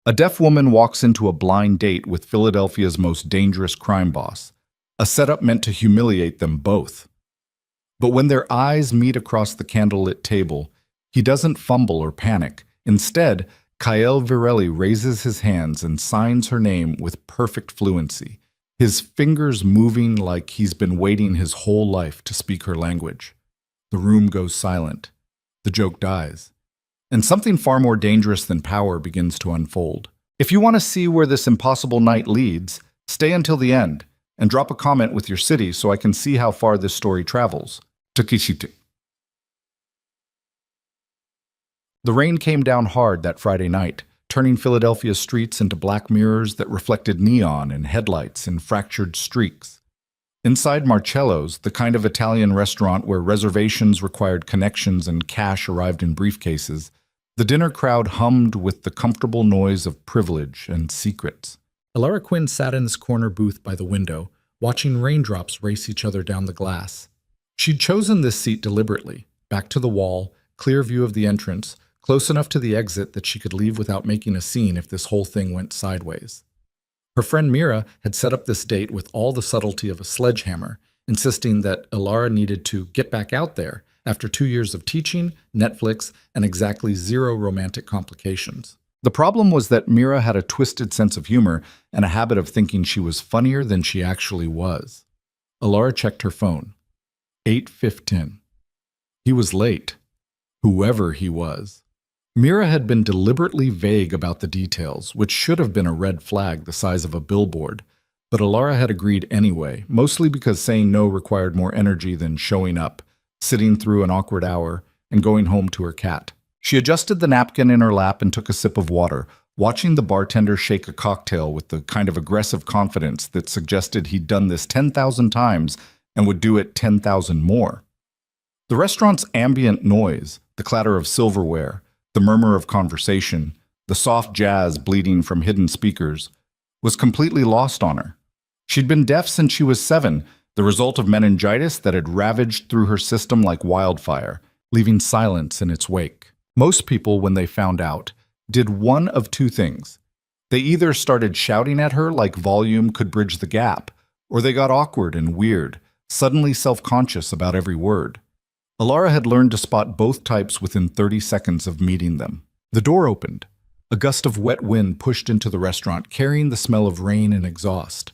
A deaf woman walks into a blind date with Philadelphia's most dangerous crime boss, a setup meant to humiliate them both. But when their eyes meet across the candlelit table, he doesn't fumble or panic. Instead, Kael Virelli raises his hands and signs her name with perfect fluency, his fingers moving like he's been waiting his whole life to speak her language. The room goes silent. The joke dies. And something far more dangerous than power begins to unfold. If you want to see where this impossible night leads, stay until the end and drop a comment with your city so I can see how far this story travels. Takishite. The rain came down hard that Friday night, turning Philadelphia's streets into black mirrors that reflected neon and headlights in fractured streaks. Inside Marcello's, the kind of Italian restaurant where reservations required connections and cash arrived in briefcases, the dinner crowd hummed with the comfortable noise of privilege and secrets. Alara Quinn sat in this corner booth by the window, watching raindrops race each other down the glass. She'd chosen this seat deliberately, back to the wall, clear view of the entrance, close enough to the exit that she could leave without making a scene if this whole thing went sideways. Her friend Mira had set up this date with all the subtlety of a sledgehammer, insisting that Alara needed to get back out there after 2 years of teaching, Netflix, and exactly 0 romantic complications. The problem was that Mira had a twisted sense of humor and a habit of thinking she was funnier than she actually was. Alara checked her phone. 8:15. He was late. Whoever he was. Mira had been deliberately vague about the details, which should have been a red flag the size of a billboard, but Alara had agreed anyway, mostly because saying no required more energy than showing up, sitting through an awkward hour, and going home to her cat. She adjusted the napkin in her lap and took a sip of water, watching the bartender shake a cocktail with the kind of aggressive confidence that suggested he'd done this 10,000 times and would do it 10,000 more. The restaurant's ambient noise, the clatter of silverware, the murmur of conversation, the soft jazz bleeding from hidden speakers, was completely lost on her. She'd been deaf since she was 7, the result of meningitis that had ravaged through her system like wildfire, leaving silence in its wake. Most people, when they found out, did one of 2 things. They either started shouting at her like volume could bridge the gap, or they got awkward and weird, suddenly self-conscious about every word. Alara had learned to spot both types within 30 seconds of meeting them. The door opened. A gust of wet wind pushed into the restaurant, carrying the smell of rain and exhaust.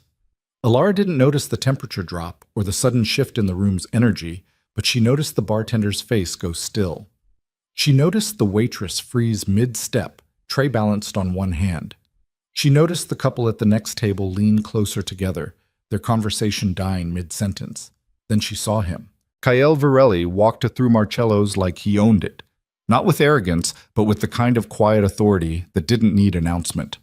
Alara didn't notice the temperature drop or the sudden shift in the room's energy, but she noticed the bartender's face go still. She noticed the waitress freeze mid-step, tray balanced on one hand. She noticed the couple at the next table lean closer together, their conversation dying mid-sentence. Then she saw him. Kael Virelli walked through Marcello's like he owned it, not with arrogance, but with the kind of quiet authority that didn't need announcement.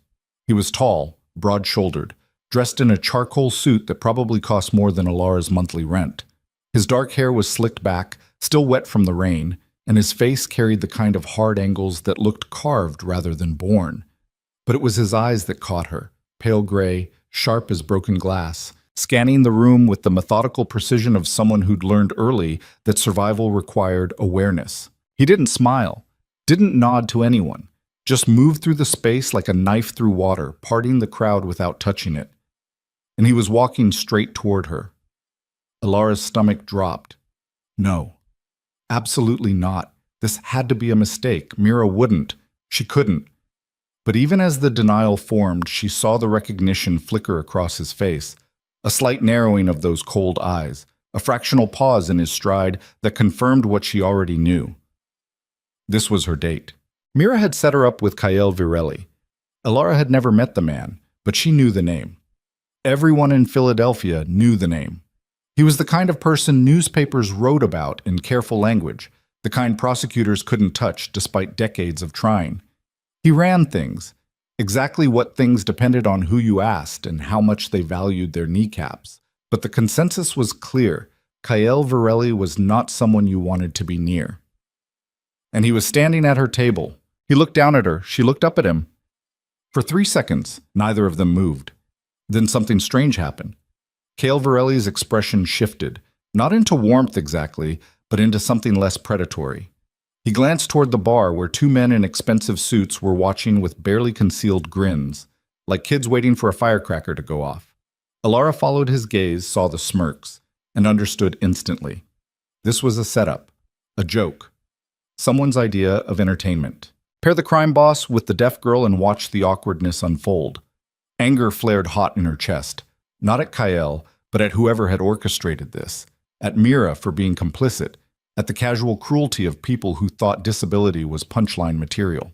He was tall, broad-shouldered, dressed in a charcoal suit that probably cost more than Alara's monthly rent. His dark hair was slicked back, still wet from the rain, and his face carried the kind of hard angles that looked carved rather than born. But it was his eyes that caught her, pale gray, sharp as broken glass, scanning the room with the methodical precision of someone who'd learned early that survival required awareness. He didn't smile, didn't nod to anyone, just moved through the space like a knife through water, parting the crowd without touching it. And he was walking straight toward her. Alara's stomach dropped. No, absolutely not. This had to be a mistake. Mira wouldn't. She couldn't. But even as the denial formed, she saw the recognition flicker across his face. A slight narrowing of those cold eyes, a fractional pause in his stride that confirmed what she already knew. This was her date. Mira had set her up with Kael Virelli. Alara had never met the man, but she knew the name. Everyone in Philadelphia knew the name. He was the kind of person newspapers wrote about in careful language, the kind prosecutors couldn't touch despite decades of trying. He ran things. Exactly what things depended on who you asked and how much they valued their kneecaps. But the consensus was clear. Kael Virelli was not someone you wanted to be near. And he was standing at her table. He looked down at her. She looked up at him. For 3 seconds, neither of them moved. Then something strange happened. Kael Virelli's expression shifted, not into warmth exactly, but into something less predatory. He glanced toward the bar where two men in expensive suits were watching with barely concealed grins, like kids waiting for a firecracker to go off. Alara followed his gaze, saw the smirks, and understood instantly. This was a setup, a joke, someone's idea of entertainment. Pair the crime boss with the deaf girl and watch the awkwardness unfold. Anger flared hot in her chest, not at Kyle, but at whoever had orchestrated this, at Mira for being complicit, at the casual cruelty of people who thought disability was punchline material.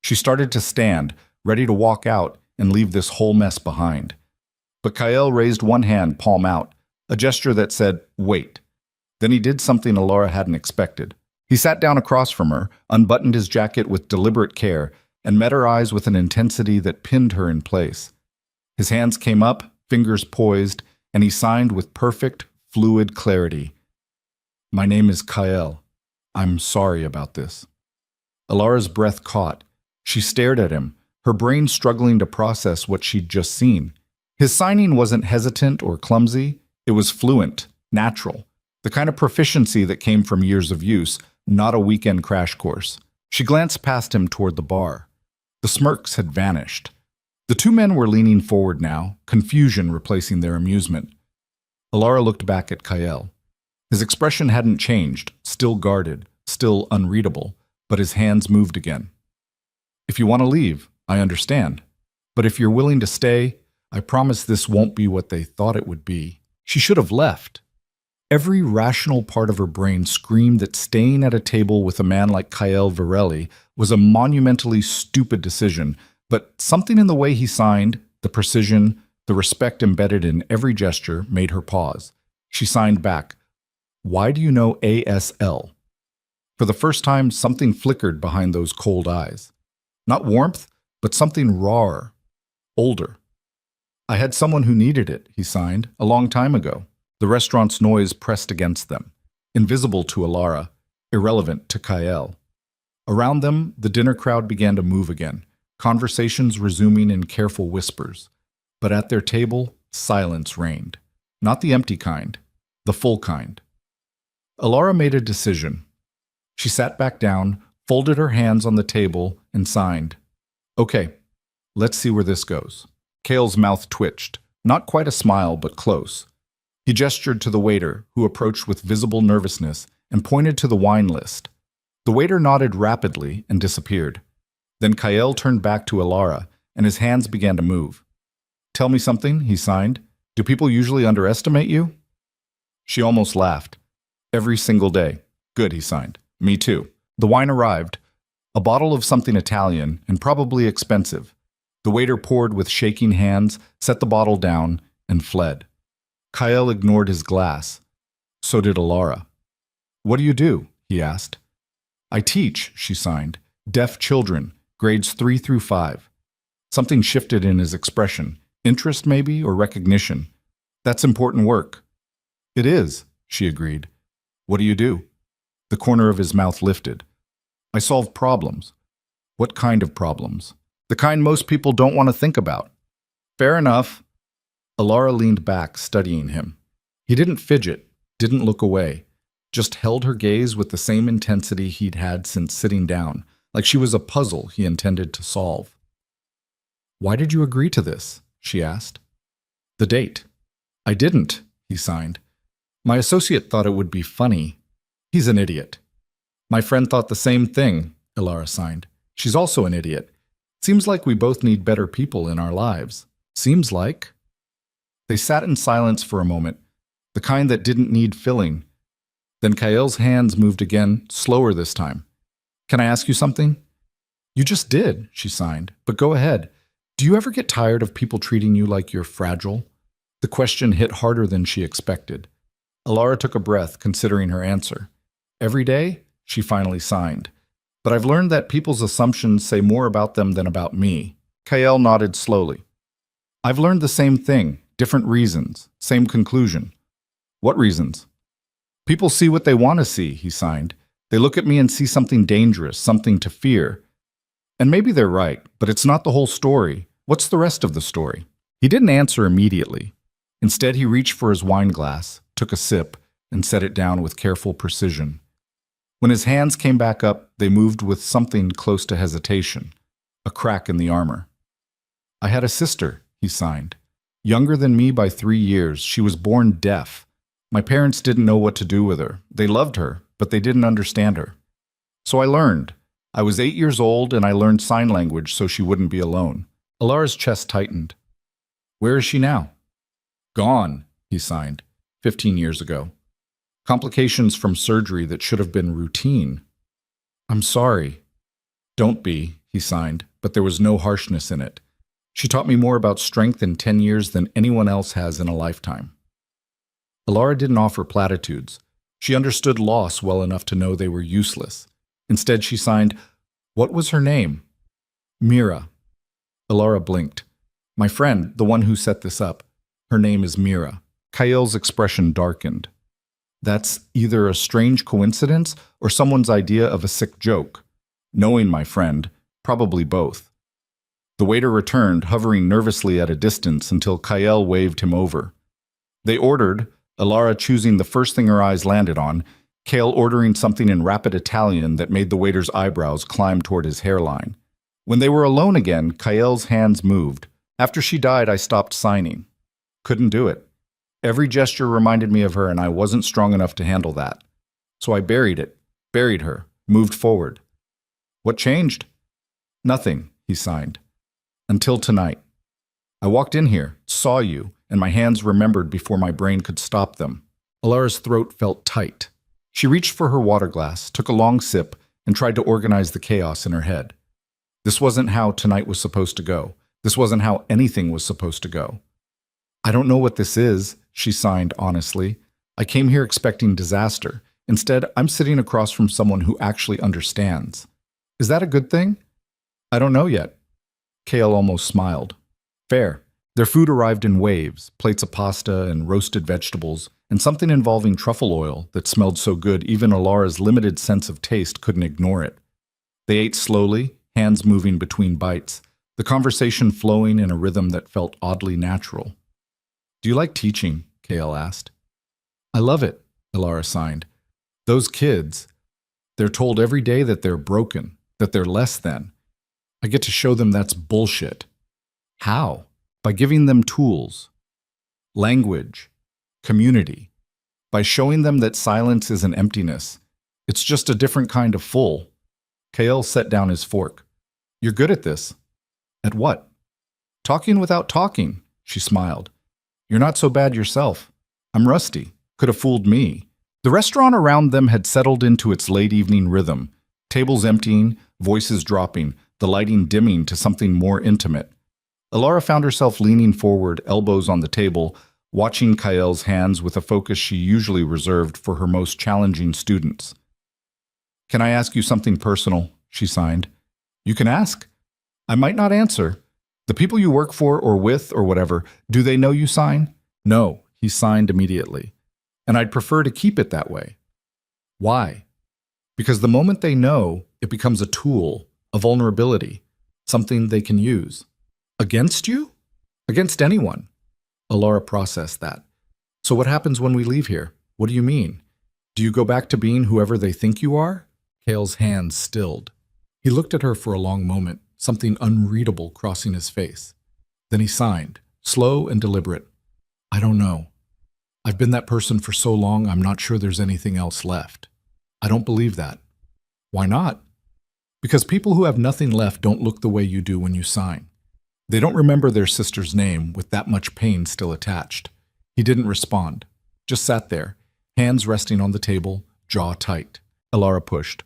She started to stand, ready to walk out and leave this whole mess behind. But Kyle raised one hand, palm out, a gesture that said, "Wait." Then he did something Alara hadn't expected. He sat down across from her, unbuttoned his jacket with deliberate care, and met her eyes with an intensity that pinned her in place. His hands came up, fingers poised, and he signed with perfect, fluid clarity. "My name is Kyle. I'm sorry about this." Alara's breath caught. She stared at him, her brain struggling to process what she'd just seen. His signing wasn't hesitant or clumsy. It was fluent, natural, the kind of proficiency that came from years of use, not a weekend crash course. She glanced past him toward the bar. The smirks had vanished. The two men were leaning forward now, confusion replacing their amusement. Alara looked back at Kyle. His expression hadn't changed, still guarded, still unreadable, but his hands moved again. "If you want to leave, I understand. But if you're willing to stay, I promise this won't be what they thought it would be." She should have left. Every rational part of her brain screamed that staying at a table with a man like Kyle Varelli was a monumentally stupid decision, but something in the way he signed, the precision, the respect embedded in every gesture, made her pause. She signed back, "Why do you know ASL?" For the first time, something flickered behind those cold eyes. Not warmth, but something rawer, older. "I had someone who needed it," he signed, "a long time ago." The restaurant's noise pressed against them, invisible to Alara, irrelevant to Kyle. Around them, the dinner crowd began to move again, conversations resuming in careful whispers. But at their table, silence reigned. Not the empty kind, the full kind. Alara made a decision. She sat back down, folded her hands on the table, and signed. "Okay, let's see where this goes." Kyle's mouth twitched, not quite a smile, but close. He gestured to the waiter, who approached with visible nervousness, and pointed to the wine list. The waiter nodded rapidly and disappeared. Then Kyle turned back to Alara, and his hands began to move. "Tell me something," he signed. "Do people usually underestimate you?" She almost laughed. "Every single day." "Good," he signed. "Me too." The wine arrived, a bottle of something Italian and probably expensive. The waiter poured with shaking hands, set the bottle down, and fled. Kyle ignored his glass. So did Alara. "What do you do?" he asked. "I teach," she signed. "Deaf children, grades 3 through 5. Something shifted in his expression. Interest, maybe, or recognition. "That's important work." "It is," she agreed. "What do you do?" The corner of his mouth lifted. "I solve problems." "What kind of problems?" "The kind most people don't want to think about." "Fair enough." Alara leaned back, studying him. He didn't fidget, didn't look away, just held her gaze with the same intensity he'd had since sitting down, like she was a puzzle he intended to solve. "Why did you agree to this?" she asked. "The date." "I didn't," he signed. "My associate thought it would be funny." "He's an idiot." "My friend thought the same thing," Alara signed. "She's also an idiot. Seems like we both need better people in our lives." "Seems like." They sat in silence for a moment, the kind that didn't need filling. Then Kyle's hands moved again, slower this time. "Can I ask you something?" "You just did," she signed, "but go ahead. Do you ever get tired of people treating you like you're fragile?" The question hit harder than she expected. Alara took a breath, considering her answer. "Every day?" she finally signed. "But I've learned that people's assumptions say more about them than about me." Kyle nodded slowly. "I've learned the same thing, different reasons, same conclusion." "What reasons?" "People see what they want to see," he signed. "They look at me and see something dangerous, something to fear. And maybe they're right, but it's not the whole story. What's the rest of the story?" He didn't answer immediately. Instead, he reached for his wine glass, took a sip, and set it down with careful precision. When his hands came back up, they moved with something close to hesitation, a crack in the armor. I had a sister, he signed. Younger than me by 3 years, she was born deaf. My parents didn't know what to do with her. They loved her, but they didn't understand her. So I learned. I was 8 years old and I learned sign language so she wouldn't be alone. Alara's chest tightened. Where is she now? Gone, he signed, 15 years ago. Complications from surgery that should have been routine. I'm sorry. Don't be, he signed, but there was no harshness in it. She taught me more about strength in 10 years than anyone else has in a lifetime. Alara didn't offer platitudes. She understood loss well enough to know they were useless. Instead, she signed, What was her name? Mira. Alara blinked. My friend, the one who set this up. Her name is Mira. Kael's expression darkened. That's either a strange coincidence or someone's idea of a sick joke. Knowing my friend, probably both. The waiter returned, hovering nervously at a distance until Kael waved him over. They ordered, Alara choosing the first thing her eyes landed on, Kael ordering something in rapid Italian that made the waiter's eyebrows climb toward his hairline. When they were alone again, Kael's hands moved. After she died, I stopped signing. Couldn't do it. Every gesture reminded me of her, and I wasn't strong enough to handle that. So I buried her, moved forward. What changed? Nothing, he signed. Until tonight. I walked in here, saw you, and my hands remembered before my brain could stop them. Alara's throat felt tight. She reached for her water glass, took a long sip, and tried to organize the chaos in her head. This wasn't how tonight was supposed to go. This wasn't how anything was supposed to go. I don't know what this is, she signed honestly. I came here expecting disaster. Instead, I'm sitting across from someone who actually understands. Is that a good thing? I don't know yet. Kael almost smiled. Fair. Their food arrived in waves, plates of pasta and roasted vegetables, and something involving truffle oil that smelled so good even Alara's limited sense of taste couldn't ignore it. They ate slowly, hands moving between bites, the conversation flowing in a rhythm that felt oddly natural. Do you like teaching? Kael asked. I love it, Alara signed. Those kids, they're told every day that they're broken, that they're less than. I get to show them that's bullshit. How? By giving them tools, language, community. By showing them that silence is an emptiness. It's just a different kind of full. Kael set down his fork. You're good at this. At what? Talking without talking, she smiled. You're not so bad yourself. I'm rusty. Could have fooled me. The restaurant around them had settled into its late evening rhythm. Tables emptying, voices dropping, the lighting dimming to something more intimate. Alara found herself leaning forward, elbows on the table, watching Kael's hands with a focus she usually reserved for her most challenging students. Can I ask you something personal? She signed. You can ask. I might not answer. The people you work for or with or whatever, do they know you sign? No, he signed immediately. And I'd prefer to keep it that way. Why? Because the moment they know, it becomes a tool, a vulnerability, something they can use. Against you? Against anyone. Alara processed that. So what happens when we leave here? What do you mean? Do you go back to being whoever they think you are? Kael's hands stilled. He looked at her for a long moment, something unreadable crossing his face. Then he signed, slow and deliberate. I don't know. I've been that person for so long, I'm not sure there's anything else left. I don't believe that. Why not? Because people who have nothing left don't look the way you do when you sign. They don't remember their sister's name with that much pain still attached. He didn't respond, just sat there, hands resting on the table, jaw tight. Alara pushed.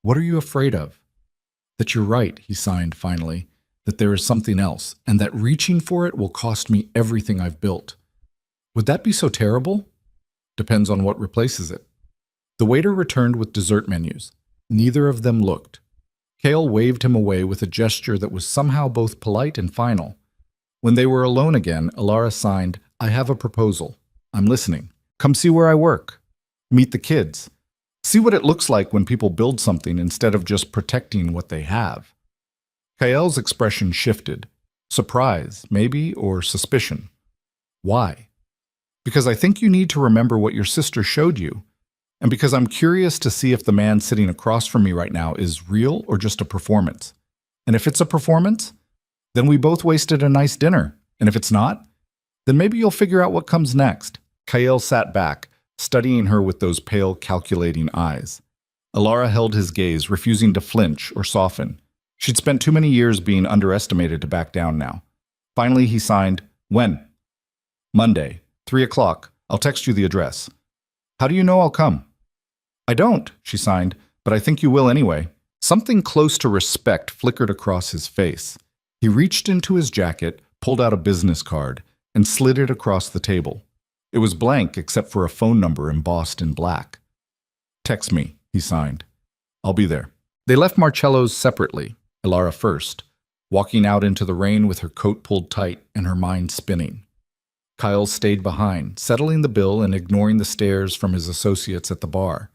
What are you afraid of? That you're right, he signed finally, that there is something else, and that reaching for it will cost me everything I've built. Would that be so terrible? Depends on what replaces it. The waiter returned with dessert menus. Neither of them looked. Kael waved him away with a gesture that was somehow both polite and final. When they were alone again, Alara signed, I have a proposal. I'm listening. Come see where I work. Meet the kids. See what it looks like when people build something instead of just protecting what they have. Kael's expression shifted. Surprise, maybe, or suspicion. Why? Because I think you need to remember what your sister showed you. and because I'm curious to see if the man sitting across from me right now is real or just a performance. And if it's a performance, then we both wasted a nice dinner. And if it's not, then maybe you'll figure out what comes next. Kael sat back, studying her with those pale, calculating eyes. Alara held his gaze, refusing to flinch or soften. She'd spent too many years being underestimated to back down now. Finally, he signed, "When?" "Monday, 3 o'clock. I'll text you the address." "How do you know I'll come?" "I don't," she signed, "but I think you will anyway." Something close to respect flickered across his face. He reached into his jacket, pulled out a business card, and slid it across the table. It was blank except for a phone number embossed in black. "Text me," he signed. "I'll be there." They left Marcello's separately, Alara first, walking out into the rain with her coat pulled tight and her mind spinning. Kyle stayed behind, settling the bill and ignoring the stares from his associates at the bar.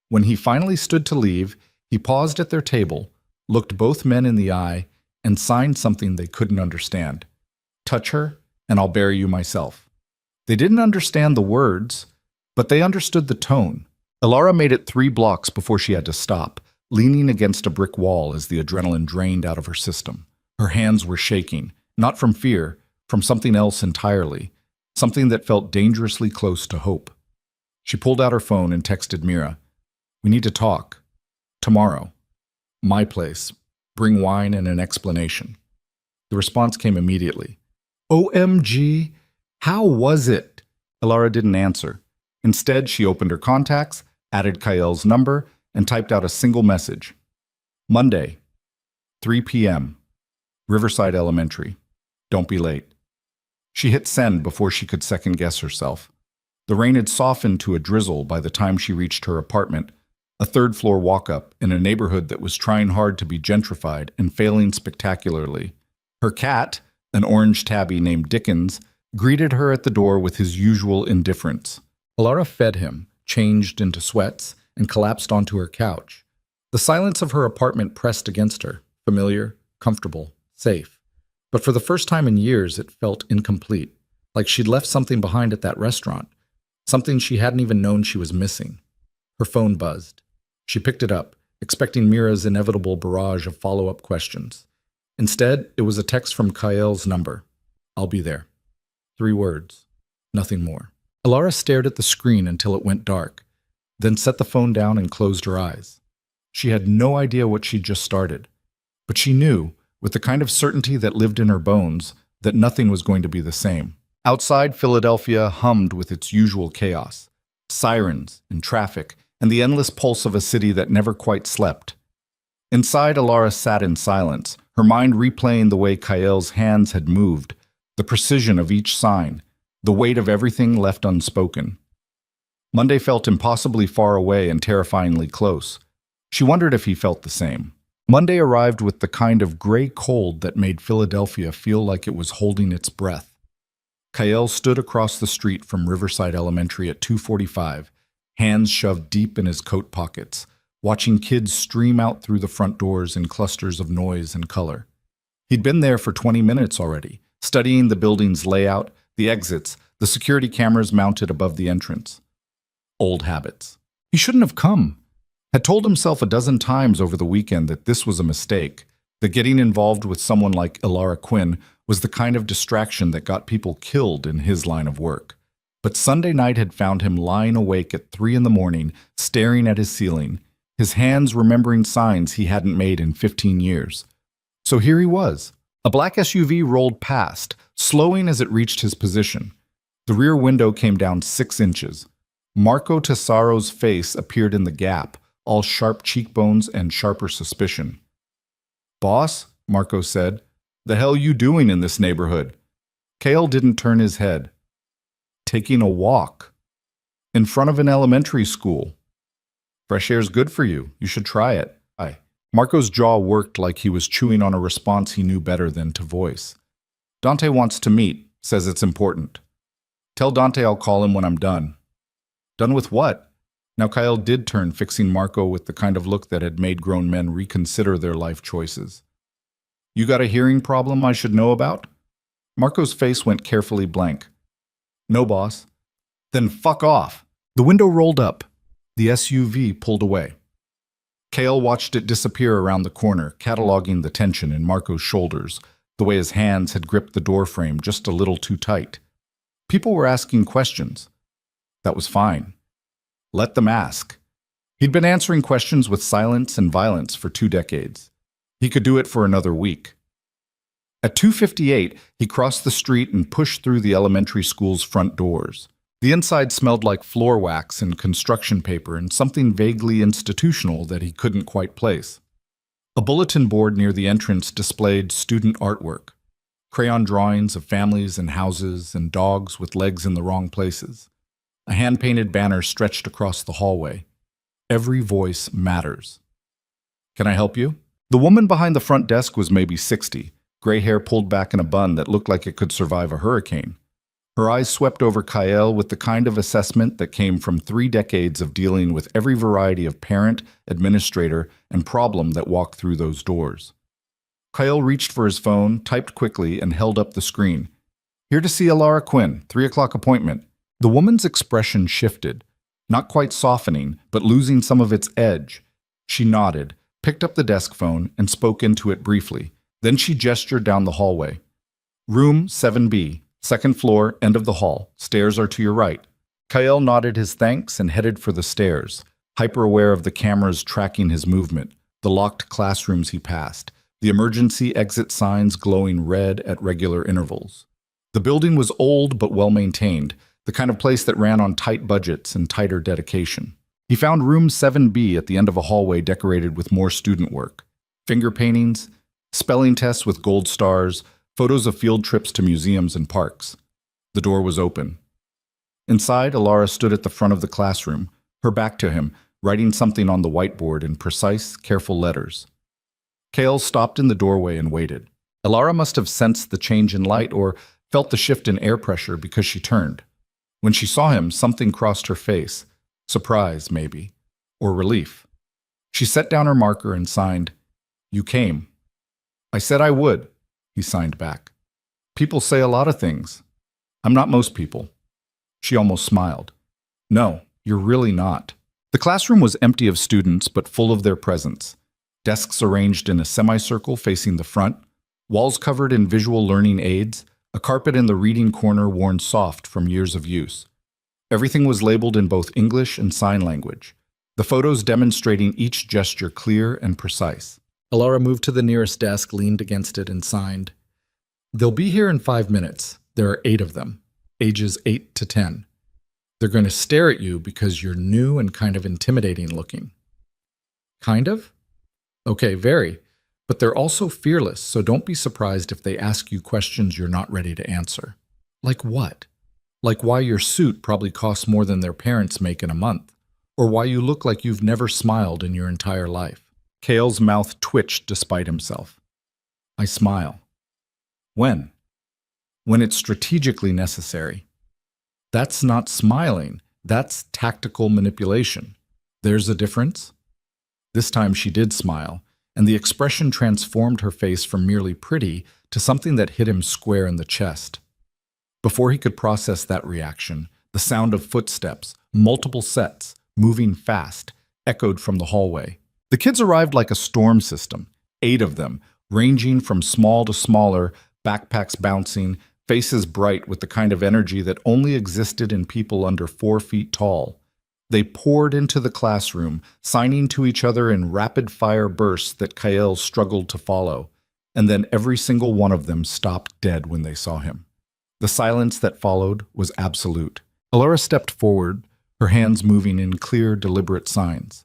When he finally stood to leave, he paused at their table, looked both men in the eye, and signed something they couldn't understand. "Touch her, and I'll bury you myself." They didn't understand the words, but they understood the tone. Alara made it 3 blocks before she had to stop, leaning against a brick wall as the adrenaline drained out of her system. Her hands were shaking, not from fear, from something else entirely, something that felt dangerously close to hope. She pulled out her phone and texted Mira, "We need to talk. Tomorrow. My place. Bring wine and an explanation." The response came immediately. "OMG, how was it?" Alara didn't answer. Instead, she opened her contacts, added Kael's number, and typed out a single message. "Monday, 3 p.m. Riverside Elementary. Don't be late." She hit send before she could second-guess herself. The rain had softened to a drizzle by the time she reached her apartment, a third-floor walk-up in a neighborhood that was trying hard to be gentrified and failing spectacularly. Her cat, an orange tabby named Dickens, greeted her at the door with his usual indifference. Alara fed him, changed into sweats, and collapsed onto her couch. The silence of her apartment pressed against her, familiar, comfortable, safe. But for the first time in years, it felt incomplete, like she'd left something behind at that restaurant, something she hadn't even known she was missing. Her phone buzzed. She picked it up, expecting Mira's inevitable barrage of follow-up questions. Instead, it was a text from Kael's number. "I'll be there." 3 words. Nothing more. Alara stared at the screen until it went dark, then set the phone down and closed her eyes. She had no idea what she'd just started, but she knew, with the kind of certainty that lived in her bones, that nothing was going to be the same. Outside, Philadelphia hummed with its usual chaos. Sirens and traffic, and the endless pulse of a city that never quite slept. Inside, Alara sat in silence, her mind replaying the way Kael's hands had moved, the precision of each sign, the weight of everything left unspoken. Monday felt impossibly far away and terrifyingly close. She wondered if he felt the same. Monday arrived with the kind of gray cold that made Philadelphia feel like it was holding its breath. Kael stood across the street from Riverside Elementary at 2:45, hands shoved deep in his coat pockets, watching kids stream out through the front doors in clusters of noise and color. He'd been there for 20 minutes already, studying the building's layout, the exits, the security cameras mounted above the entrance. Old habits. He shouldn't have come. Had told himself a dozen times over the weekend that this was a mistake, that getting involved with someone like Alara Quinn was the kind of distraction that got people killed in his line of work. But Sunday night had found him lying awake at 3 in the morning, staring at his ceiling, his hands remembering signs he hadn't made in 15 years. So here he was. A black SUV rolled past, slowing as it reached his position. The rear window came down 6 inches. Marco Tesaro's face appeared in the gap, all sharp cheekbones and sharper suspicion. "Boss," Marco said, "the hell you doing in this neighborhood?" Kael didn't turn his head. "Taking a walk. In front of an elementary school. Fresh air's good for you. You should try it." Marco's jaw worked like he was chewing on a response he knew better than to voice. "Dante wants to meet, says it's important. Tell Dante I'll call him when I'm done." "Done with what?" Now Kael did turn, fixing Marco with the kind of look that had made grown men reconsider their life choices. "You got a hearing problem I should know about?" Marco's face went carefully blank. "No, boss." "Then fuck off." The window rolled up. The SUV pulled away. Kale watched it disappear around the corner, cataloging the tension in Marco's shoulders, the way his hands had gripped the doorframe just a little too tight. People were asking questions. That was fine. Let them ask. He'd been answering questions with silence and violence for 2 decades. He could do it for another week. At 2:58, he crossed the street and pushed through the elementary school's front doors. The inside smelled like floor wax and construction paper and something vaguely institutional that he couldn't quite place. A bulletin board near the entrance displayed student artwork, crayon drawings of families and houses and dogs with legs in the wrong places. A hand-painted banner stretched across the hallway. Every voice matters. Can I help you? The woman behind the front desk was maybe 60, gray hair pulled back in a bun that looked like it could survive a hurricane. Her eyes swept over Kyle with the kind of assessment that came from 3 decades of dealing with every variety of parent, administrator, and problem that walked through those doors. Kyle reached for his phone, typed quickly, and held up the screen. Here to see Alara Quinn, 3 o'clock appointment. The woman's expression shifted, not quite softening, but losing some of its edge. She nodded, picked up the desk phone, and spoke into it briefly. Then she gestured down the hallway. Room 7B. Second floor, end of the hall. Stairs are to your right. Kyle nodded his thanks and headed for the stairs, hyper-aware of the cameras tracking his movement, the locked classrooms he passed, the emergency exit signs glowing red at regular intervals. The building was old but well-maintained, the kind of place that ran on tight budgets and tighter dedication. He found room 7B at the end of a hallway decorated with more student work. Finger paintings, spelling tests with gold stars, photos of field trips to museums and parks. The door was open. Inside, Alara stood at the front of the classroom, her back to him, writing something on the whiteboard in precise, careful letters. Kale stopped in the doorway and waited. Alara must have sensed the change in light or felt the shift in air pressure because she turned. When she saw him, something crossed her face. Surprise, maybe, or relief. She set down her marker and signed, "You came." "I said I would," he signed back. "People say a lot of things. I'm not most people." She almost smiled. "No, you're really not." The classroom was empty of students, but full of their presence. Desks arranged in a semicircle facing the front, walls covered in visual learning aids, a carpet in the reading corner worn soft from years of use. Everything was labeled in both English and sign language, the photos demonstrating each gesture clear and precise. Alara moved to the nearest desk, leaned against it, and signed. "They'll be here in 5 minutes. There are 8 of them, ages 8 to 10. They're going to stare at you because you're new and kind of intimidating looking." "Kind of?" "Okay, very. But they're also fearless, so don't be surprised if they ask you questions you're not ready to answer." "Like what?" "Like why your suit probably costs more than their parents make in a month, or why you look like you've never smiled in your entire life." Kale's mouth twitched despite himself. "I smile." "When?" "When it's strategically necessary." "That's not smiling. That's tactical manipulation. There's a difference?" This time she did smile, and the expression transformed her face from merely pretty to something that hit him square in the chest. Before he could process that reaction, the sound of footsteps, multiple sets, moving fast, echoed from the hallway. The kids arrived like a storm system, 8 of them, ranging from small to smaller, backpacks bouncing, faces bright with the kind of energy that only existed in people under 4 feet tall. They poured into the classroom, signing to each other in rapid-fire bursts that Kyle struggled to follow, and then every single one of them stopped dead when they saw him. The silence that followed was absolute. Alara stepped forward, her hands moving in clear, deliberate signs.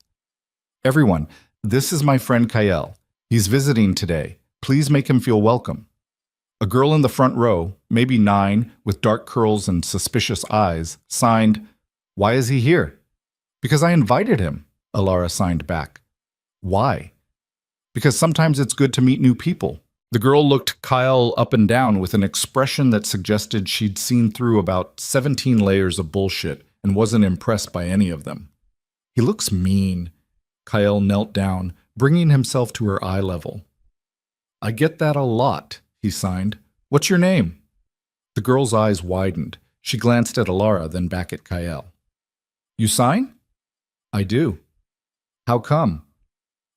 "Everyone, this is my friend Kyle. He's visiting today. Please make him feel welcome." A girl in the front row, maybe 9, with dark curls and suspicious eyes, signed, "Why is he here?" "Because I invited him," Alara signed back. "Why?" "Because sometimes it's good to meet new people." The girl looked Kyle up and down with an expression that suggested she'd seen through about 17 layers of bullshit and wasn't impressed by any of them. "He looks mean." Kyle knelt down, bringing himself to her eye level. "I get that a lot," he signed. "What's your name?" The girl's eyes widened. She glanced at Alara, then back at Kyle. "You sign?" I do. How come?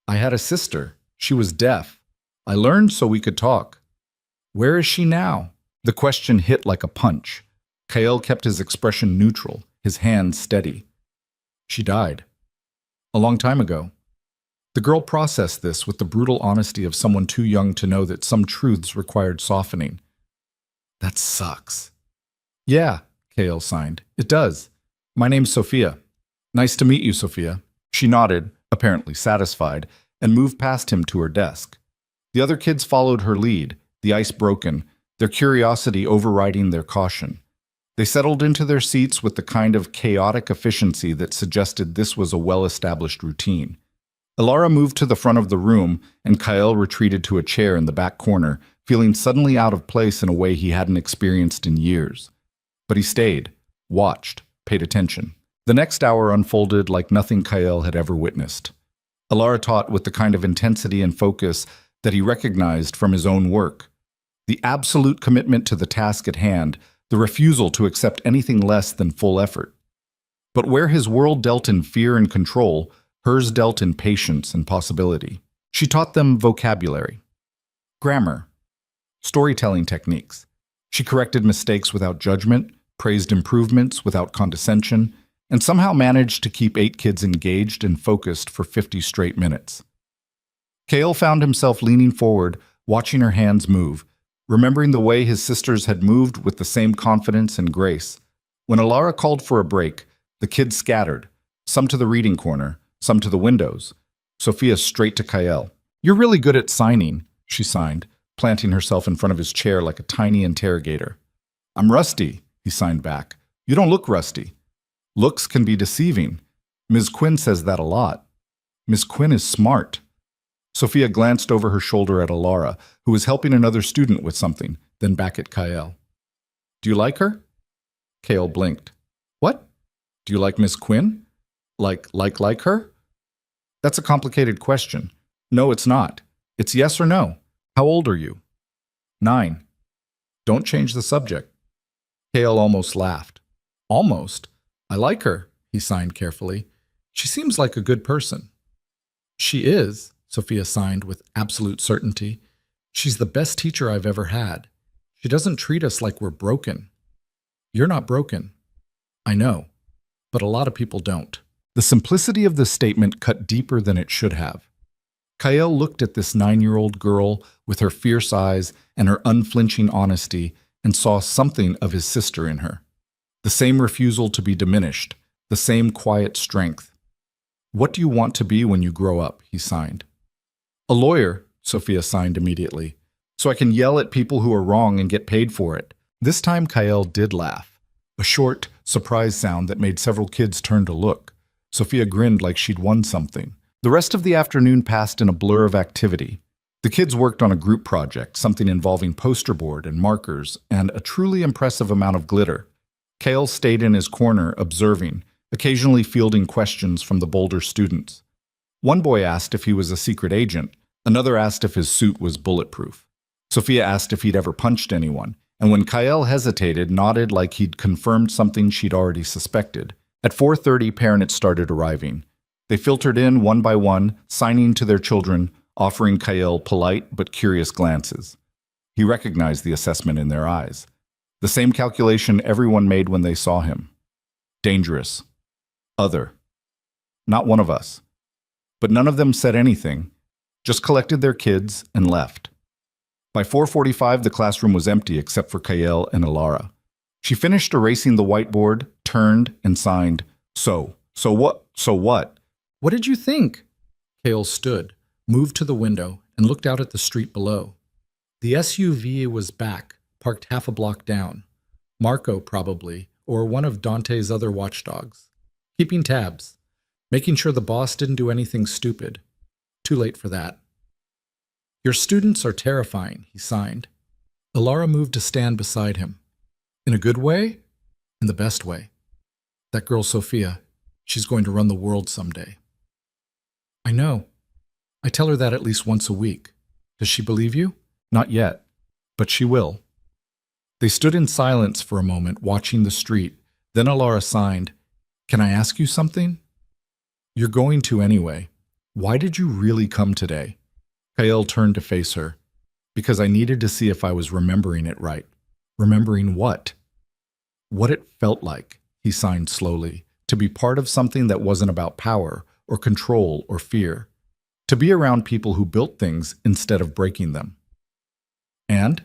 I had a sister. She was deaf. I learned so we could talk. Where is she now? The question hit like a punch. Kael kept his expression neutral, his hands steady. She died. A long time ago. The girl processed this with the brutal honesty of someone too young to know that some truths required softening. That sucks. Yeah, Kael signed. It does. My name's Sophia. Nice to meet you, Sophia. She nodded, apparently satisfied, and moved past him to her desk. The other kids followed her lead, the ice broken, their curiosity overriding their caution. They settled into their seats with the kind of chaotic efficiency that suggested this was a well-established routine. Alara moved to the front of the room, and Kael retreated to a chair in the back corner, feeling suddenly out of place in a way he hadn't experienced in years. But he stayed, watched, paid attention. The next hour unfolded like nothing Kael had ever witnessed. Alara taught with the kind of intensity and focus that he recognized from his own work. The absolute commitment to the task at hand, the refusal to accept anything less than full effort. But where his world dealt in fear and control, hers dealt in patience and possibility. She taught them vocabulary, grammar, storytelling techniques. She corrected mistakes without judgment, praised improvements without condescension, and somehow managed to keep 8 kids engaged and focused for 50 straight minutes. Kael found himself leaning forward, watching her hands move, remembering the way his sisters had moved with the same confidence and grace. When Alara called for a break, the kids scattered, some to the reading corner, some to the windows. Sophia straight to Kael. "You're really good at signing," she signed, planting herself in front of his chair like a tiny interrogator. "I'm rusty," he signed back. "You don't look rusty. Looks can be deceiving. Ms. Quinn says that a lot. Miss Quinn is smart." Sophia glanced over her shoulder at Alara, who was helping another student with something, then back at Kael. "Do you like her?" Kael blinked. "What? Do you like Miss Quinn? Like her?" "That's a complicated question. No, it's not. It's yes or no. How old are you?" 9. "Don't change the subject." Kael almost laughed. "Almost? I like her," he signed carefully. "She seems like a good person." "She is," Sophia signed with absolute certainty. "She's the best teacher I've ever had. She doesn't treat us like we're broken." "You're not broken." "I know, but a lot of people don't." The simplicity of this statement cut deeper than it should have. Kael looked at this 9-year-old girl with her fierce eyes and her unflinching honesty and saw something of his sister in her. The same refusal to be diminished, the same quiet strength. "What do you want to be when you grow up?" he signed. "A lawyer," Sophia signed immediately, "so I can yell at people who are wrong and get paid for it." This time Kael did laugh, a short, surprise sound that made several kids turn to look. Sophia grinned like she'd won something. The rest of the afternoon passed in a blur of activity. The kids worked on a group project, something involving poster board and markers, and a truly impressive amount of glitter. Kael stayed in his corner, observing, occasionally fielding questions from the bolder students. One boy asked if he was a secret agent. Another asked if his suit was bulletproof. Sophia asked if he'd ever punched anyone, and when Kael hesitated, nodded like he'd confirmed something she'd already suspected. At 4:30, parents started arriving. They filtered in one by one, signing to their children, offering Kael polite but curious glances. He recognized the assessment in their eyes. The same calculation everyone made when they saw him. Dangerous. Other. Not one of us. But none of them said anything, just collected their kids and left. By 4:45, the classroom was empty except for Kael and Alara. She finished erasing the whiteboard, turned, and signed, So what? What did you think?" Kael stood, moved to the window, and looked out at the street below. The SUV was back, parked half a block down. Marco, probably, or one of Dante's other watchdogs. Keeping tabs, making sure the boss didn't do anything stupid. Too late for that. "Your students are terrifying," he signed. Alara moved to stand beside him. "In a good way?" "In the best way. That girl Sophia, she's going to run the world someday." "I know. I tell her that at least once a week. Does she believe you?" "Not yet, but she will." They stood in silence for a moment, watching the street. Then Alara signed, "Can I ask you something?" You're going to anyway. Why did you really come today? Kael turned to face her. Because I needed to see if I was remembering it right. Remembering what? What it felt like, he signed slowly, to be part of something that wasn't about power or control or fear. To be around people who built things instead of breaking them. And?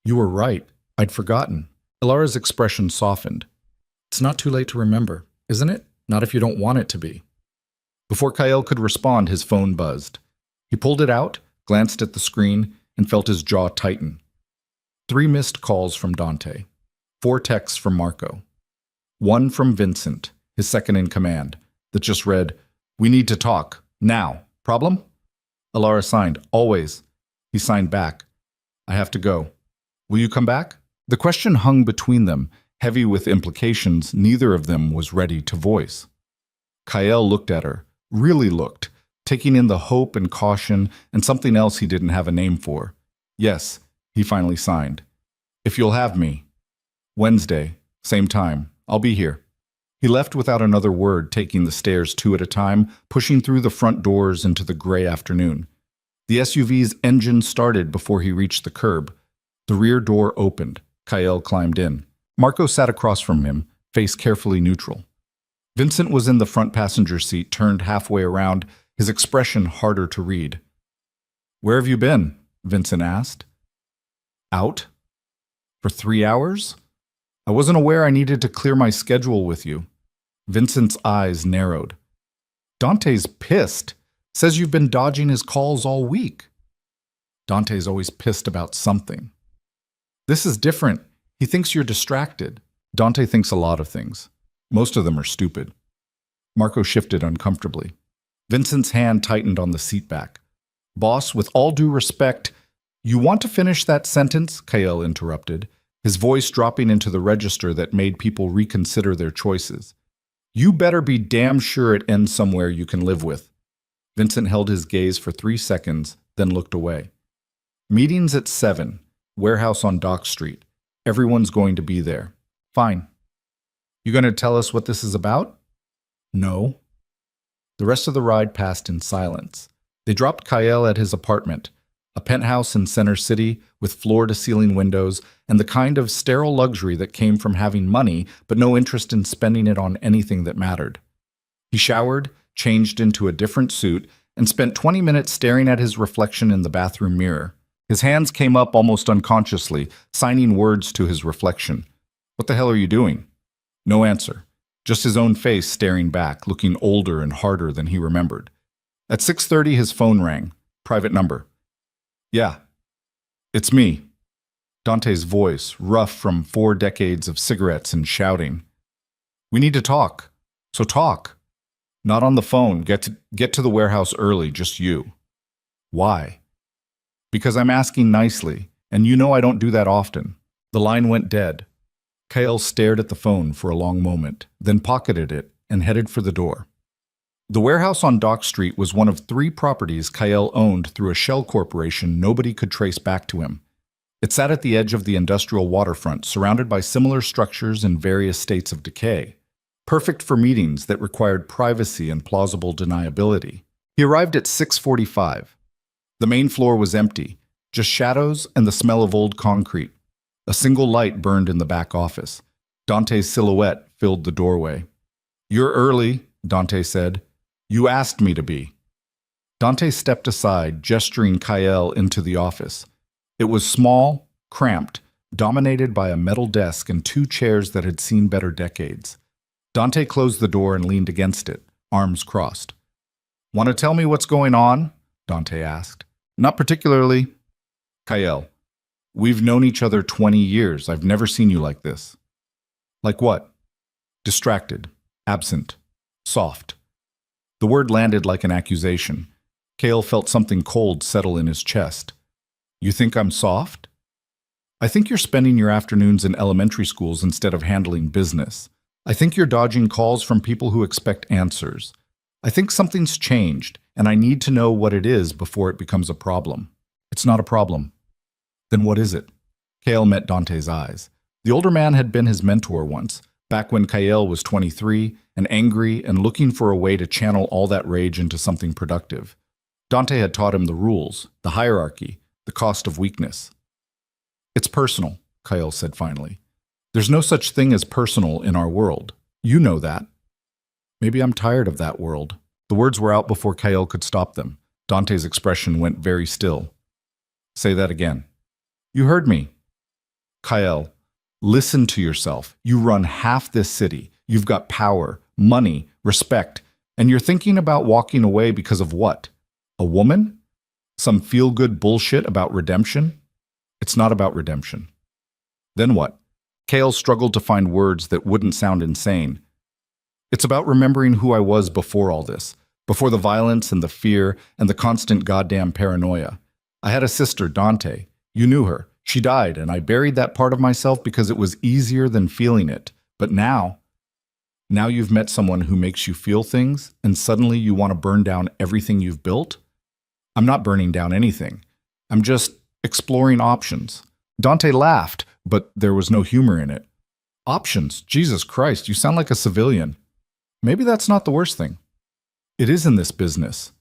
You were right. I'd forgotten. Ilara's expression softened. It's not too late to remember, isn't it? Not if you don't want it to be. Before Kael could respond, his phone buzzed. He pulled it out, glanced at the screen, and felt his jaw tighten. 3 missed calls from Dante. 4 texts from Marco. 1 from Vincent, his second in command, that just read, "We need to talk. Now. Problem?" Ilara signed, "Always." He signed back, "I have to go. Will you come back?" The question hung between them, heavy with implications neither of them was ready to voice. Kael looked at her, really looked, taking in the hope and caution and something else he didn't have a name for. "Yes," he finally signed. "If you'll have me. Wednesday, same time. I'll be here." He left without another word, taking the stairs 2 at a time, pushing through the front doors into the gray afternoon. The SUV's engine started before he reached the curb. The rear door opened. Kael climbed in. Marco sat across from him, face carefully neutral. Vincent was in the front passenger seat, turned halfway around, his expression harder to read. "Where have you been?" Vincent asked. "Out? For 3 hours? I wasn't aware I needed to clear my schedule with you." Vincent's eyes narrowed. "Dante's pissed. Says you've been dodging his calls all week." "Dante's always pissed about something." "This is different. He thinks you're distracted." "Dante thinks a lot of things. Most of them are stupid." Marco shifted uncomfortably. Vincent's hand tightened on the seat back. "Boss, with all due respect—" "You want to finish that sentence?" Kael interrupted, his voice dropping into the register that made people reconsider their choices. "You better be damn sure it ends somewhere you can live with." Vincent held his gaze for 3 seconds, then looked away. "Meeting's at 7, warehouse on Dock Street. Everyone's going to be there." "Fine. You going to tell us what this is about?" "No." The rest of the ride passed in silence. They dropped Kael at his apartment, a penthouse in Center City with floor-to-ceiling windows and the kind of sterile luxury that came from having money but no interest in spending it on anything that mattered. He showered, changed into a different suit, and spent 20 minutes staring at his reflection in the bathroom mirror. His hands came up almost unconsciously, signing words to his reflection. "What the hell are you doing?" No answer. Just his own face staring back, looking older and harder than he remembered. At 6:30, his phone rang. Private number. "Yeah. It's me." Dante's voice, rough from 4 decades of cigarettes and shouting. "We need to talk. So talk. Not on the phone. Get to the warehouse early, just you." "Why?" "Because I'm asking nicely, and you know I don't do that often." The line went dead. Kael stared at the phone for a long moment, then pocketed it and headed for the door. The warehouse on Dock Street was one of 3 properties Kael owned through a shell corporation nobody could trace back to him. It sat at the edge of the industrial waterfront, surrounded by similar structures in various states of decay. Perfect for meetings that required privacy and plausible deniability. He arrived at 6:45. The main floor was empty, just shadows and the smell of old concrete. A single light burned in the back office. Dante's silhouette filled the doorway. "You're early," Dante said. "You asked me to be." Dante stepped aside, gesturing Kael into the office. It was small, cramped, dominated by a metal desk and 2 chairs that had seen better decades. Dante closed the door and leaned against it, arms crossed. "Want to tell me what's going on?" Dante asked. "Not particularly." "Kael, we've known each other 20 years. I've never seen you like this." "Like what?" "Distracted, absent, soft." The word landed like an accusation. Kael felt something cold settle in his chest. "You think I'm soft?" "I think you're spending your afternoons in elementary schools instead of handling business. I think you're dodging calls from people who expect answers. I think something's changed, and I need to know what it is before it becomes a problem." "It's not a problem." "Then what is it?" Kael met Dante's eyes. The older man had been his mentor once, Back when Kael was 23 and angry and looking for a way to channel all that rage into something productive. Dante had taught him the rules, the hierarchy, the cost of weakness. It's personal, Kael said finally. There's no such thing as personal in our world. You know that. Maybe I'm tired of that world. The words were out before Kael could stop them. Dante's expression went very still. Say that again. You heard me. Kael, listen to yourself. You run half this city. You've got power, money, respect, and you're thinking about walking away because of what? A woman? Some feel-good bullshit about redemption? It's not about redemption. Then what? Kael struggled to find words that wouldn't sound insane. It's about remembering who I was before all this, before the violence and the fear and the constant goddamn paranoia. I had a sister, Dante. You knew her. She died, and I buried that part of myself because it was easier than feeling it. But now you've met someone who makes you feel things, and suddenly you want to burn down everything you've built? I'm not burning down anything. I'm just exploring options. Dante laughed, but there was no humor in it. Options? Jesus Christ, you sound like a civilian. Maybe that's not the worst thing. It is in this business.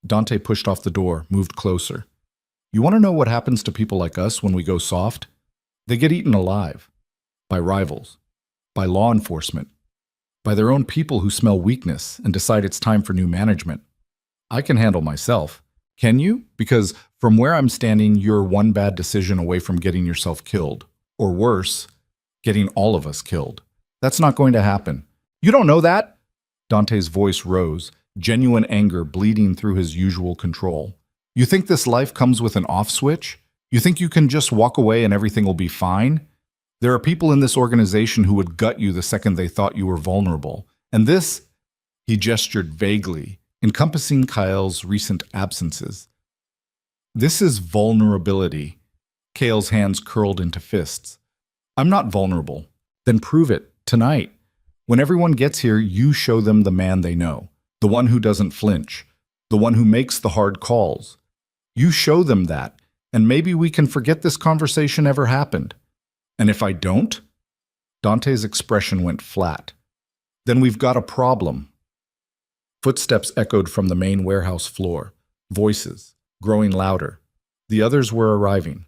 Dante pushed off the door, moved closer. You want to know what happens to people like us when we go soft? They get eaten alive. By rivals. By law enforcement. By their own people who smell weakness and decide it's time for new management. I can handle myself. Can you? Because from where I'm standing, you're one bad decision away from getting yourself killed. Or worse, getting all of us killed. That's not going to happen. You don't know that? Dante's voice rose, genuine anger bleeding through his usual control. You think this life comes with an off switch? You think you can just walk away and everything will be fine? There are people in this organization who would gut you the second they thought you were vulnerable. And this, he gestured vaguely, encompassing Kael's recent absences. This is vulnerability. Kael's hands curled into fists. I'm not vulnerable. Then prove it, tonight. When everyone gets here, you show them the man they know, the one who doesn't flinch, the one who makes the hard calls. You show them that, and maybe we can forget this conversation ever happened. And if I don't? Dante's expression went flat. Then we've got a problem. Footsteps echoed from the main warehouse floor, voices, growing louder. The others were arriving.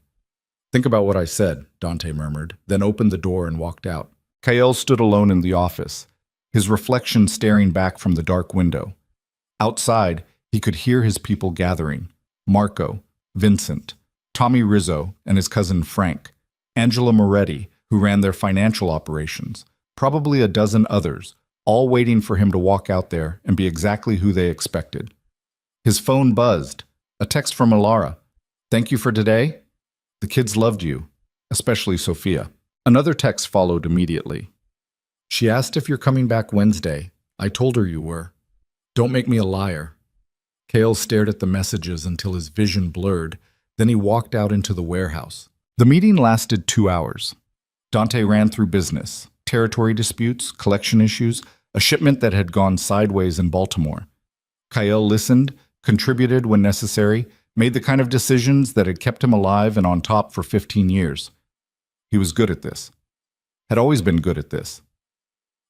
Think about what I said, Dante murmured, then opened the door and walked out. Kael stood alone in the office, his reflection staring back from the dark window. Outside, he could hear his people gathering. Marco, Vincent, Tommy Rizzo and his cousin Frank, Angela Moretti, who ran their financial operations, probably a dozen others, all waiting for him to walk out there and be exactly who they expected. His phone buzzed. A text from Alara. Thank you for today. The kids loved you, especially Sophia. Another text followed immediately. She asked if you're coming back Wednesday. I told her you were. Don't make me a liar. Kael stared at the messages until his vision blurred. Then he walked out into the warehouse. The meeting lasted 2 hours. Dante ran through business, territory disputes, collection issues, a shipment that had gone sideways in Baltimore. Kael listened, contributed when necessary, made the kind of decisions that had kept him alive and on top for 15 years. He was good at this. Had always been good at this.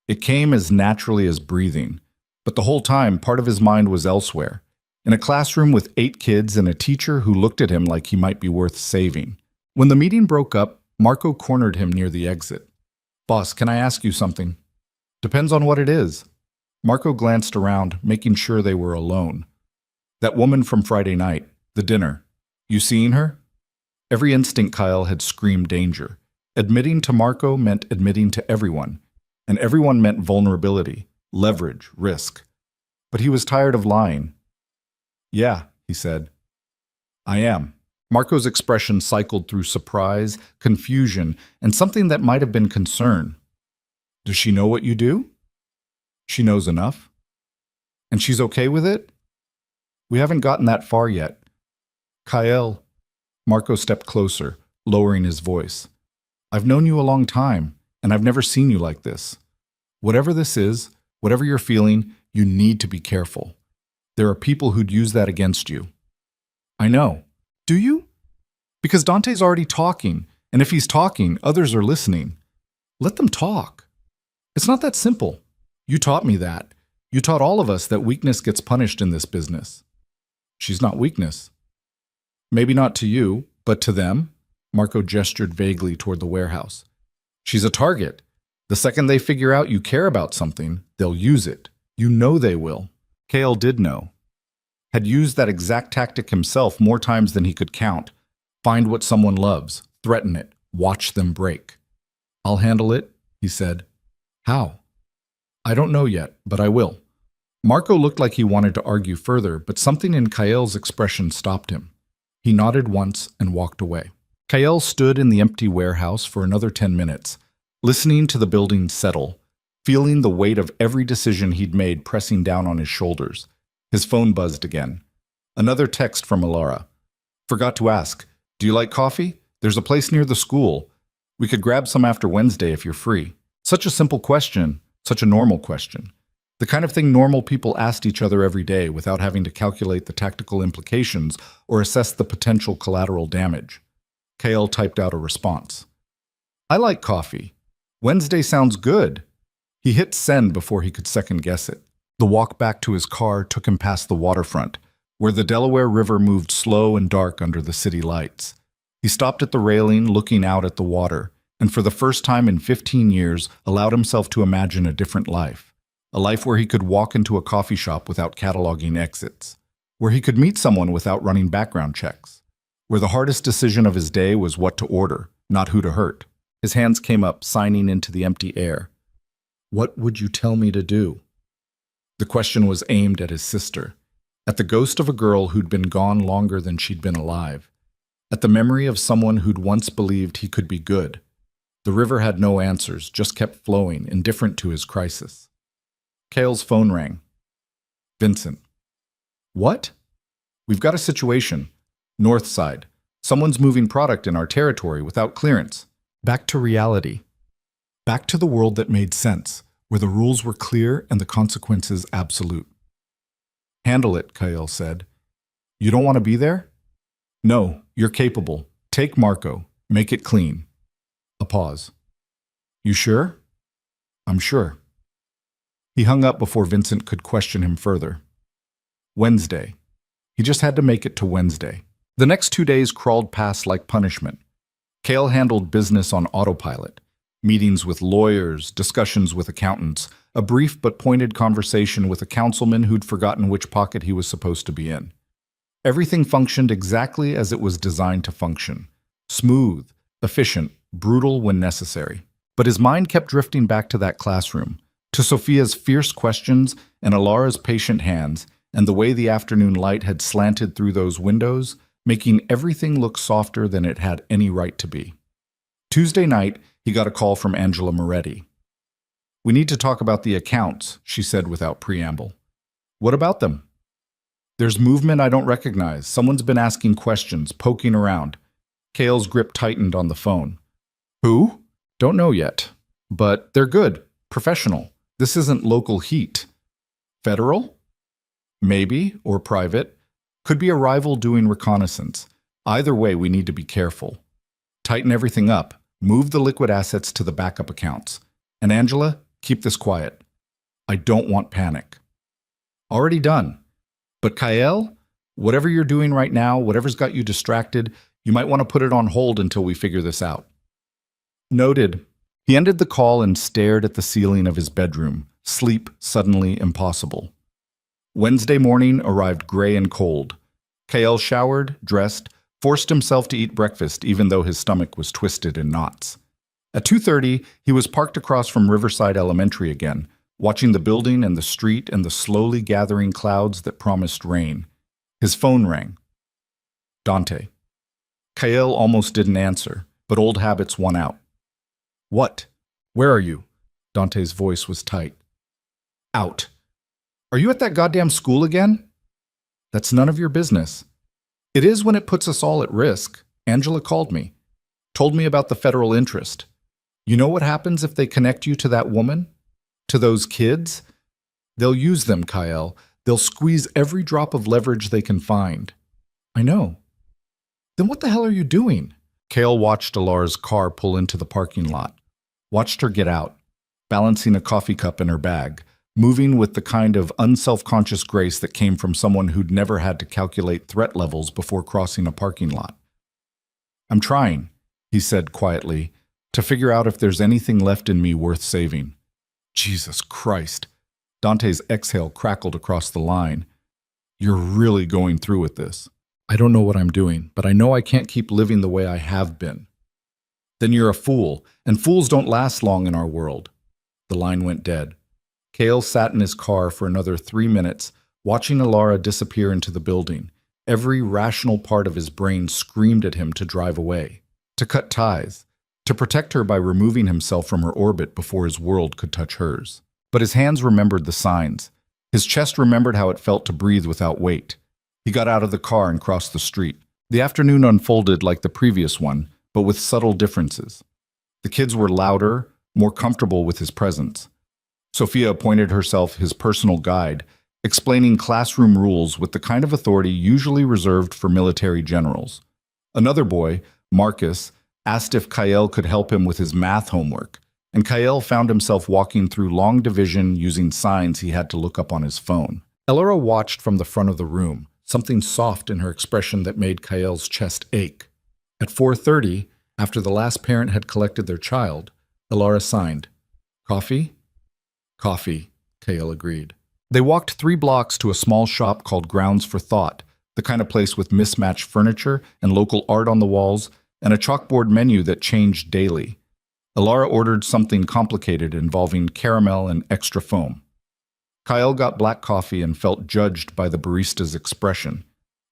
It came as naturally as breathing, but the whole time part of his mind was elsewhere, in a classroom with 8 kids and a teacher who looked at him like he might be worth saving. When the meeting broke up, Marco cornered him near the exit. Boss, can I ask you something? Depends on what it is. Marco glanced around, making sure they were alone. That woman from Friday night, the dinner. You seen her? Every instinct Kael had screamed danger. Admitting to Marco meant admitting to everyone, and everyone meant vulnerability, leverage, risk. But he was tired of lying. Yeah, he said. I am. Marco's expression cycled through surprise, confusion, and something that might have been concern. Does she know what you do? She knows enough. And she's okay with it? We haven't gotten that far yet. Kael. Marco stepped closer, lowering his voice. I've known you a long time, and I've never seen you like this. Whatever this is, whatever you're feeling, you need to be careful. There are people who'd use that against you. I know. Do you? Because Dante's already talking, and if he's talking, others are listening. Let them talk. It's not that simple. You taught me that. You taught all of us that weakness gets punished in this business. She's not weakness. Maybe not to you, but to them? Marco gestured vaguely toward the warehouse. She's a target. The second they figure out you care about something, they'll use it. You know they will. Kale did know. Had used that exact tactic himself more times than he could count. Find what someone loves, threaten it, watch them break. I'll handle it, he said. How? I don't know yet, but I will. Marco looked like he wanted to argue further, but something in Kael's expression stopped him. He nodded once and walked away. Kael stood in the empty warehouse for another 10 minutes, listening to the building settle, feeling the weight of every decision he'd made pressing down on his shoulders. His phone buzzed again. Another text from Alara. Forgot to ask, do you like coffee? There's a place near the school. We could grab some after Wednesday if you're free. Such a simple question, such a normal question. The kind of thing normal people asked each other every day without having to calculate the tactical implications or assess the potential collateral damage. Kael typed out a response. I like coffee. Wednesday sounds good. He hit send before he could second guess it. The walk back to his car took him past the waterfront, where the Delaware River moved slow and dark under the city lights. He stopped at the railing, looking out at the water, and for the first time in 15 years allowed himself to imagine a different life. A life where he could walk into a coffee shop without cataloging exits, where he could meet someone without running background checks, where the hardest decision of his day was what to order, not who to hurt. His hands came up, signing into the empty air. What would you tell me to do? The question was aimed at his sister, at the ghost of a girl who'd been gone longer than she'd been alive, at the memory of someone who'd once believed he could be good. The river had no answers, just kept flowing, indifferent to his crisis. Kael's phone rang. Vincent. What? We've got a situation. North side. Someone's moving product in our territory without clearance. Back to reality. Back to the world that made sense, where the rules were clear and the consequences absolute. Handle it, Kael said. You don't want to be there? No, you're capable. Take Marco. Make it clean. A pause. You sure? I'm sure. He hung up before Vincent could question him further. Wednesday. He just had to make it to Wednesday. The next 2 days crawled past like punishment. Kael handled business on autopilot. Meetings with lawyers, discussions with accountants, a brief but pointed conversation with a councilman who'd forgotten which pocket he was supposed to be in. Everything functioned exactly as it was designed to function. Smooth, efficient, brutal when necessary. But his mind kept drifting back to that classroom, to Sophia's fierce questions and Alara's patient hands, and the way the afternoon light had slanted through those windows, making everything look softer than it had any right to be. Tuesday night, he got a call from Angela Moretti. We need to talk about the accounts, she said without preamble. What about them? There's movement I don't recognize. Someone's been asking questions, poking around. Kael's grip tightened on the phone. Who? Don't know yet. But they're good. Professional. This isn't local heat. Federal? Maybe, or private. Could be a rival doing reconnaissance. Either way, we need to be careful. Tighten everything up. Move the liquid assets to the backup accounts. And Angela, keep this quiet. I don't want panic. Already done. But Kael, whatever you're doing right now, whatever's got you distracted, you might want to put it on hold until we figure this out. Noted. He ended the call and stared at the ceiling of his bedroom, sleep suddenly impossible. Wednesday morning arrived gray and cold. Kael showered, dressed, forced himself to eat breakfast even though his stomach was twisted in knots. At 2:30, he was parked across from Riverside Elementary again, watching the building and the street and the slowly gathering clouds that promised rain. His phone rang. Dante. Kael almost didn't answer, but old habits won out. What? Where are you? Dante's voice was tight. Out. Are you at that goddamn school again? That's none of your business. It is when it puts us all at risk. Angela called me. Told me about the federal interest. You know what happens if they connect you to that woman? To those kids? They'll use them, Kael. They'll squeeze every drop of leverage they can find. I know. Then what the hell are you doing? Kael watched Alara's car pull into the parking lot. Watched her get out. balancing a coffee cup in her bag, moving with the kind of unself-conscious grace that came from someone who'd never had to calculate threat levels before crossing a parking lot. "I'm trying," he said quietly, "to figure out if there's anything left in me worth saving." Jesus Christ. Dante's exhale crackled across the line. "You're really going through with this." "I don't know what I'm doing, but I know I can't keep living the way I have been." "Then you're a fool, and fools don't last long in our world." The line went dead. Cale sat in his car for another 3 minutes, watching Alara disappear into the building. Every rational part of his brain screamed at him to drive away, to cut ties, to protect her by removing himself from her orbit before his world could touch hers. But his hands remembered the signs. His chest remembered how it felt to breathe without weight. He got out of the car and crossed the street. The afternoon unfolded like the previous one, but with subtle differences. The kids were louder, more comfortable with his presence. Sophia appointed herself his personal guide, explaining classroom rules with the kind of authority usually reserved for military generals. Another boy, Marcus, asked if Kyle could help him with his math homework, and Kyle found himself walking through long division using signs he had to look up on his phone. Elora watched from the front of the room, something soft in her expression that made Kyle's chest ache. At 4:30, after the last parent had collected their child, Elora signed. "Coffee?" "Coffee," Kyle agreed. They walked 3 blocks to a small shop called Grounds for Thought, the kind of place with mismatched furniture and local art on the walls, and a chalkboard menu that changed daily. Alara ordered something complicated involving caramel and extra foam. Kyle got black coffee and felt judged by the barista's expression.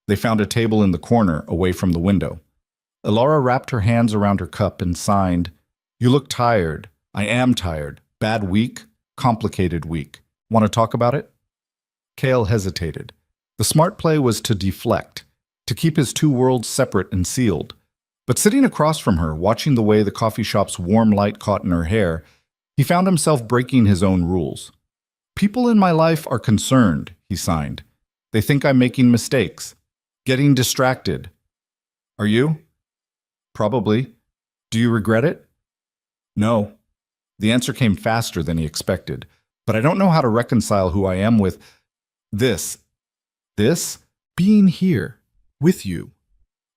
They found a table in the corner, away from the window. Alara wrapped her hands around her cup and signed, "You look tired." "I am tired. Bad week. Complicated week. Want to talk about it?" Kale hesitated. The smart play was to deflect, to keep his 2 worlds separate and sealed. But sitting across from her, watching the way the coffee shop's warm light caught in her hair, he found himself breaking his own rules. "People in my life are concerned," he signed. "They think I'm making mistakes, getting distracted." "Are you?" "Probably. Do you regret it?" "No." The answer came faster than he expected. "But I don't know how to reconcile who I am with this. This? Being here, with you,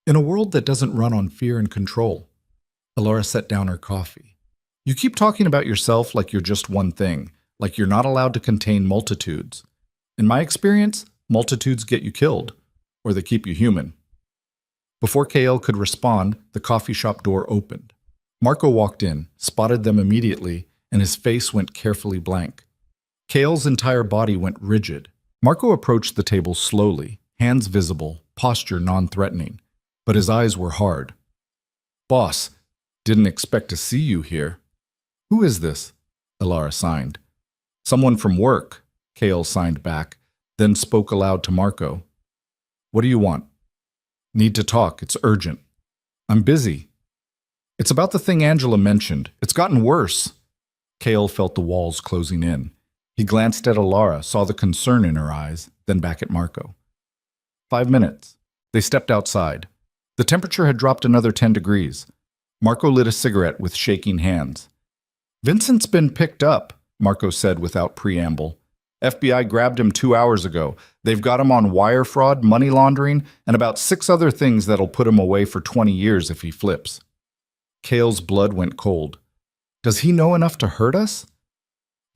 in a world that doesn't run on fear and control." Alara set down her coffee. "You keep talking about yourself like you're just one thing, like you're not allowed to contain multitudes. In my experience, multitudes get you killed, or they keep you human." Before Kale could respond, the coffee shop door opened. Marco walked in, spotted them immediately, and his face went carefully blank. Kale's entire body went rigid. Marco approached the table slowly, hands visible, posture non-threatening, but his eyes were hard. "Boss, didn't expect to see you here." "Who is this?" Alara signed. "Someone from work," Kale signed back, then spoke aloud to Marco. "What do you want?" "Need to talk. It's urgent." "I'm busy." "It's about the thing Angela mentioned. It's gotten worse." Kale felt the walls closing in. He glanced at Alara, saw the concern in her eyes, then back at Marco. 5 minutes. They stepped outside. The temperature had dropped another 10 degrees. Marco lit a cigarette with shaking hands. "Vincent's been picked up," Marco said without preamble. "FBI grabbed him 2 hours ago. They've got him on wire fraud, money laundering, and about 6 other things that'll put him away for 20 years if he flips." Kale's blood went cold. "Does he know enough to hurt us?"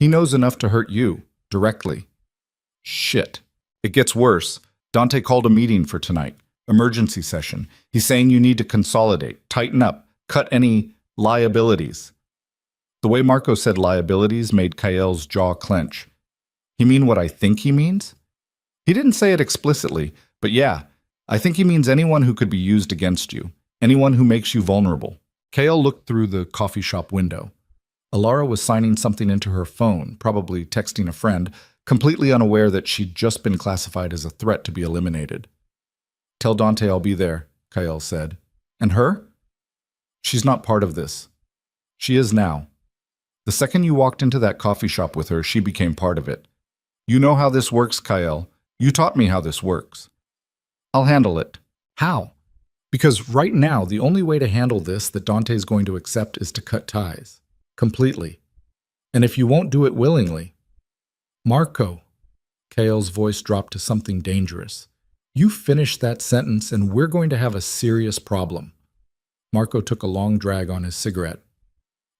"He knows enough to hurt you, directly." "Shit. It gets worse. Dante called a meeting for tonight. Emergency session. He's saying you need to consolidate, tighten up, cut any liabilities." The way Marco said liabilities made Kale's jaw clench. "You mean what I think he means?" He didn't say it explicitly, but yeah, I think he means anyone who could be used against you, anyone who makes you vulnerable. Kale looked through the coffee shop window. Alara was signing something into her phone, probably texting a friend, completely unaware that she'd just been classified as a threat to be eliminated. "Tell Dante I'll be there," Kyle said. "And her?" "She's not part of this." "She is now. The second you walked into that coffee shop with her, she became part of it. You know how this works, Kyle. You taught me how this works." "I'll handle it." "How?" "Because right now, the only way to handle this that Dante's going to accept is to cut ties. Completely. And if you won't do it willingly, Marco, Kale's voice dropped to something dangerous. You finish that sentence and we're going to have a serious problem. Marco took a long drag on his cigarette.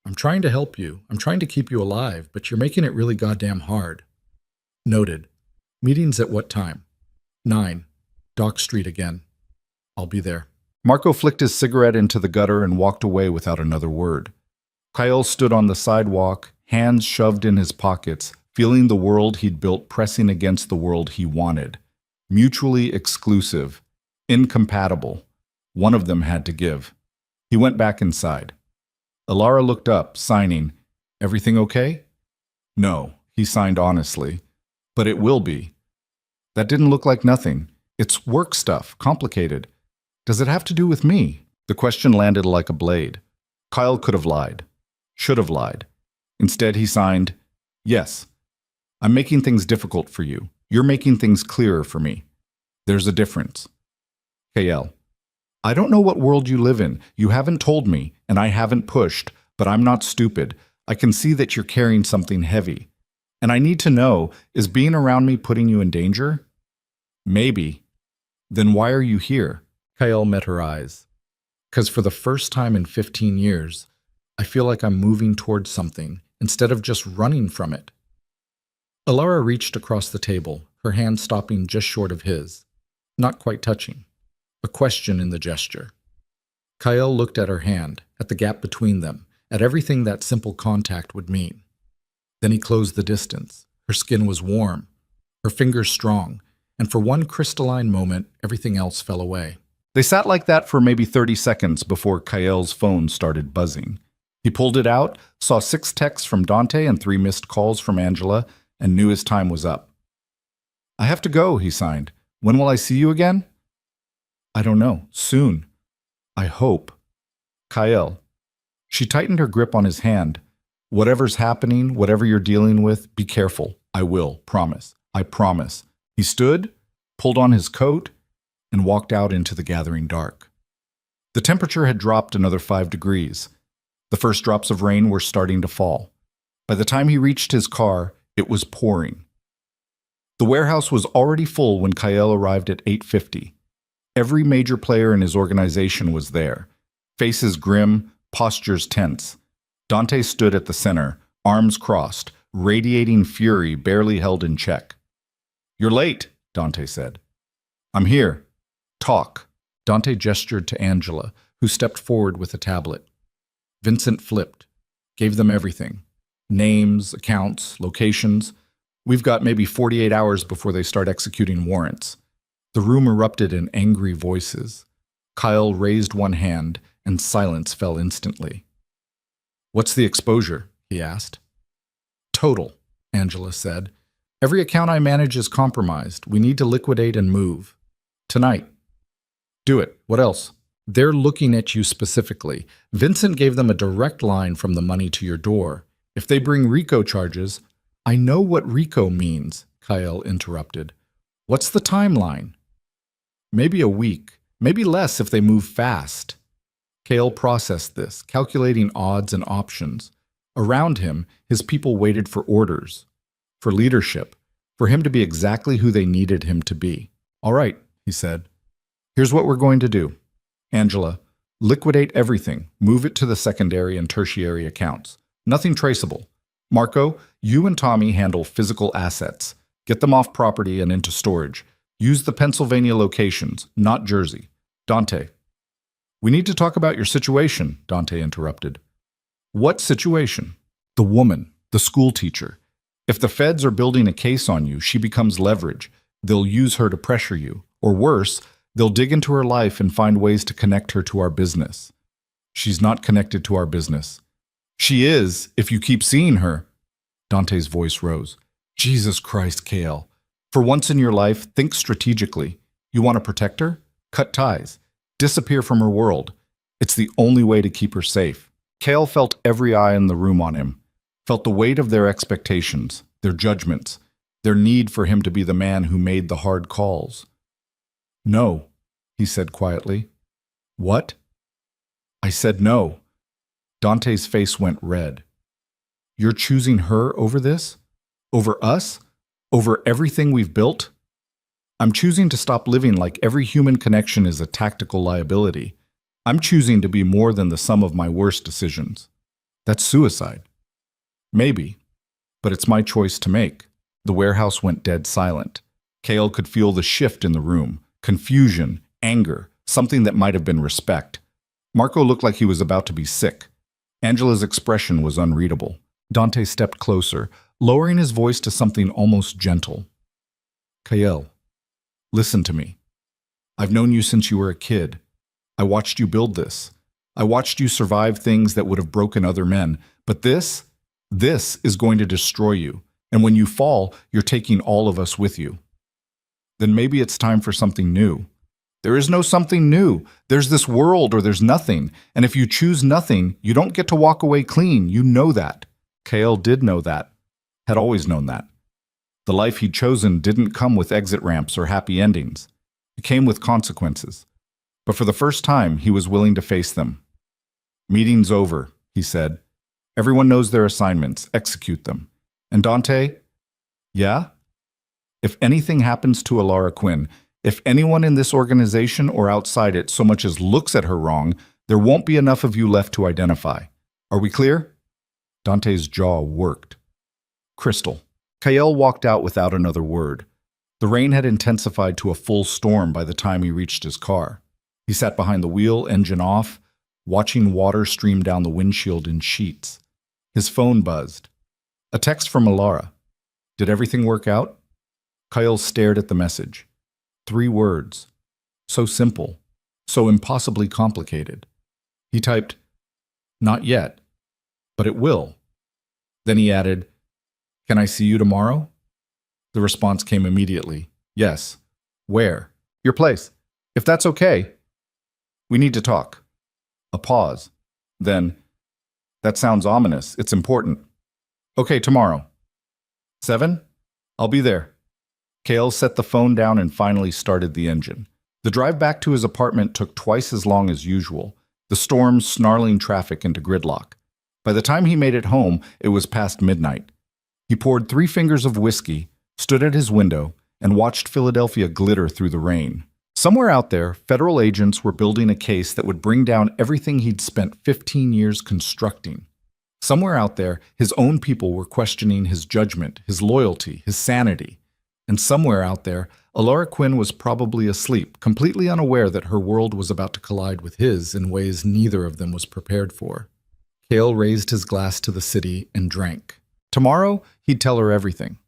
I'm trying to help you. I'm trying to keep you alive, but you're making it really goddamn hard. Noted. Meetings at what time? 9. Dock Street again. I'll be there. Marco flicked his cigarette into the gutter and walked away without another word. Kyle stood on the sidewalk, hands shoved in his pockets, feeling the world he'd built pressing against the world he wanted. Mutually exclusive, incompatible. One of them had to give. He went back inside. Alara looked up, signing, "Everything okay?" "No," he signed honestly. "But it will be." "That didn't look like nothing. It's work stuff, complicated. Does it have to do with me?" The question landed like a blade. Kyle could have lied. Should have lied. Instead, he signed, "Yes. I'm making things difficult for you. You're making things clearer for me. There's a difference." KL. "I don't know what world you live in. You haven't told me, and I haven't pushed, but I'm not stupid. I can see that you're carrying something heavy. And I need to know, is being around me putting you in danger?" "Maybe." "Then why are you here?" Kyle met her eyes. "'Cause for the first time in 15 years, I feel like I'm moving towards something instead of just running from it." Alara reached across the table, her hand stopping just short of his, not quite touching. A question in the gesture. Kyle looked at her hand, at the gap between them, at everything that simple contact would mean. Then he closed the distance. Her skin was warm, her fingers strong, and for one crystalline moment, everything else fell away. They sat like that for maybe 30 seconds before Kyle's phone started buzzing. He pulled it out, saw 6 texts from Dante and 3 missed calls from Angela, and knew his time was up. "I have to go," he signed. "When will I see you again?" "I don't know. Soon. I hope." Kyle. She tightened her grip on his hand. "Whatever's happening, whatever you're dealing with, be careful. I will. Promise. I promise." He stood, pulled on his coat, and walked out into the gathering dark. The temperature had dropped another 5 degrees. The first drops of rain were starting to fall. By the time he reached his car, it was pouring. The warehouse was already full when Kyle arrived at 8:50. Every major player in his organization was there. Faces grim, postures tense. Dante stood at the center, arms crossed, radiating fury barely held in check. "You're late," Dante said. "I'm here. Talk." Dante gestured to Angela, who stepped forward with a tablet. Vincent flipped, gave them everything. Names, accounts, locations. "We've got maybe 48 hours before they start executing warrants." The room erupted in angry voices. Kyle raised one hand, and silence fell instantly. "What's the exposure?" he asked. "Total," Angela said. "Every account I manage is compromised. We need to liquidate and move. Tonight." "Do it. What else?" "They're looking at you specifically. Vincent gave them a direct line from the money to your door. If they bring RICO charges—" "I know what RICO means," Kyle interrupted. "What's the timeline?" "Maybe a week. Maybe less if they move fast." Kale processed this, calculating odds and options. Around him, his people waited for orders, for leadership, for him to be exactly who they needed him to be. "All right," he said. "Here's what we're going to do. Angela, liquidate everything. Move it to the secondary and tertiary accounts. Nothing traceable. Marco, you and Tommy handle physical assets. Get them off property and into storage. Use the Pennsylvania locations, not Jersey. Dante." "We need to talk about your situation," Dante interrupted. "What situation?" "The woman, the school teacher. If the feds are building a case on you, she becomes leverage. They'll use her to pressure you. Or worse, they'll dig into her life and find ways to connect her to our business." "She's not connected to our business." "She is, if you keep seeing her." Dante's voice rose. "Jesus Christ, Kale. For once in your life, think strategically. You want to protect her? Cut ties. Disappear from her world. It's the only way to keep her safe." Kale felt every eye in the room on him, felt the weight of their expectations, their judgments, their need for him to be the man who made the hard calls. "No," he said quietly. "What?" "I said no." Dante's face went red. You're choosing her over this? Over us? Over everything we've built? I'm choosing to stop living like every human connection is a tactical liability. I'm choosing to be more than the sum of my worst decisions. That's suicide. Maybe, but it's my choice to make. The warehouse went dead silent. Kale could feel the shift in the room, confusion, anger, something that might have been respect. Marco looked like he was about to be sick. Angela's expression was unreadable. Dante stepped closer, lowering his voice to something almost gentle. Kale, listen to me. I've known you since you were a kid. I watched you build this. I watched you survive things that would have broken other men. But this is going to destroy you. And when you fall, you're taking all of us with you. Then maybe it's time for something new. There is no something new. There's this world or there's nothing. And if you choose nothing, you don't get to walk away clean. You know that. Kale did know that. Had always known that. The life he'd chosen didn't come with exit ramps or happy endings. It came with consequences. But for the first time, he was willing to face them. Meeting's over, he said. Everyone knows their assignments. Execute them. And Dante? Yeah? If anything happens to Alara Quinn, if anyone in this organization or outside it so much as looks at her wrong, there won't be enough of you left to identify. Are we clear? Dante's jaw worked. Crystal. Kyle walked out without another word. The rain had intensified to a full storm by the time he reached his car. He sat behind the wheel, engine off, watching water stream down the windshield in sheets. His phone buzzed. A text from Alara. Did everything work out? Kyle stared at the message. 3 words. So simple. So impossibly complicated. He typed, "Not yet, but it will." Then he added, "Can I see you tomorrow?" The response came immediately. "Yes." "Where?" "Your place. If that's okay." "We need to talk." A pause. Then, "That sounds ominous. It's important." "Okay, tomorrow." 7? "I'll be there." Kale set the phone down and finally started the engine. The drive back to his apartment took twice as long as usual, the storm snarling traffic into gridlock. By the time he made it home, it was past midnight. He poured 3 fingers of whiskey, stood at his window, and watched Philadelphia glitter through the rain. Somewhere out there, federal agents were building a case that would bring down everything he'd spent 15 years constructing. Somewhere out there, his own people were questioning his judgment, his loyalty, his sanity. And somewhere out there, Alara Quinn was probably asleep, completely unaware that her world was about to collide with his in ways neither of them was prepared for. Kale raised his glass to the city and drank. Tomorrow, he'd tell her everything.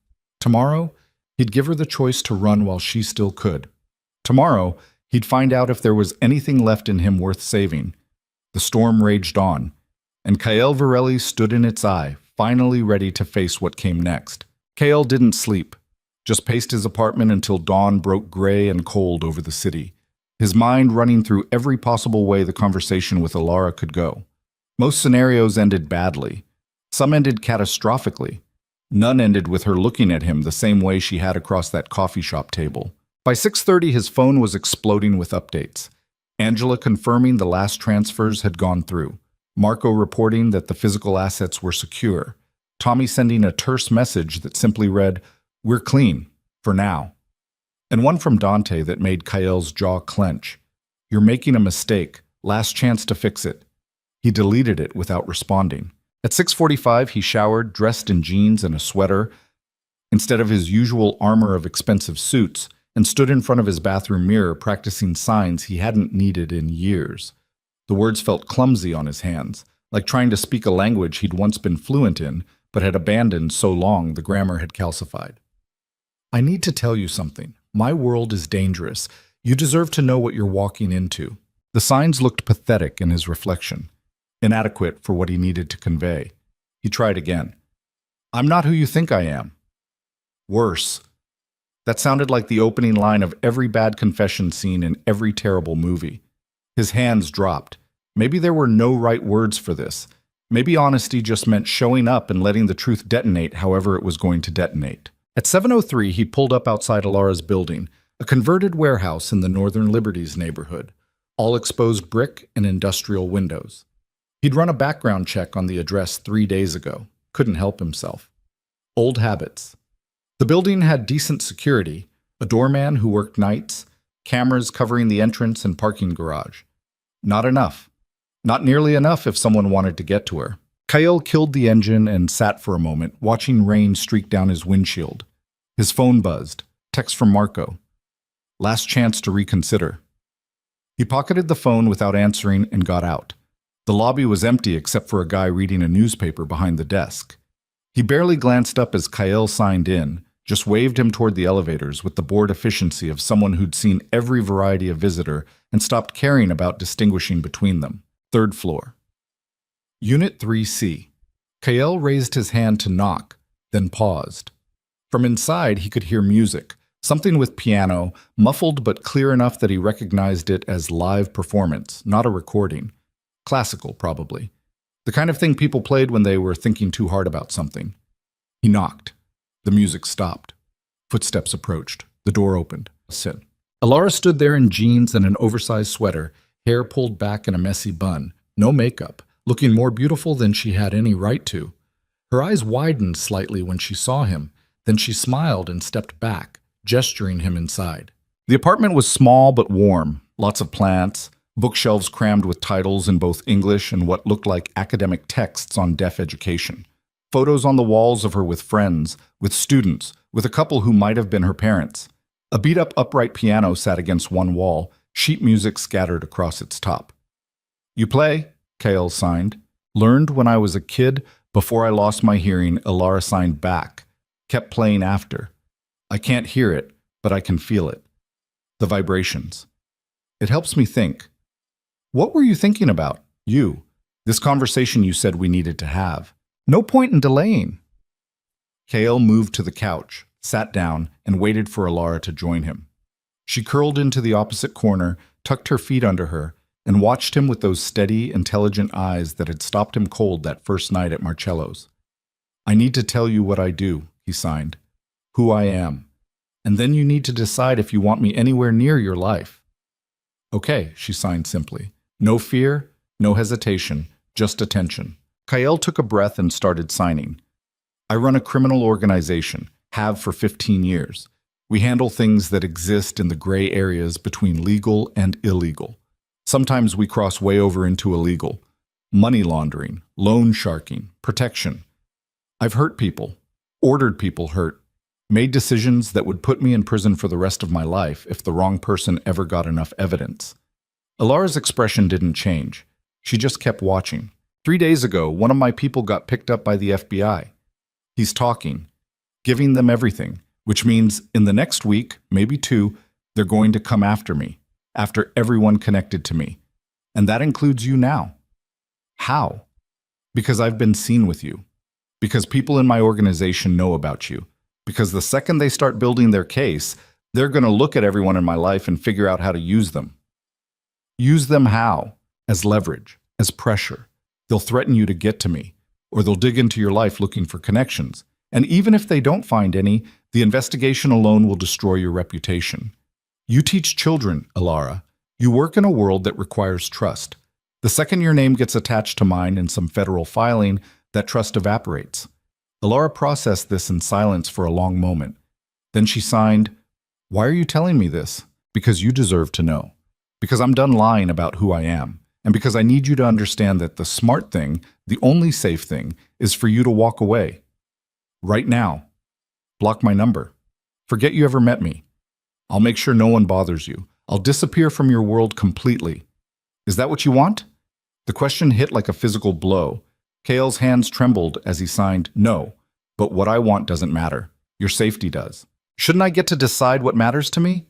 Tomorrow, he'd give her the choice to run while she still could. Tomorrow, he'd find out if there was anything left in him worth saving. The storm raged on, and Kyle Varelli stood in its eye, finally ready to face what came next. Kale didn't sleep. Just paced his apartment until dawn broke gray and cold over the city, his mind running through every possible way the conversation with Alara could go. Most scenarios ended badly. Some ended catastrophically. None ended with her looking at him the same way she had across that coffee shop table. By 6:30, his phone was exploding with updates. Angela confirming the last transfers had gone through. Marco reporting that the physical assets were secure. Tommy sending a terse message that simply read, "We're clean, for now." And one from Dante that made Kyle's jaw clench. "You're making a mistake. Last chance to fix it." He deleted it without responding. At 6:45, he showered, dressed in jeans and a sweater, instead of his usual armor of expensive suits, and stood in front of his bathroom mirror practicing signs he hadn't needed in years. The words felt clumsy on his hands, like trying to speak a language he'd once been fluent in, but had abandoned so long the grammar had calcified. "I need to tell you something. My world is dangerous. You deserve to know what you're walking into." The signs looked pathetic in his reflection, inadequate for what he needed to convey. He tried again. "I'm not who you think I am." Worse. That sounded like the opening line of every bad confession scene in every terrible movie. His hands dropped. Maybe there were no right words for this. Maybe honesty just meant showing up and letting the truth detonate however it was going to detonate. At 7:03, he pulled up outside Alara's building, a converted warehouse in the Northern Liberties neighborhood, all exposed brick and industrial windows. He'd run a background check on the address 3 days ago. couldn't help himself. Old habits. The building had decent security, a doorman who worked nights, cameras covering the entrance and parking garage. Not enough. Not nearly enough if someone wanted to get to her. Kyle killed the engine and sat for a moment, watching rain streak down his windshield. His phone buzzed. Text from Marco. Last chance to reconsider. He pocketed the phone without answering and got out. The lobby was empty except for a guy reading a newspaper behind the desk. He barely glanced up as Kyle signed in, just waved him toward the elevators with the bored efficiency of someone who'd seen every variety of visitor and stopped caring about distinguishing between them. Third floor. Unit 3C. Kyle raised his hand to knock, then paused. From inside, he could hear music, something with piano, muffled but clear enough that he recognized it as live performance, not a recording. Classical, probably. The kind of thing people played when they were thinking too hard about something. He knocked. The music stopped. Footsteps approached. The door opened. Sit. Alara stood there in jeans and an oversized sweater, hair pulled back in a messy bun, no makeup, looking more beautiful than she had any right to. Her eyes widened slightly when she saw him, then she smiled and stepped back, gesturing him inside. The apartment was small but warm, lots of plants, bookshelves crammed with titles in both English and what looked like academic texts on deaf education. Photos on the walls of her with friends, with students, with a couple who might have been her parents. A beat-up upright piano sat against one wall, sheet music scattered across its top. You play? Kale signed. Learned when I was a kid, before I lost my hearing, Alara signed back. Kept playing after. I can't hear it, but I can feel it. The vibrations. It helps me think. What were you thinking about? You. This conversation you said we needed to have. No point in delaying. Kale moved to the couch, sat down, and waited for Alara to join him. She curled into the opposite corner, tucked her feet under her, and watched him with those steady, intelligent eyes that had stopped him cold that first night at Marcello's. I need to tell you what I do, he signed. Who I am. And then you need to decide if you want me anywhere near your life. Okay, she signed simply. No fear, no hesitation, just attention. Kyle took a breath and started signing. I run a criminal organization, have for 15 years. We handle things that exist in the gray areas between legal and illegal. Sometimes we cross way over into illegal. Money laundering, loan sharking, protection. I've hurt people, ordered people hurt, made decisions that would put me in prison for the rest of my life if the wrong person ever got enough evidence. Alara's expression didn't change. She just kept watching. 3 days ago, one of my people got picked up by the FBI. He's talking, giving them everything, which means in the next week, maybe 2, they're going to come after me, after everyone connected to me. And that includes you now. How? Because I've been seen with you. Because people in my organization know about you. Because the second they start building their case, they're going to look at everyone in my life and figure out how to use them. Use them how? As leverage, as pressure. They'll threaten you to get to me, or they'll dig into your life looking for connections. And even if they don't find any, the investigation alone will destroy your reputation. You teach children, Alara. You work in a world that requires trust. The second your name gets attached to mine in some federal filing, that trust evaporates. Alara processed this in silence for a long moment. Then she signed, Why are you telling me this? Because you deserve to know. Because I'm done lying about who I am. And because I need you to understand that the smart thing, the only safe thing, is for you to walk away. Right now. Block my number. Forget you ever met me. I'll make sure no one bothers you. I'll disappear from your world completely. Is that what you want? The question hit like a physical blow. Kale's hands trembled as he signed, No, but what I want doesn't matter. Your safety does. Shouldn't I get to decide what matters to me?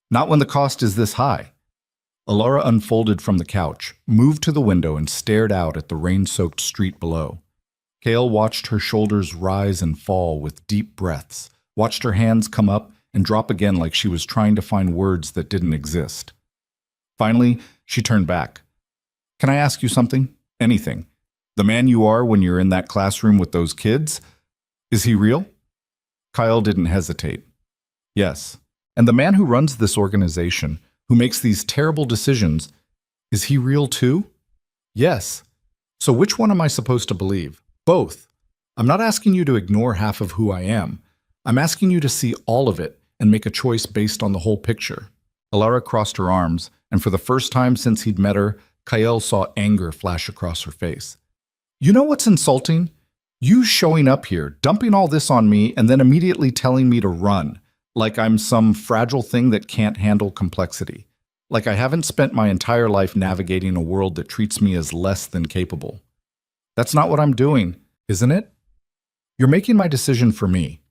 Not when the cost is this high. Alara unfolded from the couch, moved to the window, and stared out at the rain-soaked street below. Kale watched her shoulders rise and fall with deep breaths, watched her hands come up and drop again like she was trying to find words that didn't exist. Finally, she turned back. Can I ask you something? Anything. The man you are when you're in that classroom with those kids? Is he real? Kyle didn't hesitate. Yes. And the man who runs this organization, who makes these terrible decisions, is he real too? Yes. So which one am I supposed to believe? Both. I'm not asking you to ignore half of who I am. I'm asking you to see all of it and make a choice based on the whole picture. Alara crossed her arms, and for the first time since he'd met her, Kyle saw anger flash across her face. You know what's insulting? You showing up here, dumping all this on me, and then immediately telling me to run, like I'm some fragile thing that can't handle complexity. Like I haven't spent my entire life navigating a world that treats me as less than capable. That's not what I'm doing, isn't it? You're making my decision for me.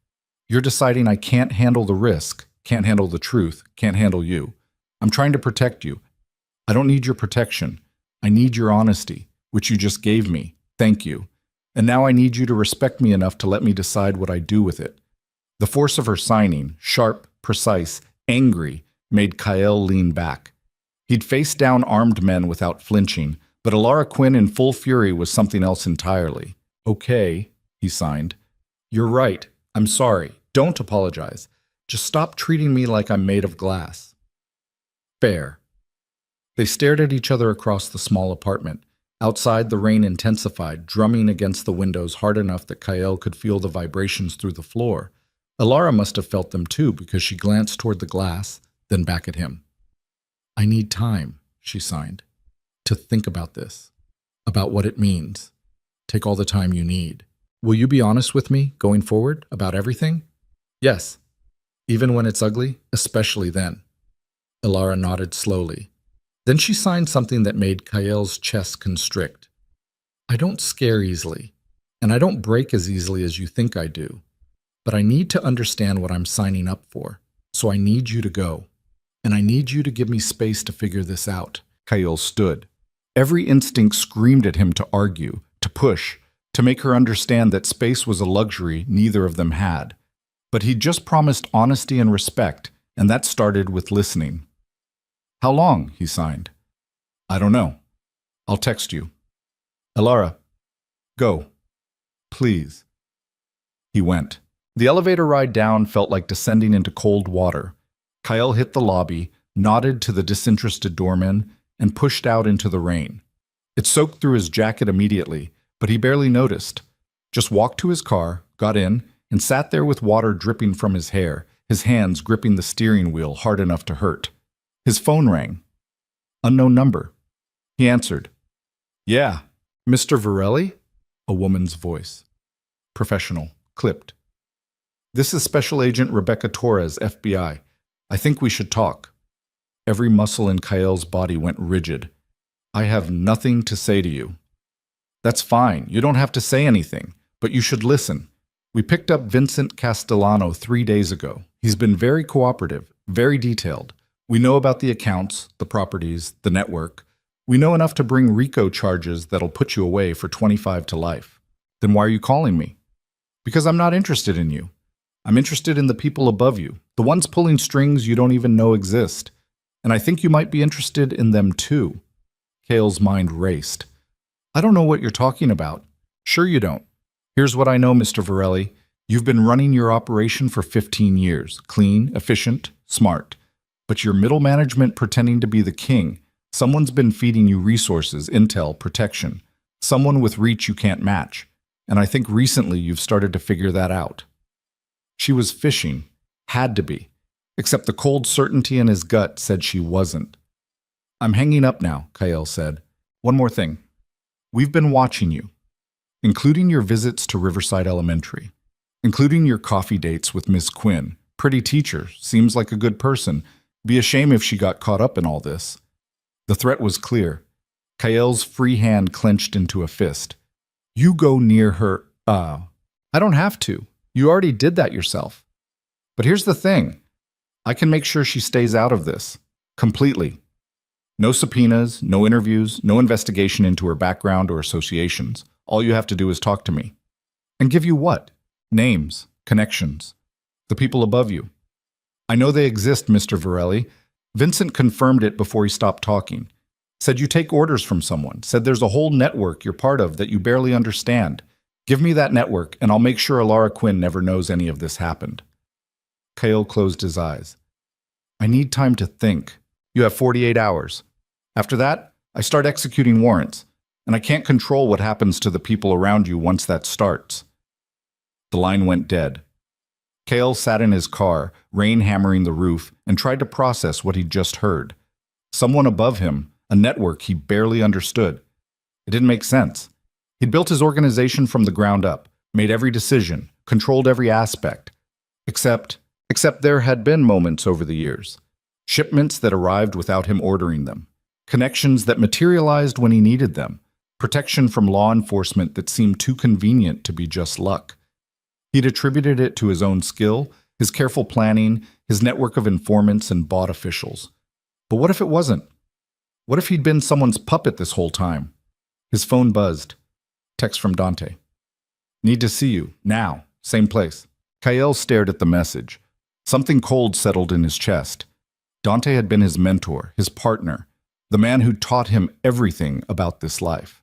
You're deciding I can't handle the risk, can't handle the truth, can't handle you. I'm trying to protect you. I don't need your protection. I need your honesty, which you just gave me. Thank you. And now I need you to respect me enough to let me decide what I do with it. The force of her signing, sharp, precise, angry, made Kyle lean back. He'd faced down armed men without flinching, but Alara Quinn in full fury was something else entirely. Okay, he signed. You're right. I'm sorry. Don't apologize. Just stop treating me like I'm made of glass. Fair. They stared at each other across the small apartment. Outside, the rain intensified, drumming against the windows hard enough that Kyle could feel the vibrations through the floor. Alara must have felt them too, because she glanced toward the glass, then back at him. I need time, she signed, to think about this, about what it means. Take all the time you need. Will you be honest with me, going forward, about everything? Yes. Even when it's ugly, especially then. Alara nodded slowly. Then she signed something that made Kyle's chest constrict. I don't scare easily, and I don't break as easily as you think I do. But I need to understand what I'm signing up for, so I need you to go. And I need you to give me space to figure this out. Kyle stood. Every instinct screamed at him to argue, to push, to make her understand that space was a luxury neither of them had. But he'd just promised honesty and respect, and that started with listening. How long? He signed. I don't know. I'll text you. Alara, go. Please. He went. The elevator ride down felt like descending into cold water. Kyle hit the lobby, nodded to the disinterested doorman, and pushed out into the rain. It soaked through his jacket immediately, but he barely noticed. Just walked to his car, got in, and sat there with water dripping from his hair, his hands gripping the steering wheel hard enough to hurt. His phone rang. Unknown number. He answered. Yeah, Mr. Varelli? A woman's voice. Professional, clipped. This is Special Agent Rebecca Torres, FBI. I think we should talk. Every muscle in Kyle's body went rigid. I have nothing to say to you. That's fine. You don't have to say anything, but you should listen. We picked up Vincent Castellano 3 days ago. He's been very cooperative, very detailed. We know about the accounts, the properties, the network. We know enough to bring RICO charges that'll put you away for 25 to life. Then why are you calling me? Because I'm not interested in you. I'm interested in the people above you, the ones pulling strings you don't even know exist. And I think you might be interested in them too. Kyle's mind raced. I don't know what you're talking about. Sure you don't. Here's what I know, Mr. Varelli. You've been running your operation for 15 years. Clean, efficient, smart. But your middle management pretending to be the king. Someone's been feeding you resources, intel, protection. Someone with reach you can't match. And I think recently you've started to figure that out. She was fishing. Had to be. Except the cold certainty in his gut said she wasn't. I'm hanging up now, Kyle said. One more thing. We've been watching you, including your visits to Riverside Elementary, including your coffee dates with Miss Quinn. Pretty teacher, seems like a good person. Be a shame if she got caught up in all this. The threat was clear. Kyle's free hand clenched into a fist. You go near her. I don't have to. You already did that yourself. But here's the thing. I can make sure she stays out of this. Completely. No subpoenas, no interviews, no investigation into her background or associations. All you have to do is talk to me. And give you what? Names, connections. The people above you. I know they exist, Mr. Varelli. Vincent confirmed it before he stopped talking. Said you take orders from someone. Said there's a whole network you're part of that you barely understand. Give me that network, and I'll make sure Alara Quinn never knows any of this happened. Kyle closed his eyes. I need time to think. You have 48 hours. After that, I start executing warrants, and I can't control what happens to the people around you once that starts. The line went dead. Kale sat in his car, rain hammering the roof, and tried to process what he'd just heard. Someone above him, a network he barely understood. It didn't make sense. He'd built his organization from the ground up, made every decision, controlled every aspect. Except there had been moments over the years. Shipments that arrived without him ordering them. Connections that materialized when he needed them. Protection from law enforcement that seemed too convenient to be just luck. He'd attributed it to his own skill, his careful planning, his network of informants and bought officials. But what if it wasn't? What if he'd been someone's puppet this whole time? His phone buzzed. Text from Dante. Need to see you, now, same place. Kael stared at the message. Something cold settled in his chest. Dante had been his mentor, his partner, the man who taught him everything about this life.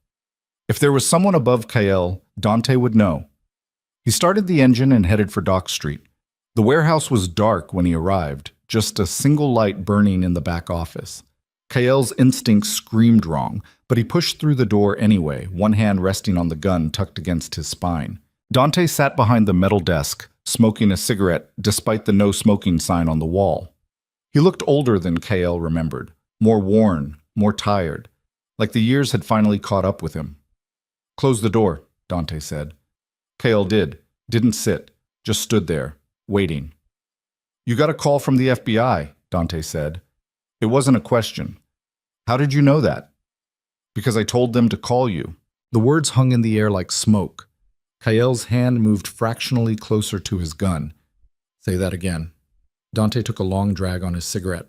If there was someone above Kael, Dante would know. He started the engine and headed for Dock Street. The warehouse was dark when he arrived, just a single light burning in the back office. Kael's instincts screamed wrong, but he pushed through the door anyway, one hand resting on the gun tucked against his spine. Dante sat behind the metal desk, smoking a cigarette despite the no smoking sign on the wall. He looked older than Kael remembered, more worn, more tired, like the years had finally caught up with him. Close the door, Dante said. Kael didn't sit, just stood there, waiting. You got a call from the FBI, Dante said. It wasn't a question. How did you know that? Because I told them to call you. The words hung in the air like smoke. Kael's hand moved fractionally closer to his gun. Say that again. Dante took a long drag on his cigarette.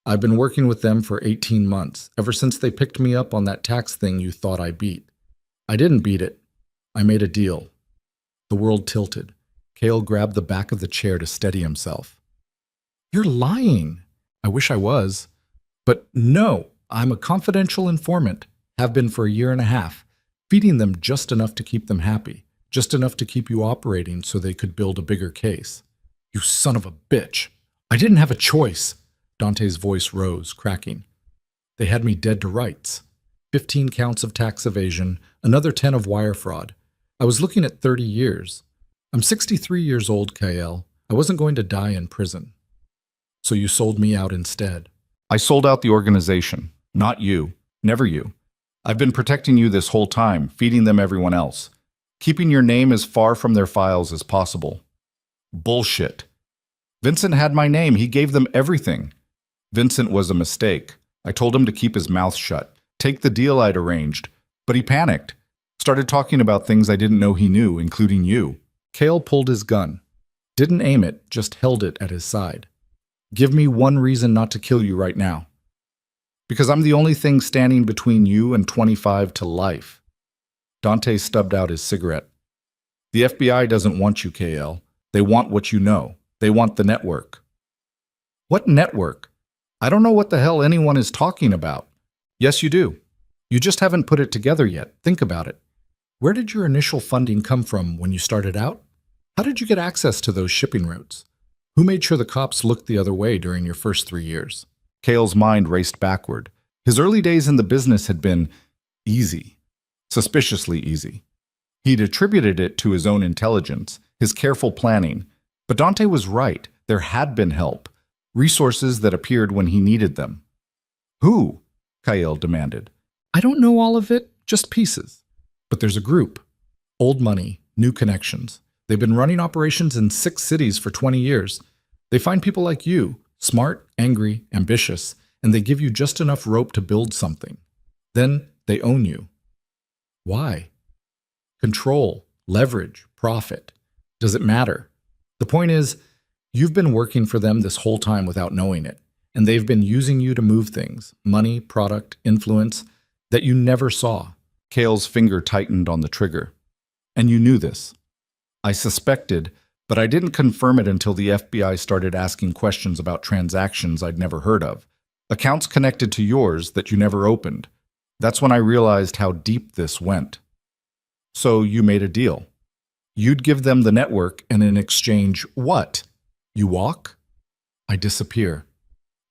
I've been working with them for 18 months, ever since they picked me up on that tax thing you thought I beat. I didn't beat it. I made a deal. The world tilted. Kael grabbed the back of the chair to steady himself. You're lying. I wish I was. But no, I'm a confidential informant. Have been for a year and a half, feeding them just enough to keep them happy, just enough to keep you operating so they could build a bigger case. You son of a bitch. I didn't have a choice. Dante's voice rose, cracking. They had me dead to rights. 15 counts of tax evasion, another 10 of wire fraud. I was looking at 30 years. I'm 63 years old, Kael. I wasn't going to die in prison. So you sold me out instead. I sold out the organization. Not you. Never you. I've been protecting you this whole time, feeding them everyone else. Keeping your name as far from their files as possible. Bullshit. Vincent had my name. He gave them everything. Vincent was a mistake. I told him to keep his mouth shut, take the deal I'd arranged. But he panicked. Started talking about things I didn't know he knew, including you. Kael pulled his gun. Didn't aim it, just held it at his side. Give me one reason not to kill you right now. Because I'm the only thing standing between you and 25 to life. Dante stubbed out his cigarette. The FBI doesn't want you, Kael. They want what you know. They want the network. What network? I don't know what the hell anyone is talking about. Yes, you do. You just haven't put it together yet. Think about it. Where did your initial funding come from when you started out? How did you get access to those shipping routes? Who made sure the cops looked the other way during your first 3 years? Kael's mind raced backward. His early days in the business had been easy, suspiciously easy. He'd attributed it to his own intelligence, his careful planning. But Dante was right. There had been help, resources that appeared when he needed them. Who? Kael demanded. I don't know all of it, just pieces. But there's a group. Old money, new connections. They've been running operations in 6 cities for 20 years. They find people like you, smart, angry, ambitious, and they give you just enough rope to build something. Then they own you. Why? Control, leverage, profit. Does it matter? The point is, you've been working for them this whole time without knowing it, and they've been using you to move things, money, product, influence, that you never saw. Kael's finger tightened on the trigger. And you knew this. I suspected, but I didn't confirm it until the FBI started asking questions about transactions I'd never heard of. Accounts connected to yours that you never opened. That's when I realized how deep this went. So you made a deal. You'd give them the network, and in exchange, what? You walk? I disappear.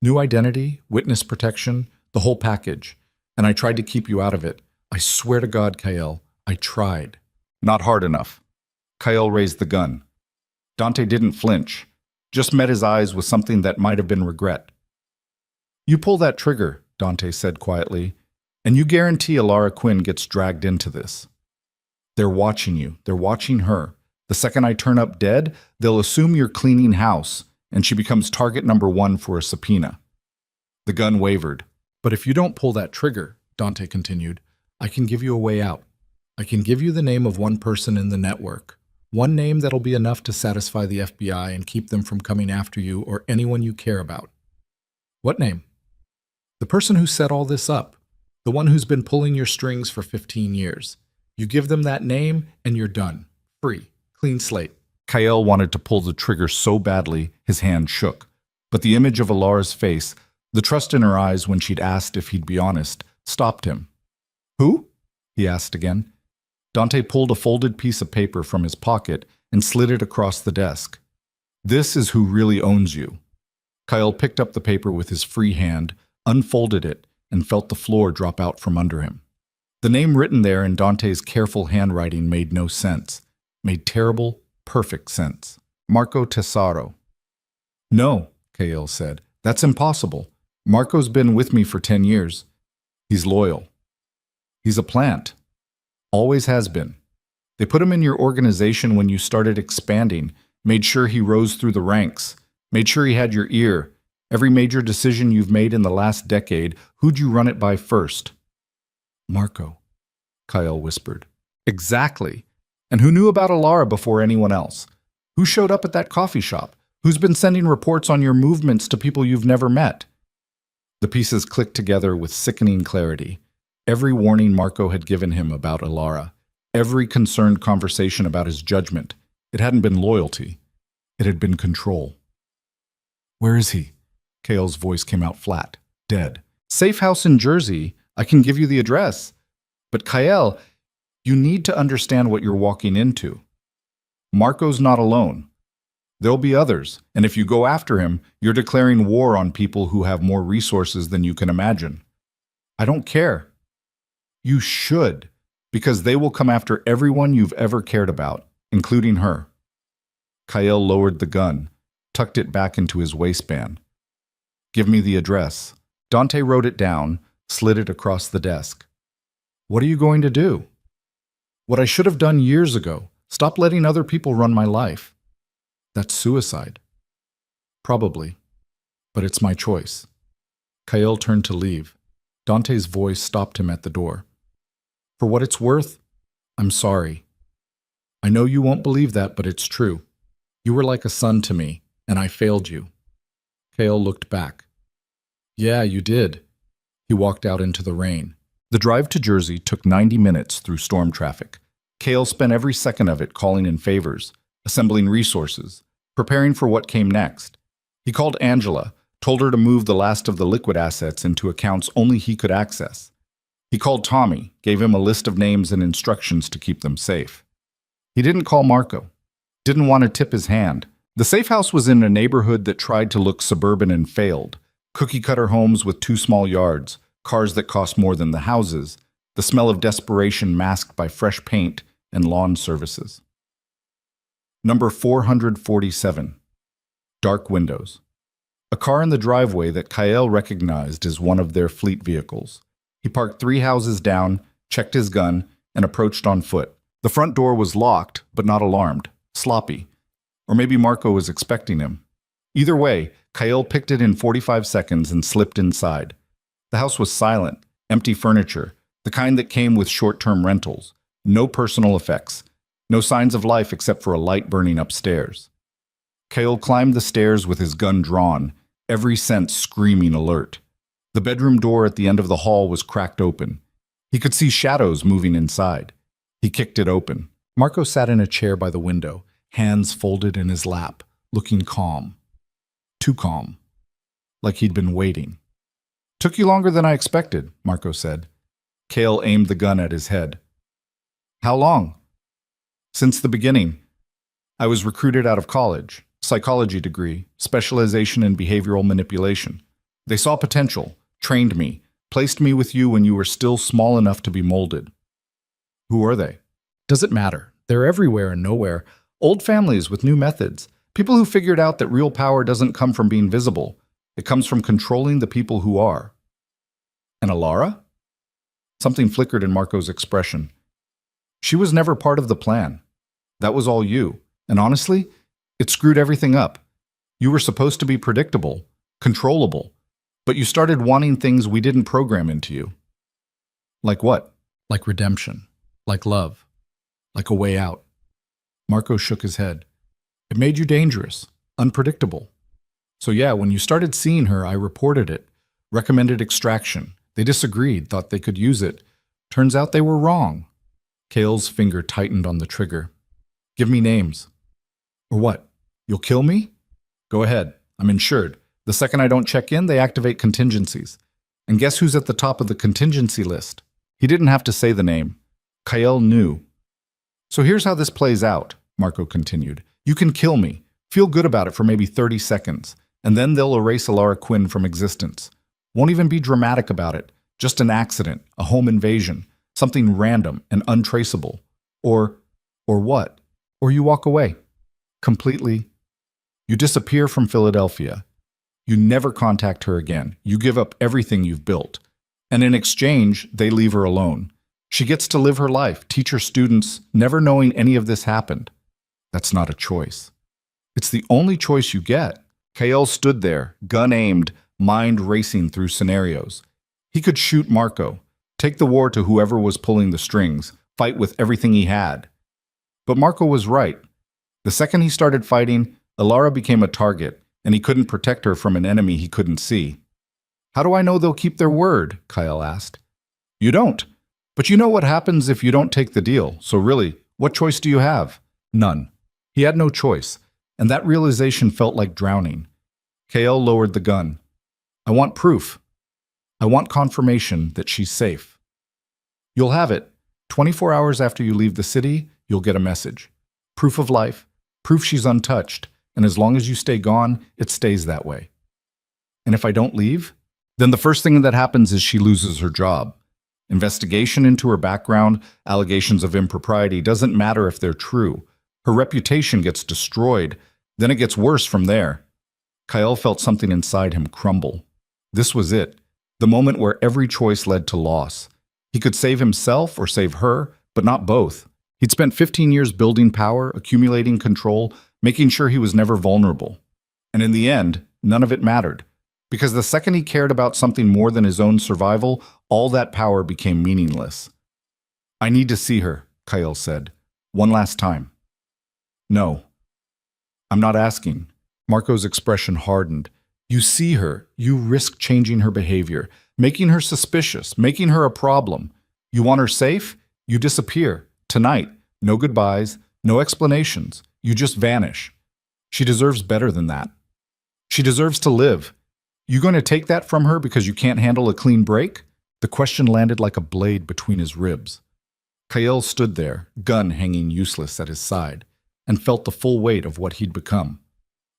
New identity, witness protection, the whole package. And I tried to keep you out of it. I swear to God, Kael, I tried. Not hard enough. Kyle raised the gun. Dante didn't flinch, just met his eyes with something that might have been regret. You pull that trigger, Dante said quietly, and you guarantee Alara Quinn gets dragged into this. They're watching you. They're watching her. The second I turn up dead, they'll assume you're cleaning house, and she becomes target number 1 for a subpoena. The gun wavered. But if you don't pull that trigger, Dante continued, I can give you a way out. I can give you the name of one person in the network. One name that'll be enough to satisfy the FBI and keep them from coming after you or anyone you care about. What name? The person who set all this up. The one who's been pulling your strings for 15 years. You give them that name and you're done. Free. Clean slate. Kyle wanted to pull the trigger so badly his hand shook. But the image of Alara's face, the trust in her eyes when she'd asked if he'd be honest, stopped him. Who? He asked again. Dante pulled a folded piece of paper from his pocket and slid it across the desk. This is who really owns you. Kyle picked up the paper with his free hand, unfolded it, and felt the floor drop out from under him. The name written there in Dante's careful handwriting made no sense. Made terrible, perfect sense. Marco Tesoro. No, Kyle said. That's impossible. Marco's been with me for 10 years. He's loyal. He's a plant. Always has been. They put him in your organization when you started expanding, made sure he rose through the ranks, made sure he had your ear. Every major decision you've made in the last decade, who'd you run it by first? Marco, Kyle whispered. Exactly. And who knew about Alara before anyone else? Who showed up at that coffee shop? Who's been sending reports on your movements to people you've never met? The pieces clicked together with sickening clarity. Every warning Marco had given him about Alara, every concerned conversation about his judgment, it hadn't been loyalty. It had been control. Where is he? Kale's voice came out flat, dead. Safe house in Jersey. I can give you the address. But Kyle, you need to understand what you're walking into. Marco's not alone. There'll be others, and if you go after him, you're declaring war on people who have more resources than you can imagine. I don't care. You should, because they will come after everyone you've ever cared about, including her. Kyle lowered the gun, tucked it back into his waistband. Give me the address. Dante wrote it down, slid it across the desk. What are you going to do? What I should have done years ago. Stop letting other people run my life. That's suicide. Probably. But it's my choice. Kyle turned to leave. Dante's voice stopped him at the door. For what it's worth, I'm sorry. I know you won't believe that, but it's true. You were like a son to me, and I failed you. Kyle looked back. Yeah, you did. He walked out into the rain. The drive to Jersey took 90 minutes through storm traffic. Kale spent every second of it calling in favors, assembling resources, preparing for what came next. He called Angela, told her to move the last of the liquid assets into accounts only he could access. He called Tommy, gave him a list of names and instructions to keep them safe. He didn't call Marco. Didn't want to tip his hand. The safe house was in a neighborhood that tried to look suburban and failed. Cookie-cutter homes with 2 small yards, cars that cost more than the houses, the smell of desperation masked by fresh paint and lawn services. Number 447. Dark windows. A car in the driveway that Kyle recognized as one of their fleet vehicles. He parked 3 houses down, checked his gun, and approached on foot. The front door was locked, but not alarmed, sloppy. Or maybe Marco was expecting him. Either way, Kyle picked it in 45 seconds and slipped inside. The house was silent, empty furniture, the kind that came with short-term rentals. No personal effects. No signs of life except for a light burning upstairs. Kyle climbed the stairs with his gun drawn, every sense screaming alert. The bedroom door at the end of the hall was cracked open. He could see shadows moving inside. He kicked it open. Marco sat in a chair by the window, hands folded in his lap, looking calm. Too calm. Like he'd been waiting. Took you longer than I expected, Marco said. Kale aimed the gun at his head. How long? Since the beginning. I was recruited out of college, psychology degree, specialization in behavioral manipulation. They saw potential, trained me, placed me with you when you were still small enough to be molded. Who are they? Does it matter? They're everywhere and nowhere. Old families with new methods. People who figured out that real power doesn't come from being visible. It comes from controlling the people who are. And Alara? Something flickered in Marco's expression. She was never part of the plan. That was all you. And honestly, it screwed everything up. You were supposed to be predictable, controllable, but you started wanting things we didn't program into you. Like what? Like redemption, like love, like a way out. Marco shook his head. It made you dangerous, unpredictable. So yeah, when you started seeing her, I reported it, recommended extraction. They disagreed, thought they could use it. Turns out they were wrong. Kale's finger tightened on the trigger. Give me names. Or what? You'll kill me? Go ahead. I'm insured. The second I don't check in, they activate contingencies. And guess who's at the top of the contingency list? He didn't have to say the name. Kale knew. So here's how this plays out, Marco continued. You can kill me, feel good about it for maybe 30 seconds, and then they'll erase Alara Quinn from existence. Won't even be dramatic about it. Just an accident, a home invasion, something random and untraceable. Or what? Or you walk away. Completely. You disappear from Philadelphia. You never contact her again. You give up everything you've built. And in exchange, they leave her alone. She gets to live her life, teach her students, never knowing any of this happened. That's not a choice. It's the only choice you get. Kale stood there, gun aimed, mind racing through scenarios. He could shoot Marco, take the war to whoever was pulling the strings, fight with everything he had. But Marco was right. The second he started fighting, Alara became a target, and he couldn't protect her from an enemy he couldn't see. How do I know they'll keep their word? Kyle asked. You don't. But you know what happens if you don't take the deal, so really, what choice do you have? None. He had no choice, and that realization felt like drowning. Kale lowered the gun. I want proof. I want confirmation that she's safe. You'll have it. 24 hours after you leave the city, you'll get a message. Proof of life, proof she's untouched, and as long as you stay gone, it stays that way. And if I don't leave, then the first thing that happens is she loses her job. Investigation into her background, allegations of impropriety, doesn't matter if they're true. Her reputation gets destroyed, then it gets worse from there. Kyle felt something inside him crumble. This was it, the moment where every choice led to loss. He could save himself or save her, but not both. He'd spent 15 years building power, accumulating control, making sure he was never vulnerable. And in the end, none of it mattered. Because the second he cared about something more than his own survival, all that power became meaningless. I need to see her, Kyle said. One last time. No. I'm not asking. Marco's expression hardened. You see her, you risk changing her behavior, making her suspicious, making her a problem. You want her safe? You disappear. Tonight. No goodbyes, no explanations. You just vanish. She deserves better than that. She deserves to live. You going to take that from her because you can't handle a clean break? The question landed like a blade between his ribs. Kyle stood there, gun hanging useless at his side, and felt the full weight of what he'd become.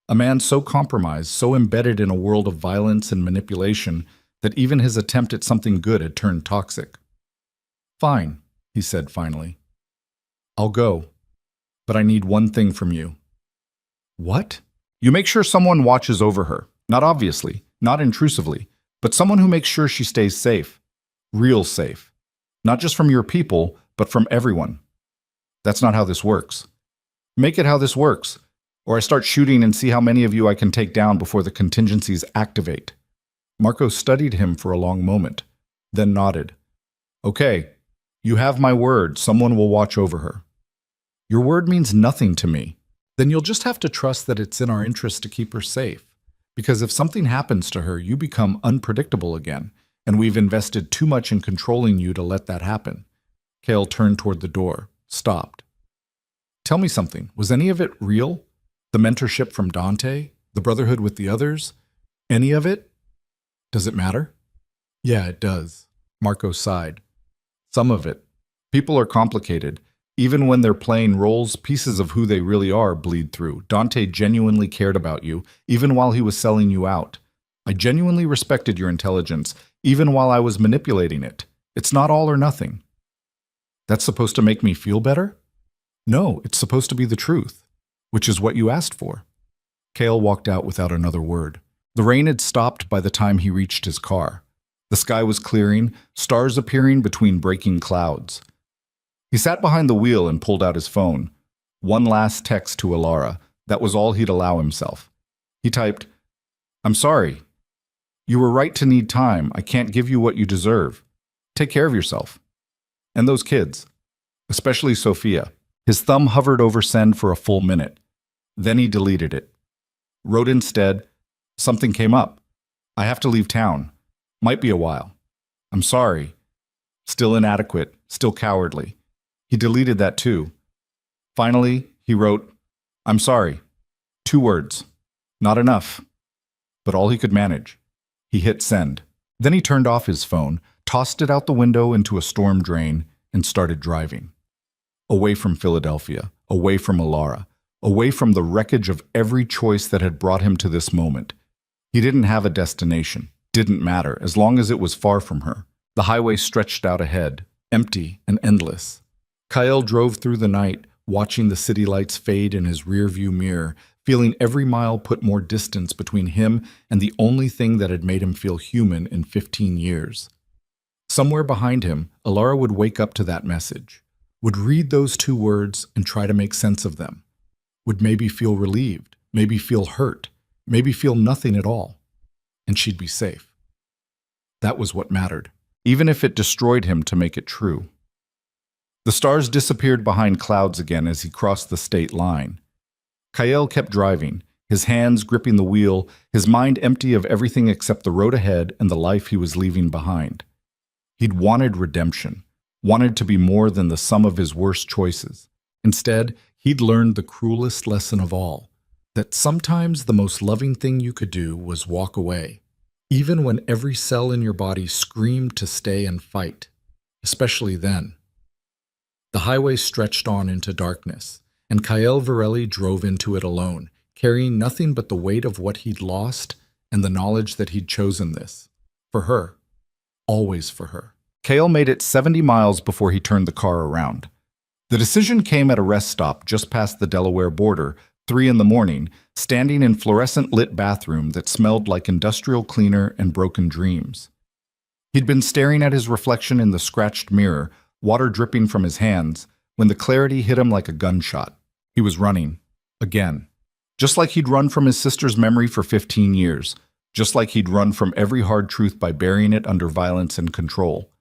A man so compromised, so embedded in a world of violence and manipulation that even his attempt at something good had turned toxic. Fine, he said finally. I'll go, but I need one thing from you. What? You make sure someone watches over her, not obviously, not intrusively, but someone who makes sure she stays safe, real safe, not just from your people, but from everyone. That's not how this works. Make it how this works, or I start shooting and see how many of you I can take down before the contingencies activate. Marco studied him for a long moment, then nodded. Okay, you have my word, someone will watch over her. Your word means nothing to me. Then you'll just have to trust that it's in our interest to keep her safe. Because if something happens to her, you become unpredictable again, and we've invested too much in controlling you to let that happen. Kale turned toward the door, stopped. Tell me something, was any of it real? The mentorship from Dante? The brotherhood with the others? Any of it? Does it matter? Yeah, it does. Marco sighed. Some of it. People are complicated. Even when they're playing roles, pieces of who they really are bleed through. Dante genuinely cared about you, even while he was selling you out. I genuinely respected your intelligence, even while I was manipulating it. It's not all or nothing. That's supposed to make me feel better? No, it's supposed to be the truth, which is what you asked for. Cale walked out without another word. The rain had stopped by the time he reached his car. The sky was clearing, stars appearing between breaking clouds. He sat behind the wheel and pulled out his phone. One last text to Alara. That was all he'd allow himself. He typed, "I'm sorry. You were right to need time. I can't give you what you deserve. Take care of yourself. And those kids. Especially Sophia." His thumb hovered over send for a full minute. Then he deleted it. Wrote instead, "Something came up. I have to leave town. Might be a while. I'm sorry." Still inadequate, still cowardly. He deleted that too. Finally, he wrote, "I'm sorry." 2 words. Not enough. But all he could manage. He hit send. Then he turned off his phone, tossed it out the window into a storm drain, and started driving. Away from Philadelphia, away from Alara, away from the wreckage of every choice that had brought him to this moment. He didn't have a destination. Didn't matter, as long as it was far from her. The highway stretched out ahead, empty and endless. Kyle drove through the night, watching the city lights fade in his rearview mirror, feeling every mile put more distance between him and the only thing that had made him feel human in 15 years. Somewhere behind him, Alara would wake up to that message, would read those 2 words and try to make sense of them, would maybe feel relieved, maybe feel hurt, maybe feel nothing at all, and she'd be safe. That was what mattered, even if it destroyed him to make it true. The stars disappeared behind clouds again as he crossed the state line. Kyle kept driving, his hands gripping the wheel, his mind empty of everything except the road ahead and the life he was leaving behind. He'd wanted redemption, wanted to be more than the sum of his worst choices. Instead, he'd learned the cruelest lesson of all, that sometimes the most loving thing you could do was walk away, even when every cell in your body screamed to stay and fight, especially then. The highway stretched on into darkness, and Kyle Varelli drove into it alone, carrying nothing but the weight of what he'd lost and the knowledge that he'd chosen this. For her. Always for her. Kyle made it 70 miles before he turned the car around. The decision came at a rest stop just past the Delaware border, 3 in the morning, standing in fluorescent-lit bathroom that smelled like industrial cleaner and broken dreams. He'd been staring at his reflection in the scratched mirror, water dripping from his hands, when the clarity hit him like a gunshot. He was running. Again. Just like he'd run from his sister's memory for 15 years. Just like he'd run from every hard truth by burying it under violence and control.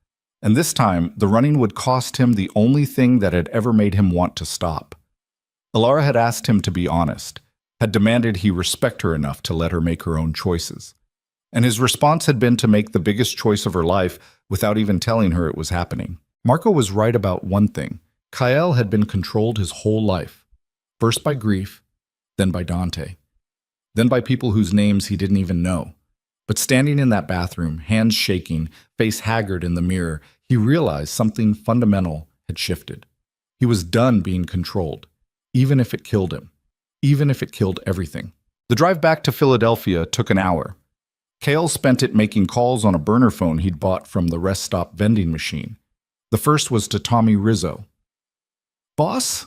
And this time, the running would cost him the only thing that had ever made him want to stop. Alara had asked him to be honest, had demanded he respect her enough to let her make her own choices. And his response had been to make the biggest choice of her life without even telling her it was happening. Marco was right about one thing. Kyle had been controlled his whole life. First by grief, then by Dante. Then by people whose names he didn't even know. But standing in that bathroom, hands shaking, face haggard in the mirror, he realized something fundamental had shifted. He was done being controlled, even if it killed him, even if it killed everything. The drive back to Philadelphia took an hour. Kale spent it making calls on a burner phone he'd bought from the rest stop vending machine. The first was to Tommy Rizzo. "Boss?"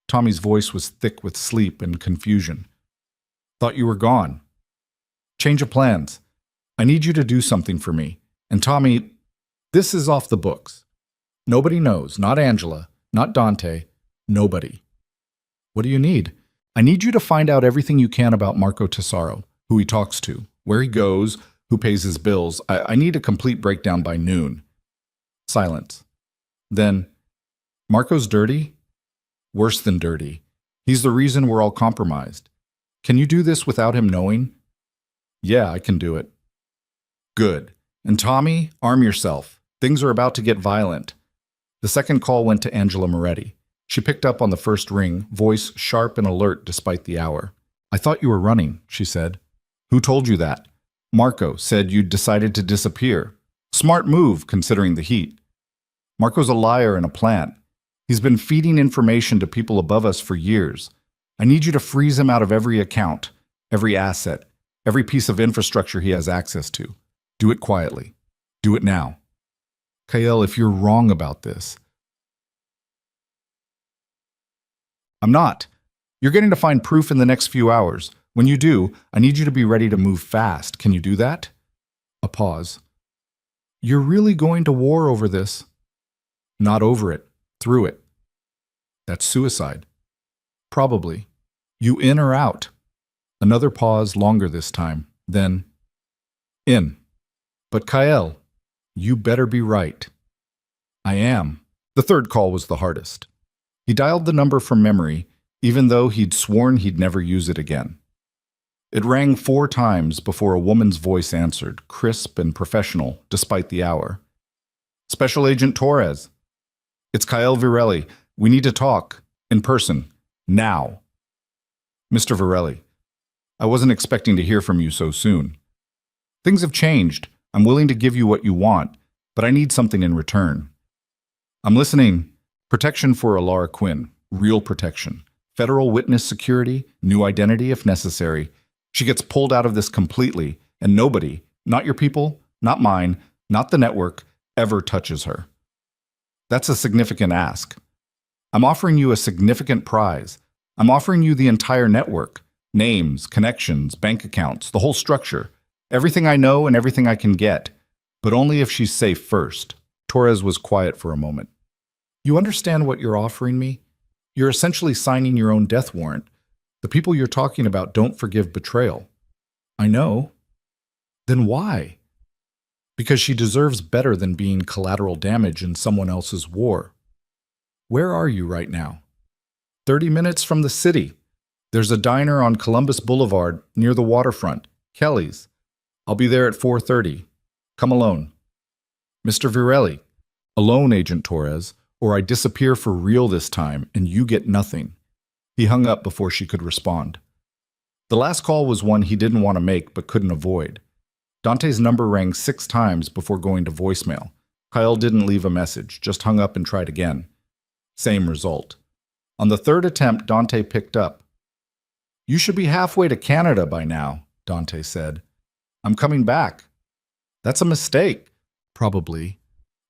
Tommy's voice was thick with sleep and confusion. "Thought you were gone. Change of plans. I need you to do something for me. And Tommy, this is off the books. Nobody knows, not Angela, not Dante, nobody." "What do you need?" "I need you to find out everything you can about Marco Tesoro, who he talks to, where he goes, who pays his bills. I need a complete breakdown by noon." Silence. Then, "Marco's dirty?" "Worse than dirty. He's the reason we're all compromised. Can you do this without him knowing?" "Yeah, I can do it." "Good. And Tommy, arm yourself. Things are about to get violent." The second call went to Angela Moretti. She picked up on the first ring, voice sharp and alert despite the hour. "I thought you were running," she said. "Who told you that?" "Marco said you'd decided to disappear. Smart move, considering the heat. Marco's a liar and a plant. He's been feeding information to people above us for years. I need you to freeze him out of every account, every asset, every piece of infrastructure he has access to. Do it quietly. Do it now." "Kyle, if you're wrong about this..." I'm not. You're getting to find proof in the next few hours. When you do, I need you to be ready to move fast. Can you do that? A pause. You're really going to war over this? Not over it, through it. That's suicide. Probably. You in or out? Another pause, longer this time. Then, in. But Kyle, you better be right. I am. The third call was the hardest. He dialed the number from memory, even though he'd sworn he'd never use it again. It rang 4 times before a woman's voice answered, crisp and professional, despite the hour. Special Agent Torres. It's Kyle Virelli. We need to talk. In person. Now. Mr. Virelli, I wasn't expecting to hear from you so soon. Things have changed. I'm willing to give you what you want, but I need something in return. I'm listening. Protection for Alara Quinn. Real protection. Federal witness security. New identity if necessary. She gets pulled out of this completely, and nobody, not your people, not mine, not the network, ever touches her. That's a significant ask. I'm offering you a significant prize. I'm offering you the entire network. Names, connections, bank accounts, the whole structure. Everything I know and everything I can get. But only if she's safe first. Torres was quiet for a moment. You understand what you're offering me? You're essentially signing your own death warrant. The people you're talking about don't forgive betrayal. I know. Then why? Because she deserves better than being collateral damage in someone else's war. Where are you right now? 30 minutes from the city. There's a diner on Columbus Boulevard near the waterfront, Kelly's. I'll be there at 4:30. Come alone. Mr. Virelli, alone, Agent Torres, or I disappear for real this time and you get nothing. He hung up before she could respond. The last call was one he didn't want to make but couldn't avoid. Dante's number rang 6 times before going to voicemail. Kyle didn't leave a message, just hung up and tried again. Same result. On the 3rd attempt, Dante picked up. You should be halfway to Canada by now, Dante said. I'm coming back. That's a mistake. Probably.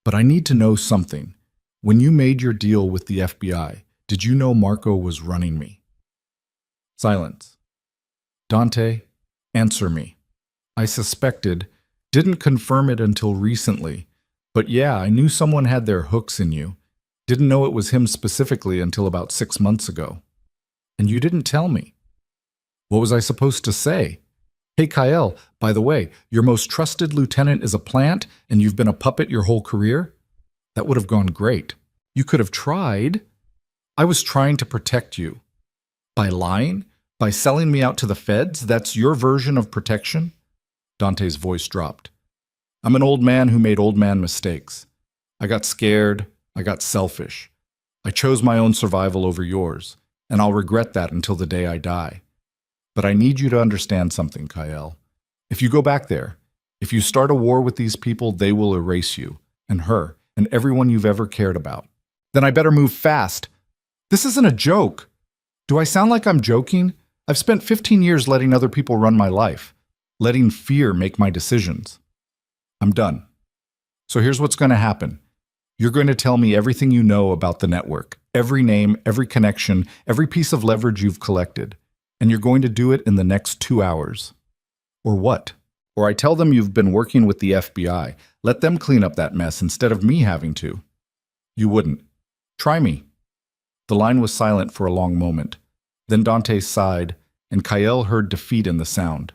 But I need to know something. When you made your deal with the FBI, did you know Marco was running me? Silence. Dante, answer me. I suspected, didn't confirm it until recently, but yeah, I knew someone had their hooks in you. Didn't know it was him specifically until about 6 months ago. And you didn't tell me. What was I supposed to say? Hey, Kyle, by the way, your most trusted lieutenant is a plant and you've been a puppet your whole career? That would have gone great. You could have tried. I was trying to protect you. By lying? By selling me out to the feds? That's your version of protection? Dante's voice dropped. I'm an old man who made old man mistakes. I got scared. I got selfish. I chose my own survival over yours, and I'll regret that until the day I die. But I need you to understand something, Kyle. If you go back there, if you start a war with these people, they will erase you, and her, and everyone you've ever cared about. Then I better move fast. This isn't a joke. Do I sound like I'm joking? I've spent 15 years letting other people run my life, letting fear make my decisions. I'm done. So here's what's going to happen. You're going to tell me everything you know about the network, every name, every connection, every piece of leverage you've collected. And you're going to do it in the next 2 hours. Or what? Or I tell them you've been working with the FBI. Let them clean up that mess instead of me having to. You wouldn't. Try me. The line was silent for a long moment. Then Dante sighed, and Kyle heard defeat in the sound.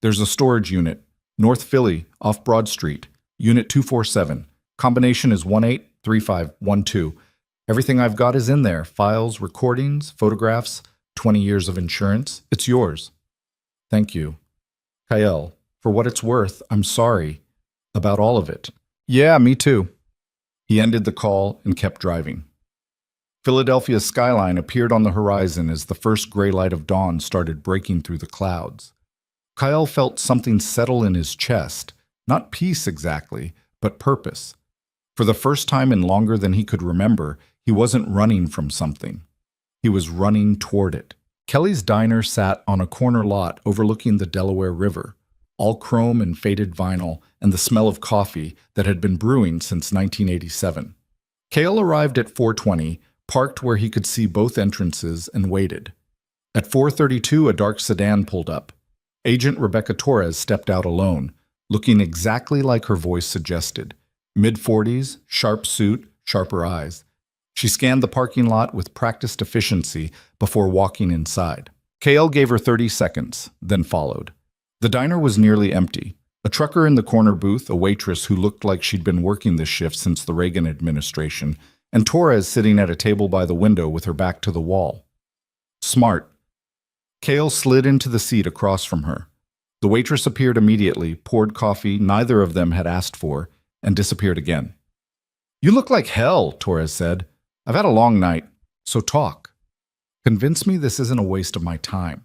There's a storage unit, North Philly, off Broad Street, Unit 247. Combination is 183512. Everything I've got is in there. Files, recordings, photographs, 20 years of insurance. It's yours. Thank you. Kyle, for what it's worth, I'm sorry about all of it. Yeah, me too. He ended the call and kept driving. Philadelphia's skyline appeared on the horizon as the first gray light of dawn started breaking through the clouds. Kyle felt something settle in his chest, not peace exactly, but purpose. For the first time in longer than he could remember, he wasn't running from something. He was running toward it. Kelly's diner sat on a corner lot overlooking the Delaware River, all chrome and faded vinyl and the smell of coffee that had been brewing since 1987. Cale arrived at 4:20, parked where he could see both entrances, and waited. At 4:32, a dark sedan pulled up. Agent Rebecca Torres stepped out alone, looking exactly like her voice suggested. Mid-40s, sharp suit, sharper eyes. She scanned the parking lot with practiced efficiency before walking inside. KL gave her 30 seconds, then followed. The diner was nearly empty. A trucker in the corner booth, a waitress who looked like she'd been working this shift since the Reagan administration, and Torres sitting at a table by the window with her back to the wall. Smart. KL slid into the seat across from her. The waitress appeared immediately, poured coffee neither of them had asked for, and disappeared again. "You look like hell," Torres said. "I've had a long night, so talk. Convince me this isn't a waste of my time."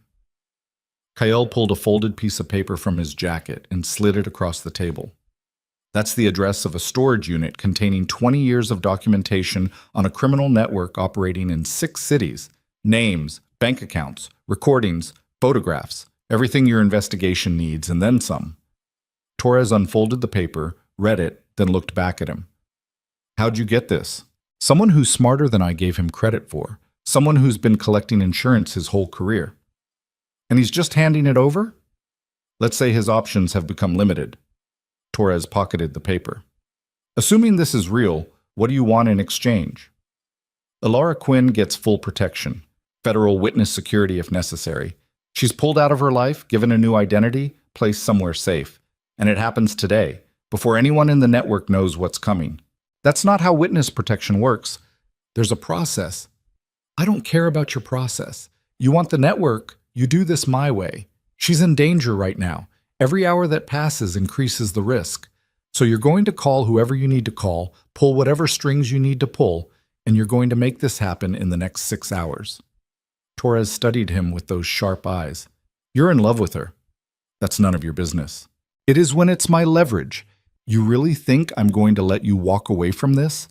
Kyle pulled a folded piece of paper from his jacket and slid it across the table. "That's the address of a storage unit containing 20 years of documentation on a criminal network operating in 6 cities. Names, bank accounts, recordings, photographs, everything your investigation needs, and then some." Torres unfolded the paper, read it, then looked back at him. "How'd you get this?" "Someone who's smarter than I gave him credit for. Someone who's been collecting insurance his whole career." "And he's just handing it over?" "Let's say his options have become limited." Torres pocketed the paper. "Assuming this is real, what do you want in exchange?" "Alara Quinn gets full protection, federal witness security if necessary. She's pulled out of her life, given a new identity, placed somewhere safe. And it happens today, before anyone in the network knows what's coming. That's not how witness protection works. There's a process." "I don't care about your process. You want the network, you do this my way. She's in danger right now. Every hour that passes increases the risk. So you're going to call whoever you need to call, pull whatever strings you need to pull, and you're going to make this happen in the next 6 hours." Torres studied him with those sharp eyes. "You're in love with her. That's none of your business." "It is when it's my leverage. You really think I'm going to let you walk away from this?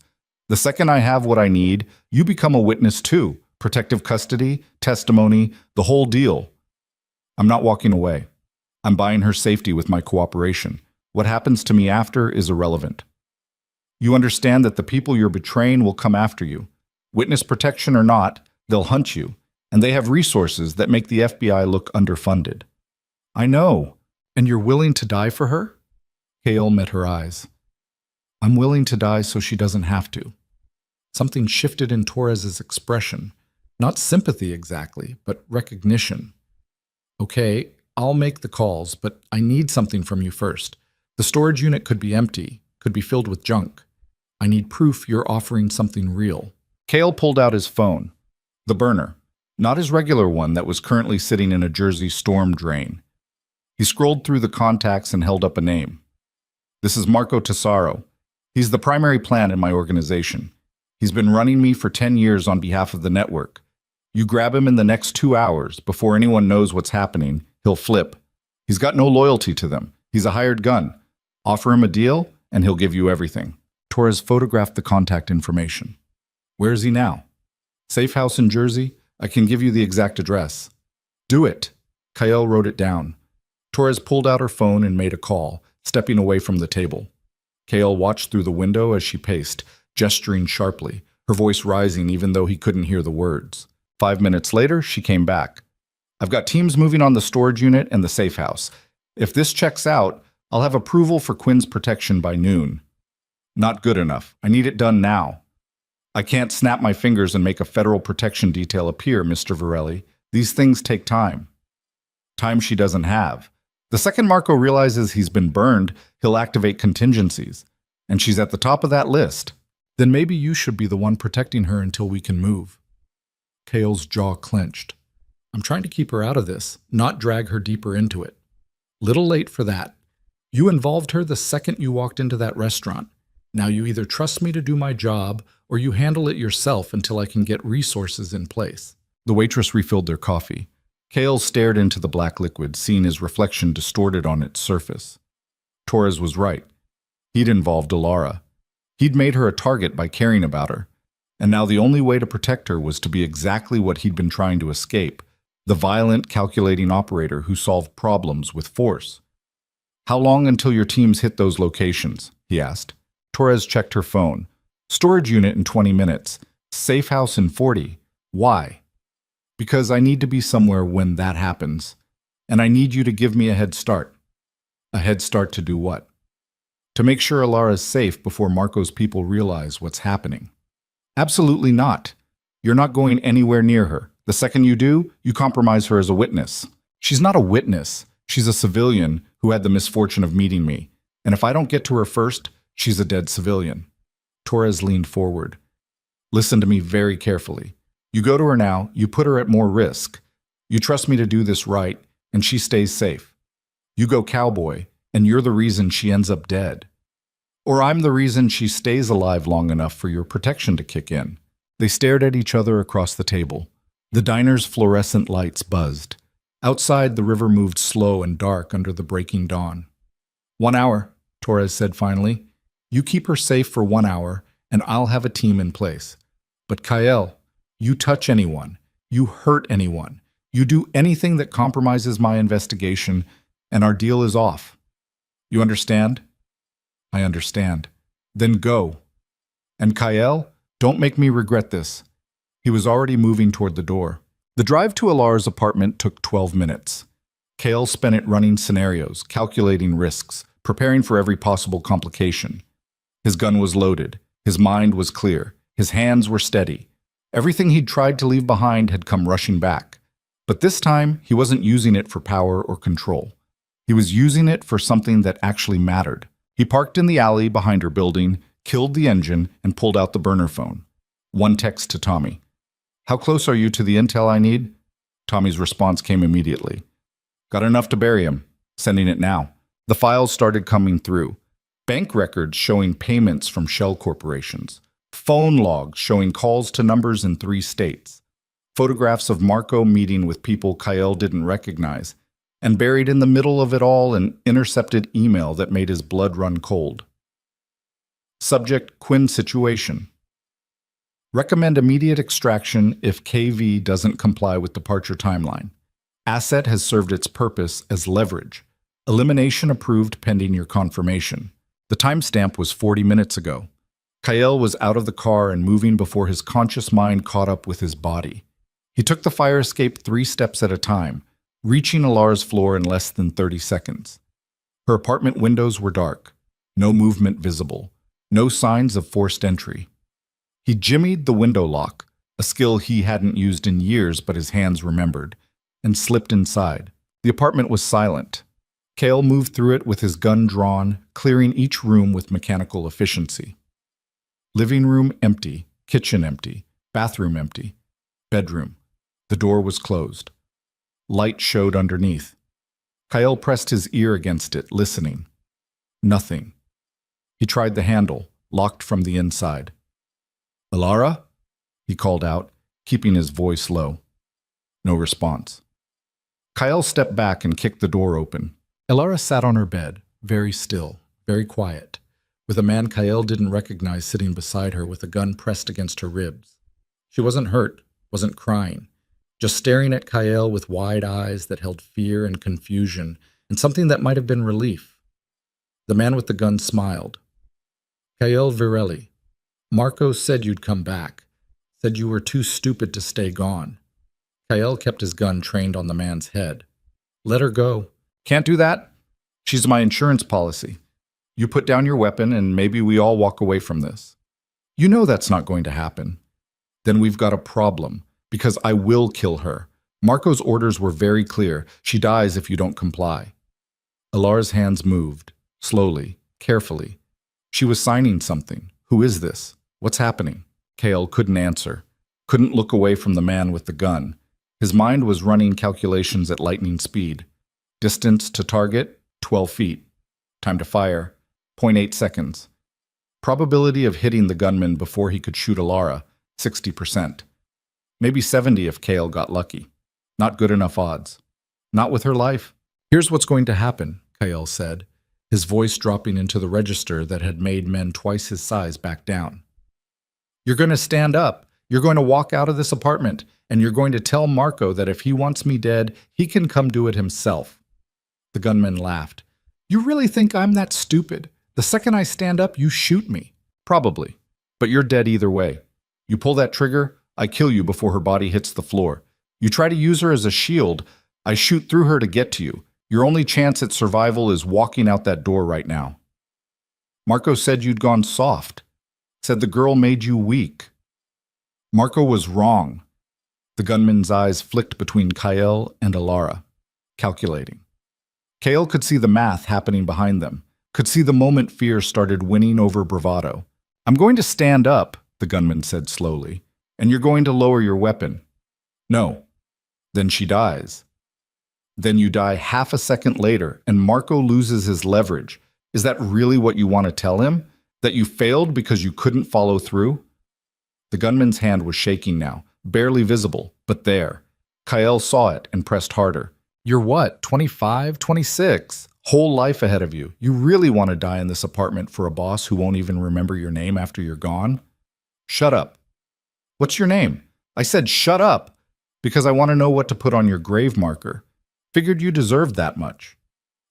The second I have what I need, you become a witness too. Protective custody, testimony, the whole deal. I'm not walking away. I'm buying her safety with my cooperation. What happens to me after is irrelevant. You understand that the people you're betraying will come after you. Witness protection or not, they'll hunt you, and they have resources that make the FBI look underfunded." "I know. And you're willing to die for her?" Kale met her eyes. "I'm willing to die so she doesn't have to." Something shifted in Torres's expression. Not sympathy exactly, but recognition. "Okay, I'll make the calls, but I need something from you first. The storage unit could be empty, could be filled with junk. I need proof you're offering something real." Kale pulled out his phone. The burner. Not his regular one that was currently sitting in a Jersey storm drain. He scrolled through the contacts and held up a name. "This is Marco Tesoro. He's the primary plan in my organization. He's been running me for 10 years on behalf of the network. You grab him in the next 2 hours, before anyone knows what's happening, he'll flip. He's got no loyalty to them. He's a hired gun. Offer him a deal, and he'll give you everything." Torres photographed the contact information. "Where is he now?" "Safe house in Jersey. I can give you the exact address." "Do it." Kyle wrote it down. Torres pulled out her phone and made a call, stepping away from the table. Kale watched through the window as she paced, gesturing sharply, her voice rising even though he couldn't hear the words. 5 minutes later, she came back. "I've got teams moving on the storage unit and the safe house. If this checks out, I'll have approval for Quinn's protection by noon." "Not good enough. I need it done now." "I can't snap my fingers and make a federal protection detail appear, Mr. Varelli. These things take time." Time she doesn't have. The second Marco realizes he's been burned, he'll activate contingencies. And she's at the top of that list. "Then maybe you should be the one protecting her until we can move." Kale's jaw clenched. "I'm trying to keep her out of this, not drag her deeper into it. Little late for that. You involved her the second you walked into that restaurant. Now you either trust me to do my job, or you handle it yourself until I can get resources in place." The waitress refilled their coffee. Kale stared into the black liquid, seeing his reflection distorted on its surface. Torres was right. He'd involved Alara. He'd made her a target by caring about her. And now the only way to protect her was to be exactly what he'd been trying to escape, the violent, calculating operator who solved problems with force. "How long until your teams hit those locations?" he asked. Torres checked her phone. "Storage unit in 20 minutes. Safe house in 40. Why? Because I need to be somewhere when that happens, and I need you to give me a head start. A head start to do what? To make sure Alara's safe before Marco's people realize what's happening. Absolutely not. You're not going anywhere near her. The second you do, you compromise her as a witness. She's not a witness. She's a civilian who had the misfortune of meeting me. And if I don't get to her first, she's a dead civilian. Torres leaned forward. Listen to me very carefully. You go to her now, you put her at more risk. You trust me to do this right, and she stays safe. You go cowboy, and you're the reason she ends up dead. Or I'm the reason she stays alive long enough for your protection to kick in. They stared at each other across the table. The diner's fluorescent lights buzzed. Outside, the river moved slow and dark under the breaking dawn. 1 hour, Torres said finally. You keep her safe for 1 hour, and I'll have a team in place. But Kael, you touch anyone, you hurt anyone, you do anything that compromises my investigation, and our deal is off. You understand? I understand. Then go. And Kael, don't make me regret this. He was already moving toward the door. The drive to Alara's apartment took 12 minutes. Kael spent it running scenarios, calculating risks, preparing for every possible complication. His gun was loaded. His mind was clear. His hands were steady. Everything he'd tried to leave behind had come rushing back. But this time, he wasn't using it for power or control. He was using it for something that actually mattered. He parked in the alley behind her building, killed the engine, and pulled out the burner phone. One text to Tommy. How close are you to the intel I need? Tommy's response came immediately. Got enough to bury him. Sending it now. The files started coming through. Bank records showing payments from shell corporations. Phone logs showing calls to numbers in 3 states. Photographs of Marco meeting with people Kael didn't recognize. And buried in the middle of it all, an intercepted email that made his blood run cold. Subject: Quinn situation. Recommend immediate extraction if KV doesn't comply with departure timeline. Asset has served its purpose as leverage. Elimination approved pending your confirmation. The timestamp was 40 minutes ago. Kael was out of the car and moving before his conscious mind caught up with his body. He took the fire escape 3 steps at a time, reaching Alara's floor in less than 30 seconds. Her apartment windows were dark. No movement visible. No signs of forced entry. He jimmied the window lock, a skill he hadn't used in years but his hands remembered, and slipped inside. The apartment was silent. Kael moved through it with his gun drawn, clearing each room with mechanical efficiency. Living room empty, kitchen empty, bathroom empty, bedroom. The door was closed. Light showed underneath. Kael pressed his ear against it, listening. Nothing. He tried the handle, locked from the inside. Alara? He called out, keeping his voice low. No response. Kael stepped back and kicked the door open. Alara sat on her bed, very still, very quiet, with a man Kael didn't recognize sitting beside her with a gun pressed against her ribs. She wasn't hurt, wasn't crying, just staring at Kael with wide eyes that held fear and confusion and something that might have been relief. The man with the gun smiled. Kael Virelli, Marco said you'd come back, said you were too stupid to stay gone. Kael kept his gun trained on the man's head. Let her go. Can't do that. She's my insurance policy. You put down your weapon and maybe we all walk away from this. You know that's not going to happen. Then we've got a problem, because I will kill her. Marco's orders were very clear. She dies if you don't comply. Alara's hands moved, slowly, carefully. She was signing something. Who is this? What's happening? Kael couldn't answer, couldn't look away from the man with the gun. His mind was running calculations at lightning speed. Distance to target, 12 feet. Time to fire, 0.8 seconds. Probability of hitting the gunman before he could shoot Alara, 60%. Maybe 70 if Kael got lucky. Not good enough odds. Not with her life. Here's what's going to happen, Kael said, his voice dropping into the register that had made men twice his size back down. You're going to stand up. You're going to walk out of this apartment, and you're going to tell Marco that if he wants me dead, he can come do it himself. The gunman laughed. You really think I'm that stupid? The second I stand up, you shoot me. Probably. But you're dead either way. You pull that trigger, I kill you before her body hits the floor. You try to use her as a shield, I shoot through her to get to you. Your only chance at survival is walking out that door right now. Marco said you'd gone soft. Said the girl made you weak. Marco was wrong. The gunman's eyes flicked between Kael and Alara, calculating. Kael could see the math happening behind them, could see the moment fear started winning over bravado. I'm going to stand up, the gunman said slowly, and you're going to lower your weapon. No. Then she dies. Then you die half a second later, and Marco loses his leverage. Is that really what you want to tell him? That you failed because you couldn't follow through? The gunman's hand was shaking now, barely visible, but there. Kael saw it and pressed harder. You're what, 25, 26? Whole life ahead of you. You really want to die in this apartment for a boss who won't even remember your name after you're gone? Shut up. What's your name? I said shut up, because I want to know what to put on your grave marker. Figured you deserved that much.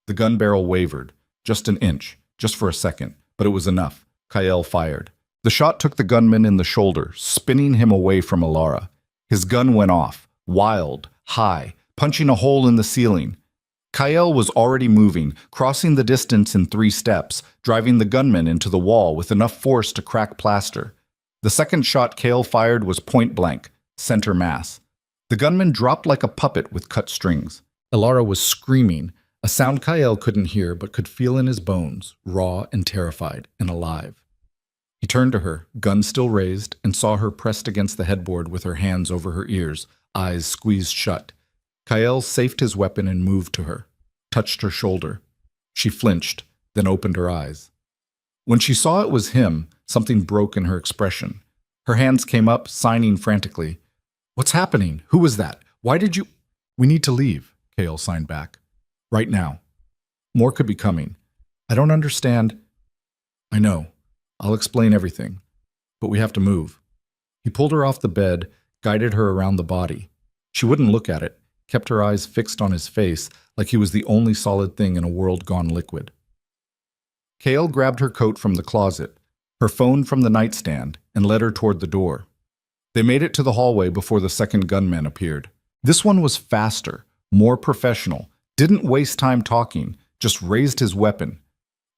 The gun barrel wavered, just an inch, just for a second, but it was enough. Kael fired. The shot took the gunman in the shoulder, spinning him away from Alara. His gun went off, wild, high, punching a hole in the ceiling. Kael was already moving, crossing the distance in 3 steps, driving the gunman into the wall with enough force to crack plaster. The second shot Kael fired was point blank, center mass. The gunman dropped like a puppet with cut strings. Alara was screaming, a sound Kael couldn't hear but could feel in his bones, raw and terrified and alive. He turned to her, gun still raised, and saw her pressed against the headboard with her hands over her ears, eyes squeezed shut. Kael safed his weapon and moved to her, touched her shoulder. She flinched, then opened her eyes. When she saw it was him, something broke in her expression. Her hands came up, signing frantically. What's happening? Who was that? Why did you— We need to leave, Kael signed back. Right now. More could be coming. I don't understand. I know. I'll explain everything. But we have to move. He pulled her off the bed, guided her around the body. She wouldn't look at it, kept her eyes fixed on his face like he was the only solid thing in a world gone liquid. Kael grabbed her coat from the closet, her phone from the nightstand, and led her toward the door. They made it to the hallway before the second gunman appeared. This one was faster, more professional, didn't waste time talking, just raised his weapon.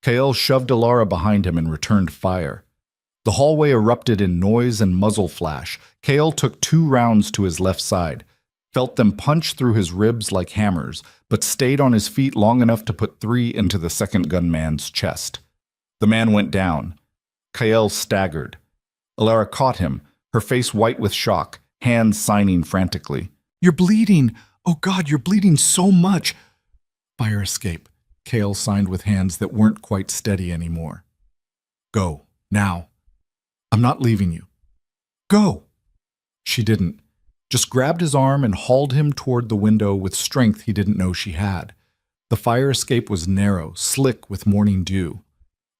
Kael shoved Alara behind him and returned fire. The hallway erupted in noise and muzzle flash. Kael took 2 rounds to his left side, felt them punch through his ribs like hammers, but stayed on his feet long enough to put 3 into the second gunman's chest. The man went down. Kael staggered. Alara caught him, her face white with shock, hands signing frantically. You're bleeding! Oh God, you're bleeding so much! Fire escape, Kael signed with hands that weren't quite steady anymore. Go, now. I'm not leaving you. Go! She didn't. Just grabbed his arm and hauled him toward the window with strength he didn't know she had. The fire escape was narrow, slick with morning dew.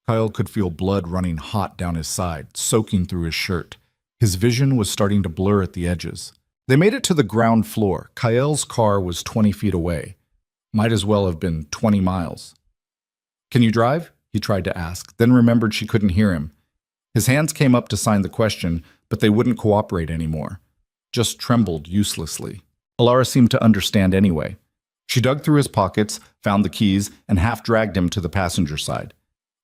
Kael could feel blood running hot down his side, soaking through his shirt. His vision was starting to blur at the edges. They made it to the ground floor. Kael's car was 20 feet away. Might as well have been 20 miles. Can you drive? He tried to ask, then remembered she couldn't hear him. His hands came up to sign the question, but they wouldn't cooperate anymore. Just trembled uselessly. Alara seemed to understand anyway. She dug through his pockets, found the keys, and half-dragged him to the passenger side.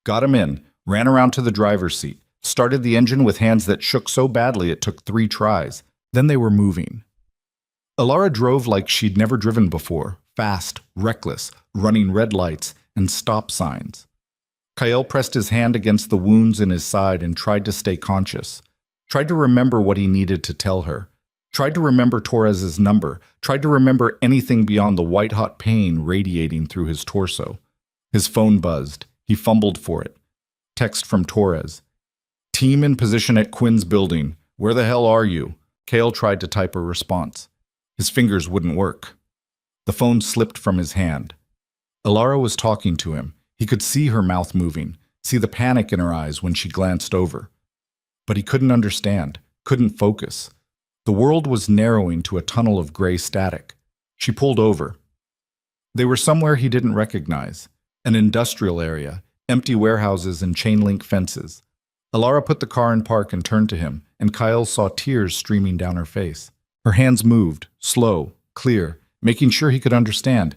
Got him in, ran around to the driver's seat, started the engine with hands that shook so badly it took 3 tries. Then they were moving. Alara drove like she'd never driven before, fast, reckless, running red lights and stop signs. Kael pressed his hand against the wounds in his side and tried to stay conscious. Tried to remember what he needed to tell her. Tried to remember Torres's number. Tried to remember anything beyond the white-hot pain radiating through his torso. His phone buzzed. He fumbled for it. Text from Torres. Team in position at Quinn's building. Where the hell are you? Kael tried to type a response. His fingers wouldn't work. The phone slipped from his hand. Alara was talking to him. He could see her mouth moving, see the panic in her eyes when she glanced over. But he couldn't understand, couldn't focus. The world was narrowing to a tunnel of gray static. She pulled over. They were somewhere he didn't recognize. An industrial area, empty warehouses and chain-link fences. Alara put the car in park and turned to him, and Kyle saw tears streaming down her face. Her hands moved, slow, clear, making sure he could understand.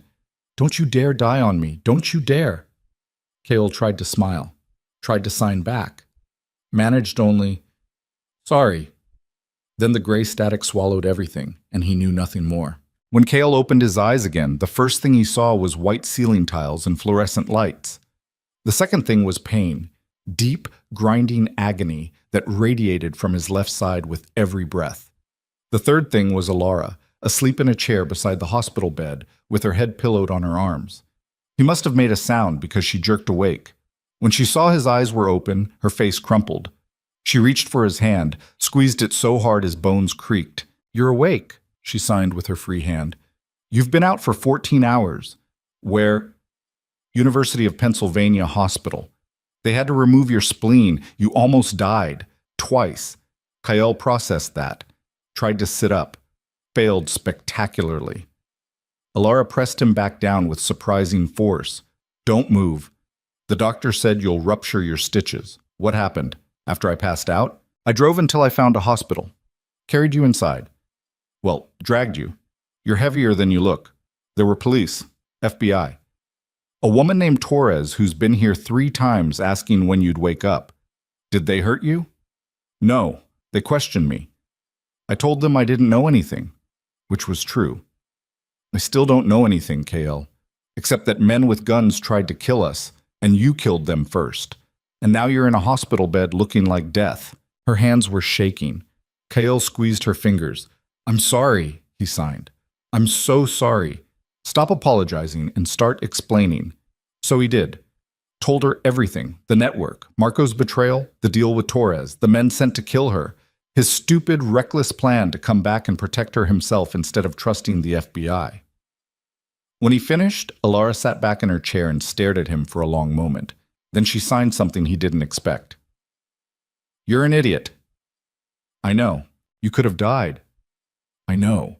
"Don't you dare die on me. Don't you dare." Kale tried to smile, tried to sign back. Managed only, "Sorry." Then the gray static swallowed everything, and he knew nothing more. When Kale opened his eyes again, the first thing he saw was white ceiling tiles and fluorescent lights. The second thing was pain, deep, grinding agony that radiated from his left side with every breath. The third thing was Alara, asleep in a chair beside the hospital bed, with her head pillowed on her arms. He must have made a sound because she jerked awake. When she saw his eyes were open, her face crumpled. She reached for his hand, squeezed it so hard his bones creaked. "You're awake," she signed with her free hand. "You've been out for 14 hours. Where?" "University of Pennsylvania Hospital. They had to remove your spleen. You almost died. Twice." Kyle processed that. Tried to sit up. Failed spectacularly. Alara pressed him back down with surprising force. "Don't move. The doctor said you'll rupture your stitches. What happened? After I passed out? I drove until I found a hospital. Carried you inside. Well, dragged you. You're heavier than you look. There were police. FBI. A woman named Torres who's been here 3 times asking when you'd wake up. Did they hurt you?" "No. They questioned me. I told them I didn't know anything," which was true. "I still don't know anything, KL, except that men with guns tried to kill us, and you killed them first. And now you're in a hospital bed looking like death." Her hands were shaking. KL squeezed her fingers. "I'm sorry," he signed. "I'm so sorry. Stop apologizing and start explaining." So he did. Told her everything. The network, Marco's betrayal, the deal with Torres, the men sent to kill her, his stupid, reckless plan to come back and protect her himself instead of trusting the FBI. When he finished, Alara sat back in her chair and stared at him for a long moment. Then she signed something he didn't expect. "You're an idiot." "I know. You could have died." "I know.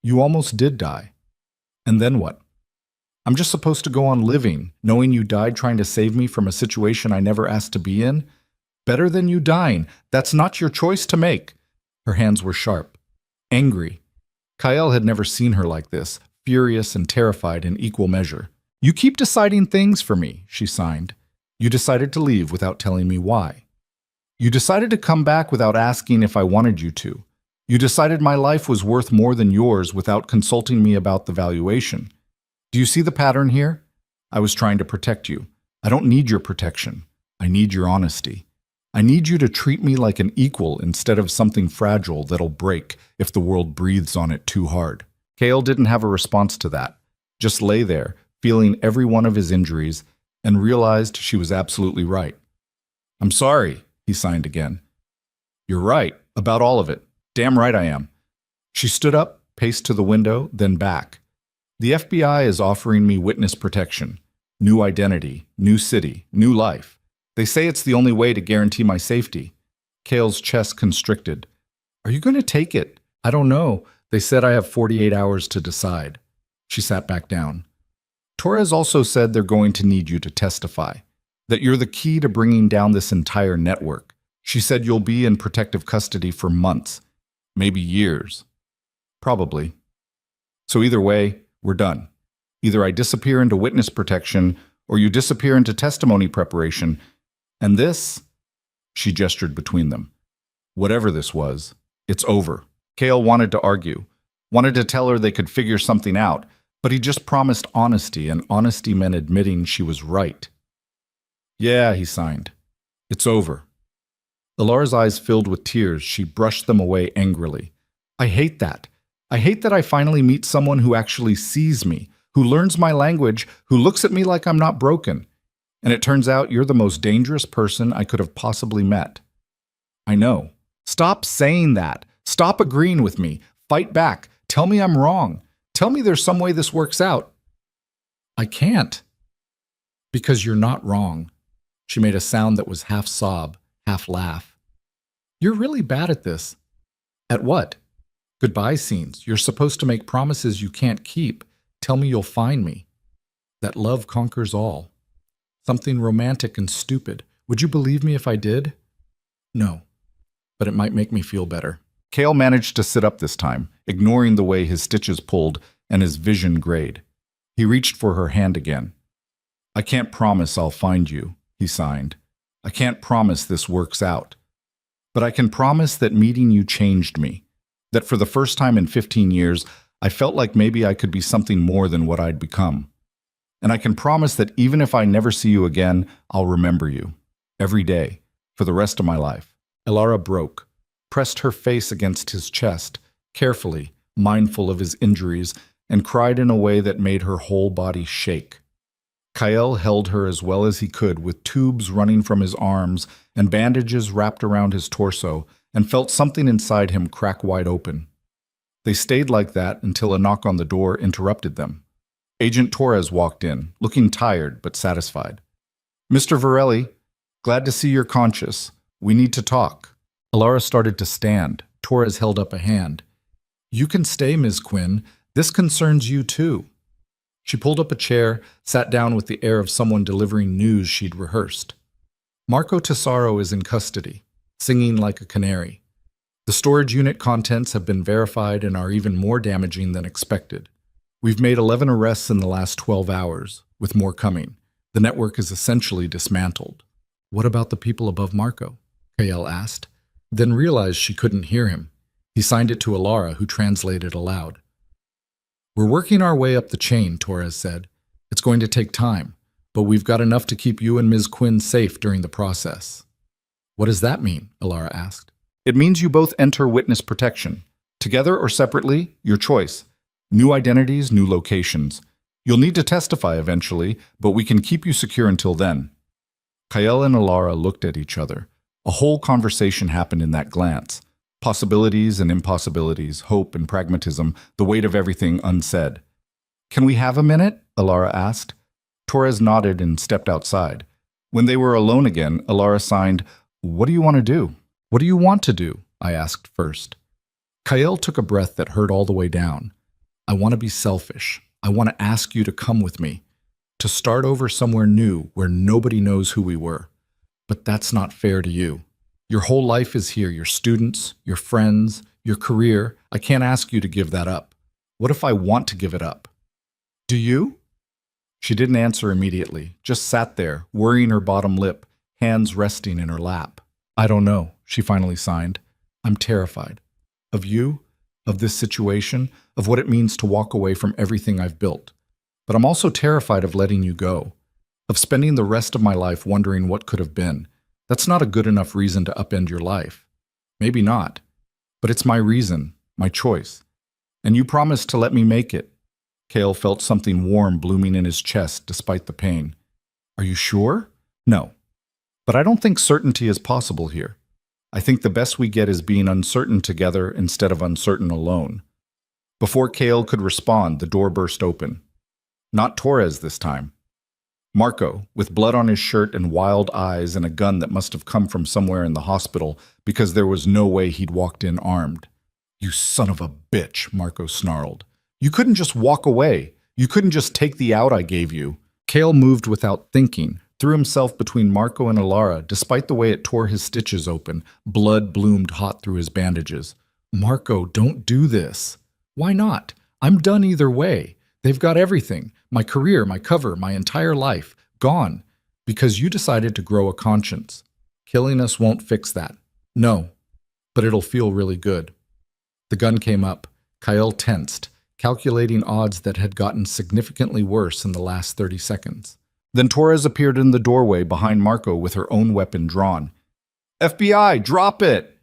You almost did die. And then what? I'm just supposed to go on living, knowing you died trying to save me from a situation I never asked to be in? Better than you dying. That's not your choice to make." Her hands were sharp, angry. Kyle had never seen her like this, furious and terrified in equal measure. "You keep deciding things for me," she signed. "You decided to leave without telling me why. You decided to come back without asking if I wanted you to. You decided my life was worth more than yours without consulting me about the valuation. Do you see the pattern here? I was trying to protect you. I don't need your protection. I need your honesty. I need you to treat me like an equal instead of something fragile that'll break if the world breathes on it too hard." Kale didn't have a response to that, just lay there, feeling every one of his injuries, and realized she was absolutely right. "I'm sorry," he signed again. "You're right, about all of it. Damn right I am." She stood up, paced to the window, then back. "The FBI is offering me witness protection. New identity, new city, new life. They say it's the only way to guarantee my safety." Kale's chest constricted. "Are you going to take it?" "I don't know. They said I have 48 hours to decide." She sat back down. "Torres also said they're going to need you to testify, that you're the key to bringing down this entire network. She said you'll be in protective custody for months, maybe years. Probably. So either way, we're done. Either I disappear into witness protection, or you disappear into testimony preparation. And this," she gestured between them, "whatever this was, it's over." Kale wanted to argue, wanted to tell her they could figure something out, but he just promised honesty, and honesty meant admitting she was right. "Yeah," he signed. "It's over." Alara's eyes filled with tears. She brushed them away angrily. "I hate that. I hate that I finally meet someone who actually sees me, who learns my language, who looks at me like I'm not broken. And it turns out you're the most dangerous person I could have possibly met." "I know. Stop saying that. Stop agreeing with me. Fight back. Tell me I'm wrong. Tell me there's some way this works out." "I can't." "Because you're not wrong." She made a sound that was half sob, half laugh. "You're really bad at this." "At what?" "Goodbye scenes. You're supposed to make promises you can't keep. Tell me you'll find me. That love conquers all. Something romantic and stupid. Would you believe me if I did?" No, but it might make me feel better. Kale managed to sit up this time, ignoring the way his stitches pulled and his vision grayed. He reached for her hand again. I can't promise I'll find you, he signed. I can't promise this works out. But I can promise that meeting you changed me. That for the first time in 15 years, I felt like maybe I could be something more than what I'd become. And I can promise that even if I never see you again, I'll remember you. Every day. For the rest of my life. Elara broke, pressed her face against his chest, carefully, mindful of his injuries, and cried in a way that made her whole body shake. Kyle held her as well as he could, with tubes running from his arms and bandages wrapped around his torso, and felt something inside him crack wide open. They stayed like that until a knock on the door interrupted them. Agent Torres walked in, looking tired but satisfied. Mr. Varelli, glad to see you're conscious. We need to talk. Elara started to stand. Torres held up a hand. You can stay, Ms. Quinn. This concerns you too. She pulled up a chair, sat down with the air of someone delivering news she'd rehearsed. Marco Tesoro is in custody, singing like a canary. The storage unit contents have been verified and are even more damaging than expected. We've made 11 arrests in the last 12 hours, with more coming. The network is essentially dismantled. What about the people above Marco? Kael asked, then realized she couldn't hear him. He signed it to Elara, who translated aloud. We're working our way up the chain, Torres said. It's going to take time, but we've got enough to keep you and Ms. Quinn safe during the process. What does that mean? Elara asked. It means you both enter witness protection. Together or separately, your choice. New identities, new locations. You'll need to testify eventually, but we can keep you secure until then. Kael and Elara looked at each other. A whole conversation happened in that glance. Possibilities and impossibilities, hope and pragmatism, the weight of everything unsaid. Can we have a minute? Elara asked. Torres nodded and stepped outside. When they were alone again, Elara signed, What do you want to do? What do you want to do? I asked first. Kael took a breath that hurt all the way down. I want to be selfish. I want to ask you to come with me. To start over somewhere new where nobody knows who we were. But that's not fair to you. Your whole life is here, your students, your friends, your career. I can't ask you to give that up. What if I want to give it up? Do you? She didn't answer immediately, just sat there, worrying her bottom lip, hands resting in her lap. I don't know, she finally signed. I'm terrified. Of you, of this situation, of what it means to walk away from everything I've built. But I'm also terrified of letting you go, of spending the rest of my life wondering what could have been. That's not a good enough reason to upend your life. Maybe not. But it's my reason, my choice. And you promised to let me make it. Kael felt something warm blooming in his chest despite the pain. Are you sure? No. But I don't think certainty is possible here. I think the best we get is being uncertain together instead of uncertain alone. Before Kael could respond, the door burst open. Not Torres this time. Marco, with blood on his shirt and wild eyes and a gun that must have come from somewhere in the hospital because there was no way he'd walked in armed. You son of a bitch, Marco snarled. You couldn't just walk away. You couldn't just take the out I gave you. Kael moved without thinking, threw himself between Marco and Elara, despite the way it tore his stitches open. Blood bloomed hot through his bandages. Marco, don't do this. Why not? I'm done either way. They've got everything. My career, my cover, my entire life. Gone. Because you decided to grow a conscience. Killing us won't fix that. No. But it'll feel really good. The gun came up. Kael tensed, calculating odds that had gotten significantly worse in the last 30 seconds. Then Torres appeared in the doorway behind Marco with her own weapon drawn. FBI, drop it!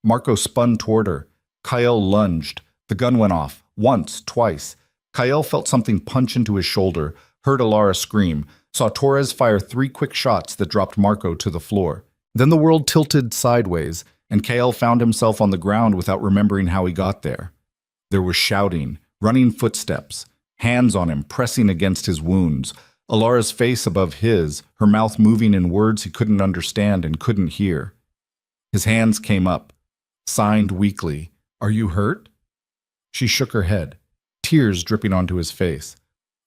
Marco spun toward her. Kael lunged. The gun went off. Once, twice. Kael felt something punch into his shoulder, heard Elara scream, saw Torres fire 3 quick shots that dropped Marco to the floor. Then the world tilted sideways, and Kael found himself on the ground without remembering how he got there. There was shouting, running footsteps, hands on him pressing against his wounds, Elara's face above his, her mouth moving in words he couldn't understand and couldn't hear. His hands came up, signed weakly, "Are you hurt?" She shook her head, tears dripping onto his face.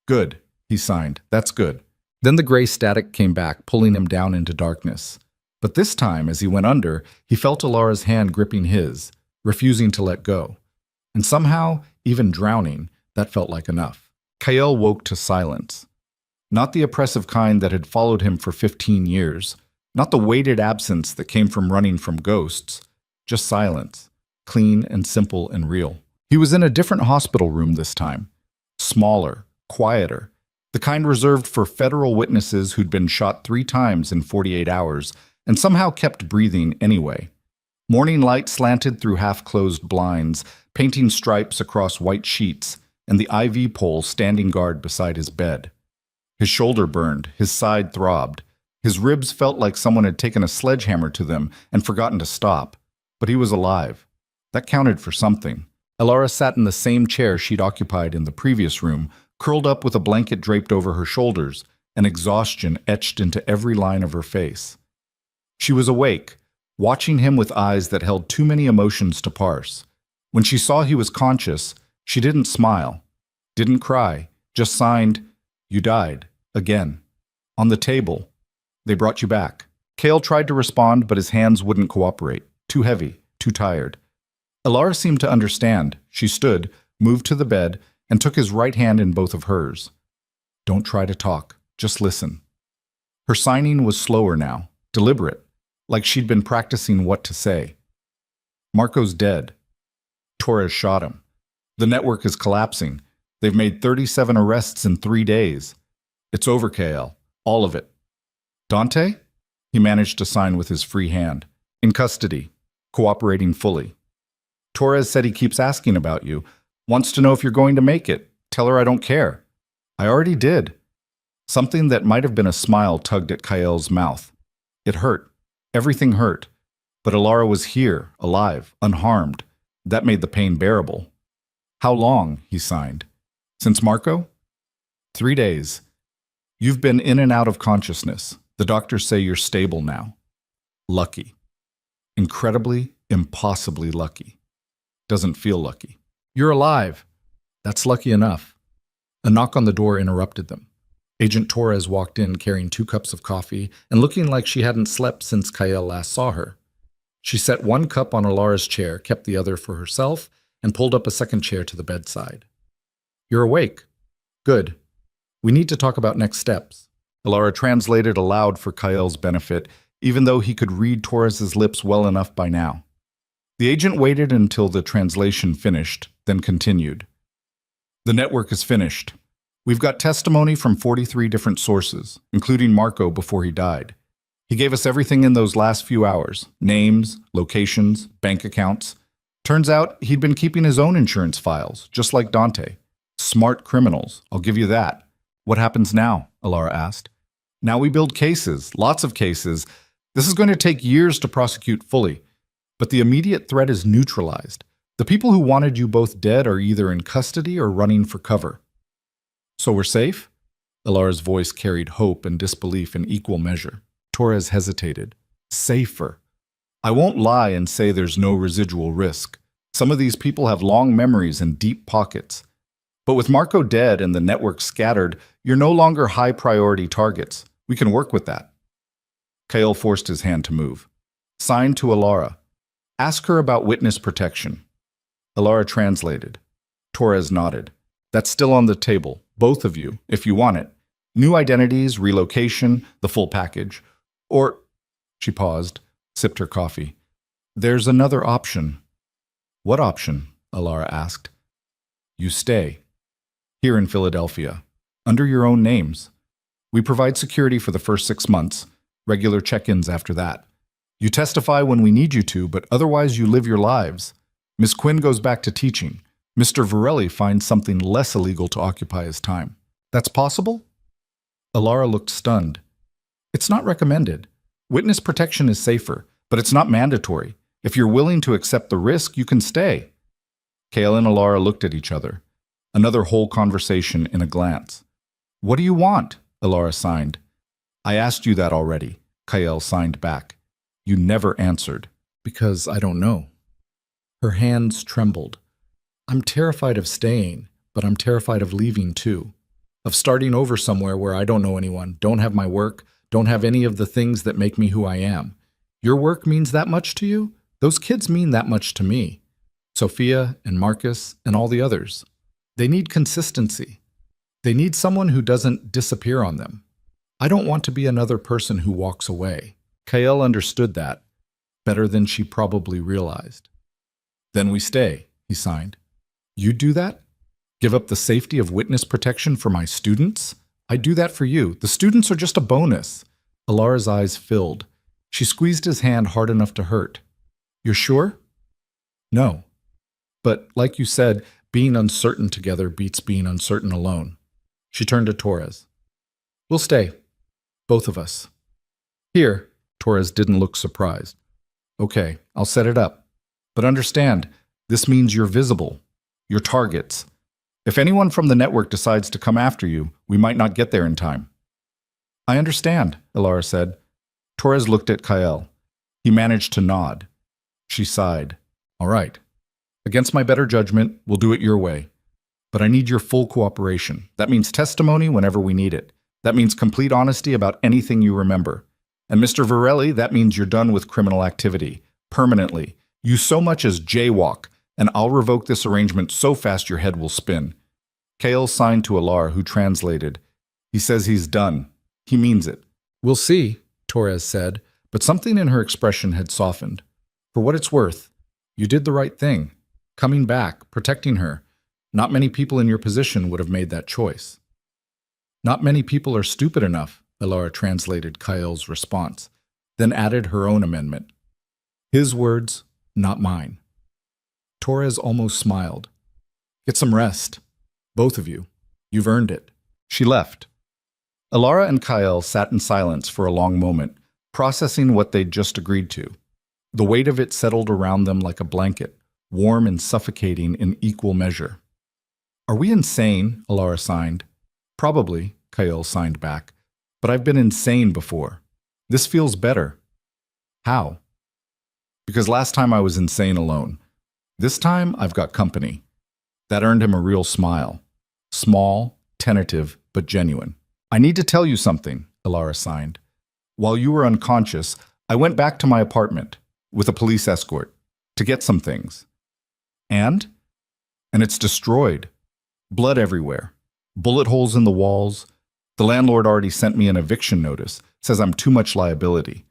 "Good," he signed, "that's good." Then the gray static came back, pulling him down into darkness. But this time, as he went under, he felt Alara's hand gripping his, refusing to let go. And somehow, even drowning, that felt like enough. Kael woke to silence. Not the oppressive kind that had followed him for 15 years, not the weighted absence that came from running from ghosts, just silence, clean and simple and real. He was in a different hospital room this time, smaller, quieter, the kind reserved for federal witnesses who'd been shot 3 times in 48 hours and somehow kept breathing anyway. Morning light slanted through half-closed blinds, painting stripes across white sheets, and the IV pole standing guard beside his bed. His shoulder burned, his side throbbed. His ribs felt like someone had taken a sledgehammer to them and forgotten to stop. But he was alive. That counted for something. Alara sat in the same chair she'd occupied in the previous room, curled up with a blanket draped over her shoulders, and exhaustion etched into every line of her face. She was awake, watching him with eyes that held too many emotions to parse. When she saw he was conscious, she didn't smile, didn't cry, just signed, "You died, again." On the table, "They brought you back." Kael tried to respond, but his hands wouldn't cooperate. Too heavy, too tired. Alara seemed to understand. She stood, moved to the bed, and took his right hand in both of hers. "Don't try to talk, just listen." Her signing was slower now, deliberate, like she'd been practicing what to say. "Marco's dead. Torres shot him. The network is collapsing. They've made 37 arrests in 3 days. It's over, Kael. All of it." "Dante?" He managed to sign with his free hand. "In custody. Cooperating fully. Torres said he keeps asking about you. Wants to know if you're going to make it. Tell her I don't care." "I already did." Something that might have been a smile tugged at Kael's mouth. It hurt. Everything hurt. But Alara was here, alive, unharmed. That made the pain bearable. "How long?" he signed. "Since Marco?" 3 days. You've been in and out of consciousness. The doctors say you're stable now." Lucky. Incredibly, impossibly lucky. Doesn't feel lucky. "You're alive." That's lucky enough. A knock on the door interrupted them. Agent Torres walked in carrying 2 cups of coffee and looking like she hadn't slept since Kael last saw her. She set 1 cup on Alara's chair, kept the other for herself, and pulled up a second chair to the bedside. "You're awake. Good. We need to talk about next steps." Alara translated aloud for Kael's benefit, even though he could read Torres's lips well enough by now. The agent waited until the translation finished, then continued. "The network is finished. We've got testimony from 43 different sources, including Marco before he died. He gave us everything in those last few hours, names, locations, bank accounts. Turns out he'd been keeping his own insurance files, just like Dante. Smart criminals, I'll give you that." "What happens now?" Alara asked. "Now we build cases, lots of cases. This is going to take years to prosecute fully. But the immediate threat is neutralized. The people who wanted you both dead are either in custody or running for cover." "So we're safe?" Alara's voice carried hope and disbelief in equal measure. Torres hesitated. "Safer. I won't lie and say there's no residual risk. Some of these people have long memories and deep pockets. But with Marco dead and the network scattered, you're no longer high-priority targets. We can work with that." Kael forced his hand to move. "Sign to Alara. Ask her about witness protection." Alara translated. Torres nodded. "That's still on the table, both of you, if you want it. New identities, relocation, the full package. Or," she paused, sipped her coffee. "There's another option." "What option?" Alara asked. "You stay. Here in Philadelphia. Under your own names. We provide security for the first 6 months, regular check-ins after that. You testify when we need you to, but otherwise you live your lives. Miss Quinn goes back to teaching. Mr. Varelli finds something less illegal to occupy his time." "That's possible?" Alara looked stunned. "It's not recommended. Witness protection is safer, but it's not mandatory. If you're willing to accept the risk, you can stay." Kael and Alara looked at each other. Another whole conversation in a glance. "What do you want?" Alara signed. "I asked you that already," Kael signed back. "You never answered." "Because I don't know." Her hands trembled. "I'm terrified of staying, but I'm terrified of leaving too. Of starting over somewhere where I don't know anyone, don't have my work, don't have any of the things that make me who I am. Your work means that much to you? Those kids mean that much to me. Sophia and Marcus and all the others. They need consistency. They need someone who doesn't disappear on them. I don't want to be another person who walks away. Kael understood that better than she probably realized. Then we stay, he signed. You do that? Give up the safety of witness protection for my students? I do that for you. The students are just a bonus. Alara's eyes filled. She squeezed his hand hard enough to hurt. You're sure? No. But like you said, being uncertain together beats being uncertain alone. She turned to Torres. We'll stay. Both of us. Here. Torres didn't look surprised. Okay, I'll set it up. But understand, this means you're visible. You're targets. If anyone from the network decides to come after you, we might not get there in time. I understand, Alara said. Torres looked at Kael. He managed to nod. She sighed. All right. Against my better judgment, we'll do it your way. But I need your full cooperation. That means testimony whenever we need it. That means complete honesty about anything you remember. And Mr. Varelli, that means you're done with criminal activity. Permanently. You so much as jaywalk, and I'll revoke this arrangement so fast your head will spin. Kael signed to Alar, who translated. He says he's done. He means it. We'll see, Torres said, but something in her expression had softened. For what it's worth, you did the right thing. Coming back, protecting her. Not many people in your position would have made that choice. Not many people are stupid enough, Alara translated Kael's response, then added her own amendment. His words, not mine. Torres almost smiled. Get some rest. Both of you. You've earned it. She left. Alara and Kael sat in silence for a long moment, processing what they'd just agreed to. The weight of it settled around them like a blanket, warm and suffocating in equal measure. Are we insane? Alara signed. Probably, Kael signed back. But I've been insane before. This feels better. How? Because last time I was insane alone. This time I've got company. That earned him a real smile. Small, tentative, but genuine. I need to tell you something, Alara signed. While you were unconscious, I went back to my apartment with a police escort to get some things. And it's destroyed. Blood everywhere. Bullet holes in the walls. The landlord already sent me an eviction notice. Says I'm too much liability.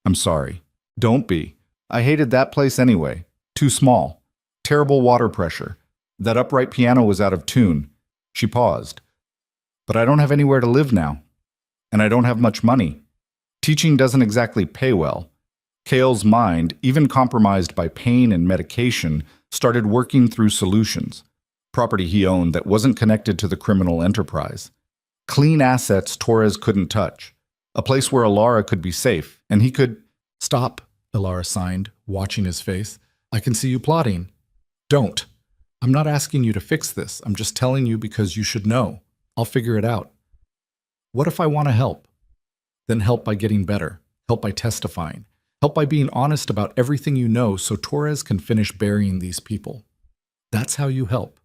I'm sorry. Don't be. I hated that place anyway. Too small. Terrible water pressure. That upright piano was out of tune. She paused. But I don't have anywhere to live now. And I don't have much money. Teaching doesn't exactly pay well. Kael's mind, even compromised by pain and medication, started working through solutions. Property he owned that wasn't connected to the criminal enterprise. Clean assets Torres couldn't touch. A place where Alara could be safe, and he could... Stop, Alara signed, watching his face. I can see you plotting. Don't. I'm not asking you to fix this. I'm just telling you because you should know. I'll figure it out. What if I want to help? Then help by getting better. Help by testifying. Help by being honest about everything you know so Torres can finish burying these people. That's how you help.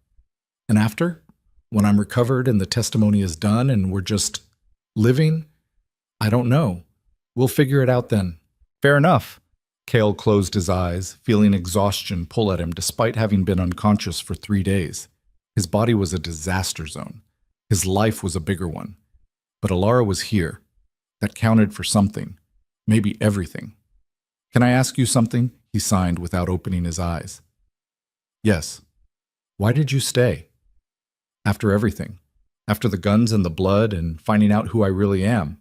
And after, when I'm recovered and the testimony is done and we're just living, I don't know. We'll figure it out then. Fair enough. Kael closed his eyes, feeling exhaustion pull at him despite having been unconscious for 3 days. His body was a disaster zone. His life was a bigger one. But Alara was here. That counted for something. Maybe everything. Can I ask you something? He signed without opening his eyes. Yes. Why did you stay? After everything. After the guns and the blood and finding out who I really am.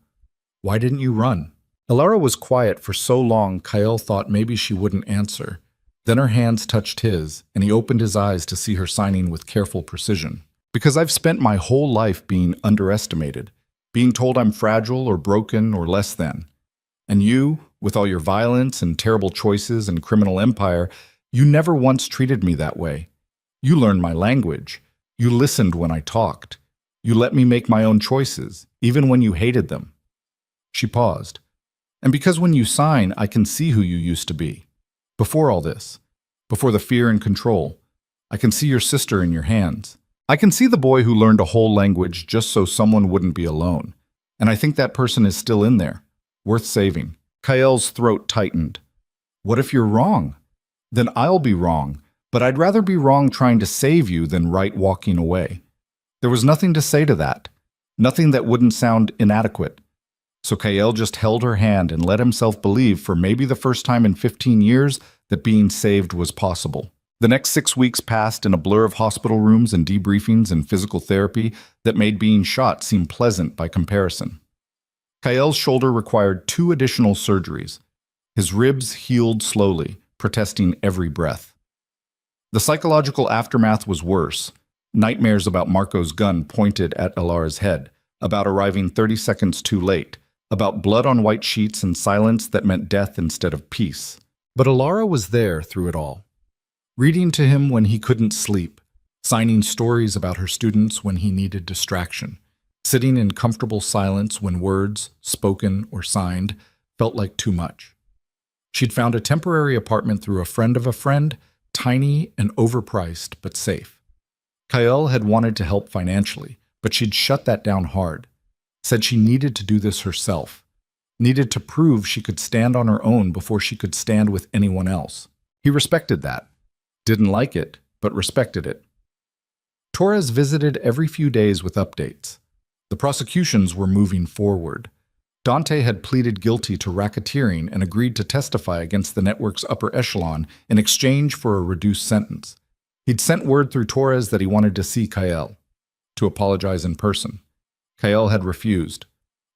Why didn't you run? Alara was quiet for so long Kael thought maybe she wouldn't answer. Then her hands touched his, and he opened his eyes to see her signing with careful precision. Because I've spent my whole life being underestimated, being told I'm fragile or broken or less than. And you, with all your violence and terrible choices and criminal empire, you never once treated me that way. You learned my language. You listened when I talked. You let me make my own choices, even when you hated them. She paused. And because when you sign, I can see who you used to be. Before all this. Before the fear and control. I can see your sister in your hands. I can see the boy who learned a whole language just so someone wouldn't be alone. And I think that person is still in there. Worth saving. Kael's throat tightened. What if you're wrong? Then I'll be wrong, but I'd rather be wrong trying to save you than right walking away. There was nothing to say to that, nothing that wouldn't sound inadequate. So Kael just held her hand and let himself believe for maybe the first time in 15 years that being saved was possible. The next 6 weeks passed in a blur of hospital rooms and debriefings and physical therapy that made being shot seem pleasant by comparison. Kael's shoulder required 2 additional surgeries. His ribs healed slowly, protesting every breath. The psychological aftermath was worse. Nightmares about Marco's gun pointed at Alara's head, about arriving 30 seconds too late, about blood on white sheets and silence that meant death instead of peace. But Alara was there through it all, reading to him when he couldn't sleep, signing stories about her students when he needed distraction, sitting in comfortable silence when words, spoken or signed, felt like too much. She'd found a temporary apartment through a friend of a friend, tiny and overpriced but safe. Kael had wanted to help financially, but she'd shut that down hard. Said she needed to do this herself, needed to prove she could stand on her own before she could stand with anyone else. He respected that. Didn't like it, but respected it. Torres visited every few days with updates. The prosecutions were moving forward. Dante had pleaded guilty to racketeering and agreed to testify against the network's upper echelon in exchange for a reduced sentence. He'd sent word through Torres that he wanted to see Kael, to apologize in person. Kael had refused.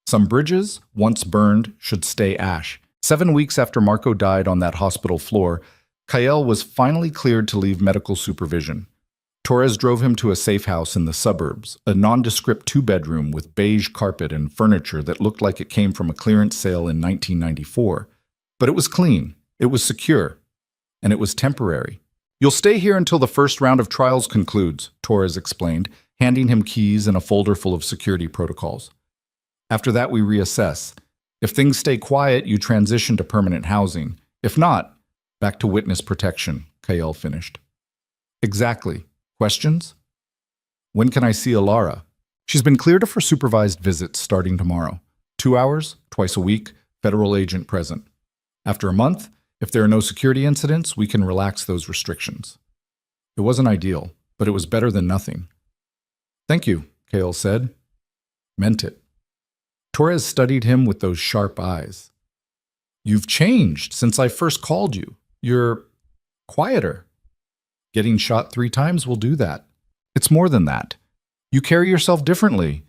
Some bridges, once burned, should stay ash. 7 weeks after Marco died on that hospital floor, Kael was finally cleared to leave medical supervision. Torres drove him to a safe house in the suburbs, a nondescript 2-bedroom with beige carpet and furniture that looked like it came from a clearance sale in 1994. But it was clean, it was secure, and it was temporary. You'll stay here until the first round of trials concludes, Torres explained, handing him keys and a folder full of security protocols. After that, we reassess. If things stay quiet, you transition to permanent housing. If not, back to witness protection, Kael finished. Exactly. Questions? When can I see Alara? She's been cleared for supervised visits starting tomorrow. 2 hours, twice a week, federal agent present. After a month, if there are no security incidents, we can relax those restrictions. It wasn't ideal, but it was better than nothing. Thank you, Kael said. Meant it. Torres studied him with those sharp eyes. You've changed since I first called you. You're quieter. Getting shot 3 times will do that. It's more than that. You carry yourself differently,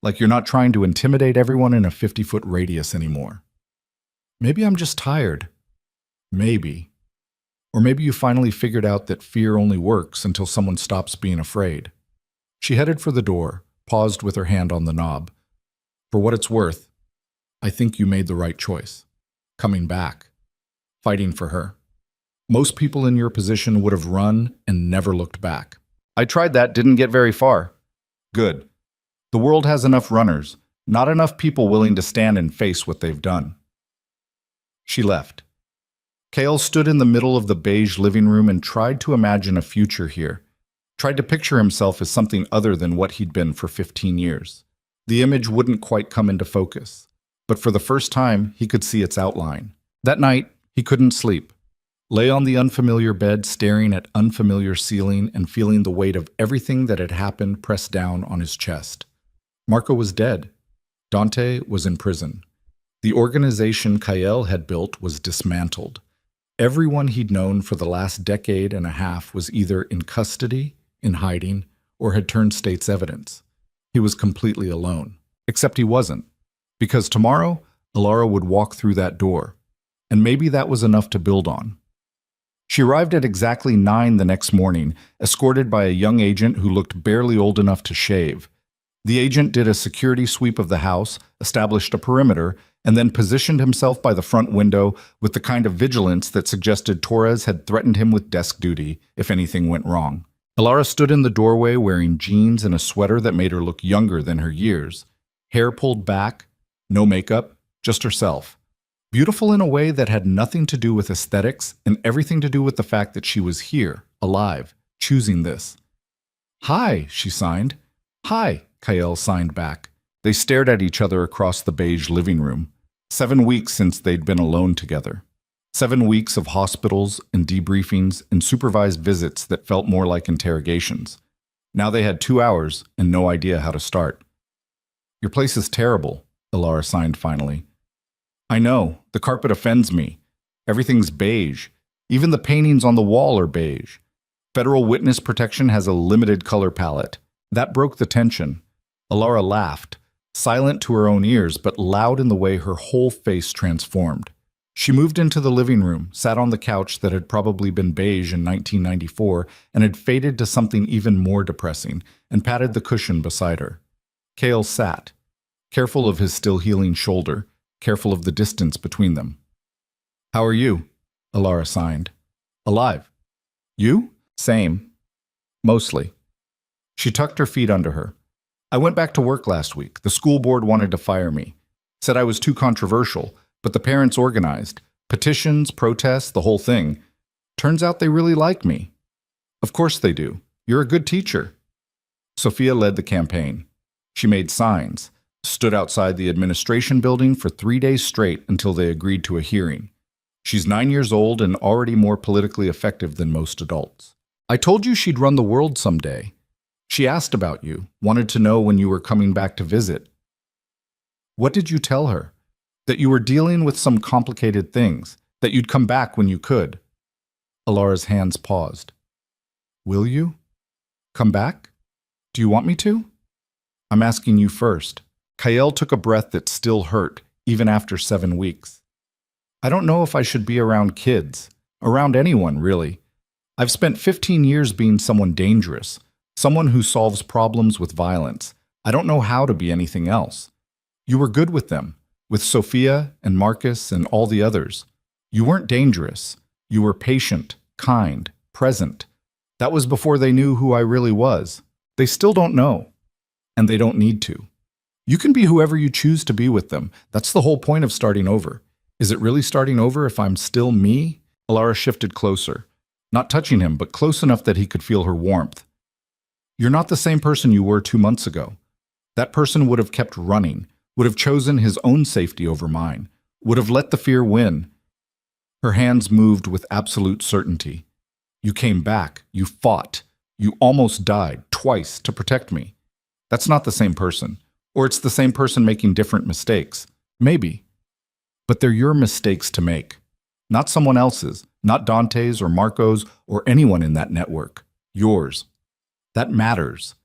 like you're not trying to intimidate everyone in a 50-foot radius anymore. Maybe I'm just tired. Maybe. Or maybe you finally figured out that fear only works until someone stops being afraid. She headed for the door, paused with her hand on the knob. For what it's worth, I think you made the right choice. Coming back. Fighting for her. Most people in your position would have run and never looked back. I tried that, didn't get very far. Good. The world has enough runners, not enough people willing to stand and face what they've done. She left. Kael stood in the middle of the beige living room and tried to imagine a future here. Tried to picture himself as something other than what he'd been for 15 years. The image wouldn't quite come into focus, but for the first time, he could see its outline. That night, he couldn't sleep. Lay on the unfamiliar bed, staring at unfamiliar ceiling and feeling the weight of everything that had happened pressed down on his chest. Marco was dead. Dante was in prison. The organization Kael had built was dismantled. Everyone he'd known for the last decade and a half was either in custody, in hiding, or had turned state's evidence. He was completely alone. Except he wasn't. Because tomorrow, Alara would walk through that door. And maybe that was enough to build on. She arrived at exactly 9 the next morning, escorted by a young agent who looked barely old enough to shave. The agent did a security sweep of the house, established a perimeter, and then positioned himself by the front window with the kind of vigilance that suggested Torres had threatened him with desk duty if anything went wrong. Alara stood in the doorway wearing jeans and a sweater that made her look younger than her years. Hair pulled back, no makeup, just herself. Beautiful in a way that had nothing to do with aesthetics and everything to do with the fact that she was here, alive, choosing this. Hi, she signed. Hi, Kael signed back. They stared at each other across the beige living room. 7 weeks since they'd been alone together. 7 weeks of hospitals and debriefings and supervised visits that felt more like interrogations. Now they had 2 hours and no idea how to start. "Your place is terrible," Ilara signed finally. "I know, the carpet offends me. Everything's beige. Even the paintings on the wall are beige. Federal witness protection has a limited color palette." That broke the tension. Ilara laughed, silent to her own ears, but loud in the way her whole face transformed. She moved into the living room, sat on the couch that had probably been beige in 1994 and had faded to something even more depressing, and patted the cushion beside her. Cale sat, careful of his still healing shoulder, careful of the distance between them. "How are you?" Ilara signed. "Alive." "You?" "Same. Mostly." She tucked her feet under her. "I went back to work last week. The school board wanted to fire me. Said I was too controversial, but the parents organized. Petitions, protests, the whole thing. Turns out they really like me." "Of course they do. You're a good teacher." Sophia led the campaign. She made signs, stood outside the administration building for 3 days straight until they agreed to a hearing. She's 9 years old and already more politically effective than most adults. "I told you she'd run the world someday. She asked about you, wanted to know when you were coming back to visit." "What did you tell her?" "That you were dealing with some complicated things, that you'd come back when you could." Ilara's hands paused. "Will you? Come back? Do you want me to?" "I'm asking you first." Kael took a breath that still hurt, even after 7 weeks. "I don't know if I should be around kids, around anyone, really. I've spent 15 years being someone dangerous, someone who solves problems with violence. I don't know how to be anything else. You were good with them, with Sophia and Marcus and all the others. You weren't dangerous. You were patient, kind, present. That was before they knew who I really was. They still don't know, and they don't need to. You can be whoever you choose to be with them. That's the whole point of starting over. Is it really starting over if I'm still me?" Ilara shifted closer, not touching him, but close enough that he could feel her warmth. "You're not the same person you were 2 months ago. That person would have kept running, would have chosen his own safety over mine, would have let the fear win." Her hands moved with absolute certainty. "You came back. You fought. You almost died, twice, to protect me. That's not the same person. Or it's the same person making different mistakes. Maybe. But they're your mistakes to make. Not someone else's, not Dante's or Marco's or anyone in that network. Yours. That matters."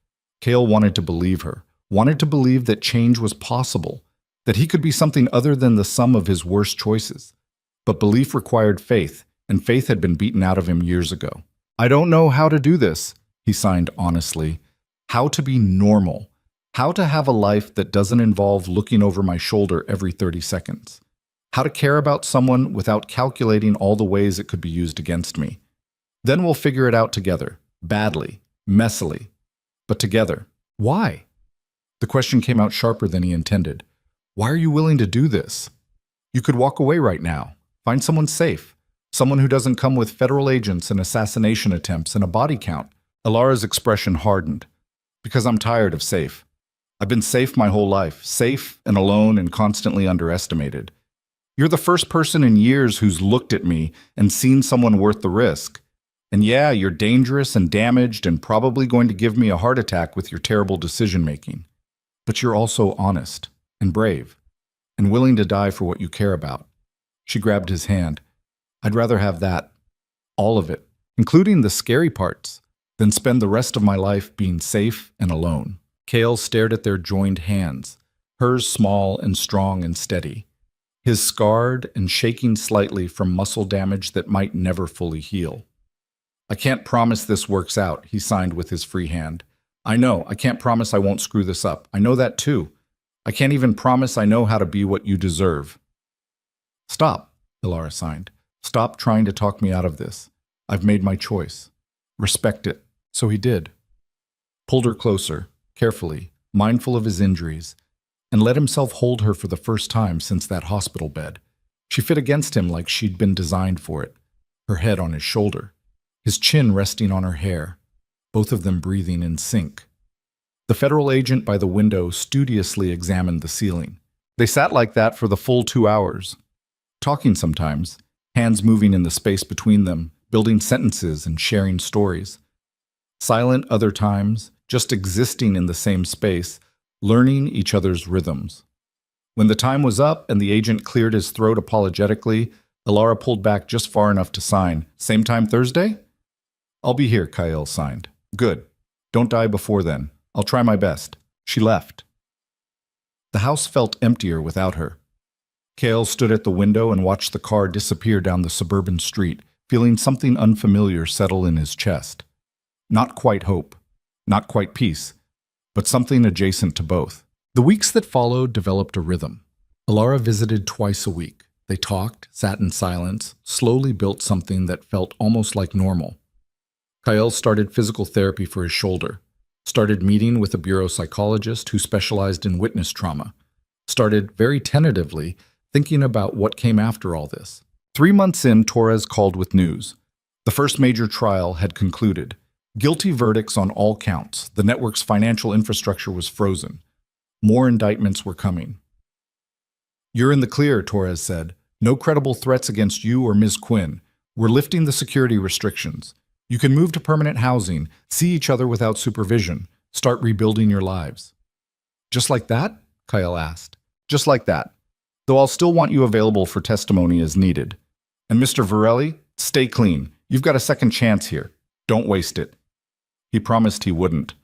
Cale wanted to believe her, wanted to believe that change was possible, that he could be something other than the sum of his worst choices. But belief required faith, and faith had been beaten out of him years ago. "I don't know how to do this," he signed honestly. "How to be normal. How to have a life that doesn't involve looking over my shoulder every 30 seconds. How to care about someone without calculating all the ways it could be used against me. Then we'll figure it out together, badly, messily, but together." "Why?" The question came out sharper than he intended. "Why are you willing to do this? You could walk away right now, find someone safe, someone who doesn't come with federal agents and assassination attempts and a body count." Ilara's expression hardened. "Because I'm tired of safe. I've been safe my whole life, safe and alone and constantly underestimated. You're the first person in years who's looked at me and seen someone worth the risk. And yeah, you're dangerous and damaged and probably going to give me a heart attack with your terrible decision-making. But you're also honest and brave and willing to die for what you care about." She grabbed his hand. "I'd rather have that, all of it, including the scary parts, than spend the rest of my life being safe and alone." Cale stared at their joined hands, hers small and strong and steady, his scarred and shaking slightly from muscle damage that might never fully heal. "I can't promise this works out," he signed with his free hand. "I know, I can't promise I won't screw this up. I know that too. I can't even promise I know how to be what you deserve." "Stop," Ilara signed. "Stop trying to talk me out of this. I've made my choice. Respect it." So he did. Pulled her closer, carefully, mindful of his injuries, and let himself hold her for the first time since that hospital bed. She fit against him like she'd been designed for it, her head on his shoulder, his chin resting on her hair, both of them breathing in sync. The federal agent by the window studiously examined the ceiling. They sat like that for the full 2 hours, talking sometimes, hands moving in the space between them, building sentences and sharing stories. Silent other times, just existing in the same space, learning each other's rhythms. When the time was up and the agent cleared his throat apologetically, Alara pulled back just far enough to sign. Same time Thursday? I'll be here, Kyle signed. Good. Don't die before then. I'll try my best. She left. The house felt emptier without her. Kale stood at the window and watched the car disappear down the suburban street, feeling something unfamiliar settle in his chest. Not quite hope, not quite peace, but something adjacent to both. The weeks that followed developed a rhythm. Alara visited twice a week. They talked, sat in silence, slowly built something that felt almost like normal. Kyle started physical therapy for his shoulder, started meeting with a bureau psychologist who specialized in witness trauma, started very tentatively thinking about what came after all this. 3 months in, Torres called with news. The first major trial had concluded. Guilty verdicts on all counts. The network's financial infrastructure was frozen. More indictments were coming. You're in the clear, Torres said. No credible threats against you or Ms. Quinn. We're lifting the security restrictions. You can move to permanent housing, see each other without supervision, start rebuilding your lives. Just like that? Kyle asked. Just like that. Though I'll still want you available for testimony as needed. And Mr. Varelli, stay clean. You've got a second chance here. Don't waste it. He promised he wouldn't.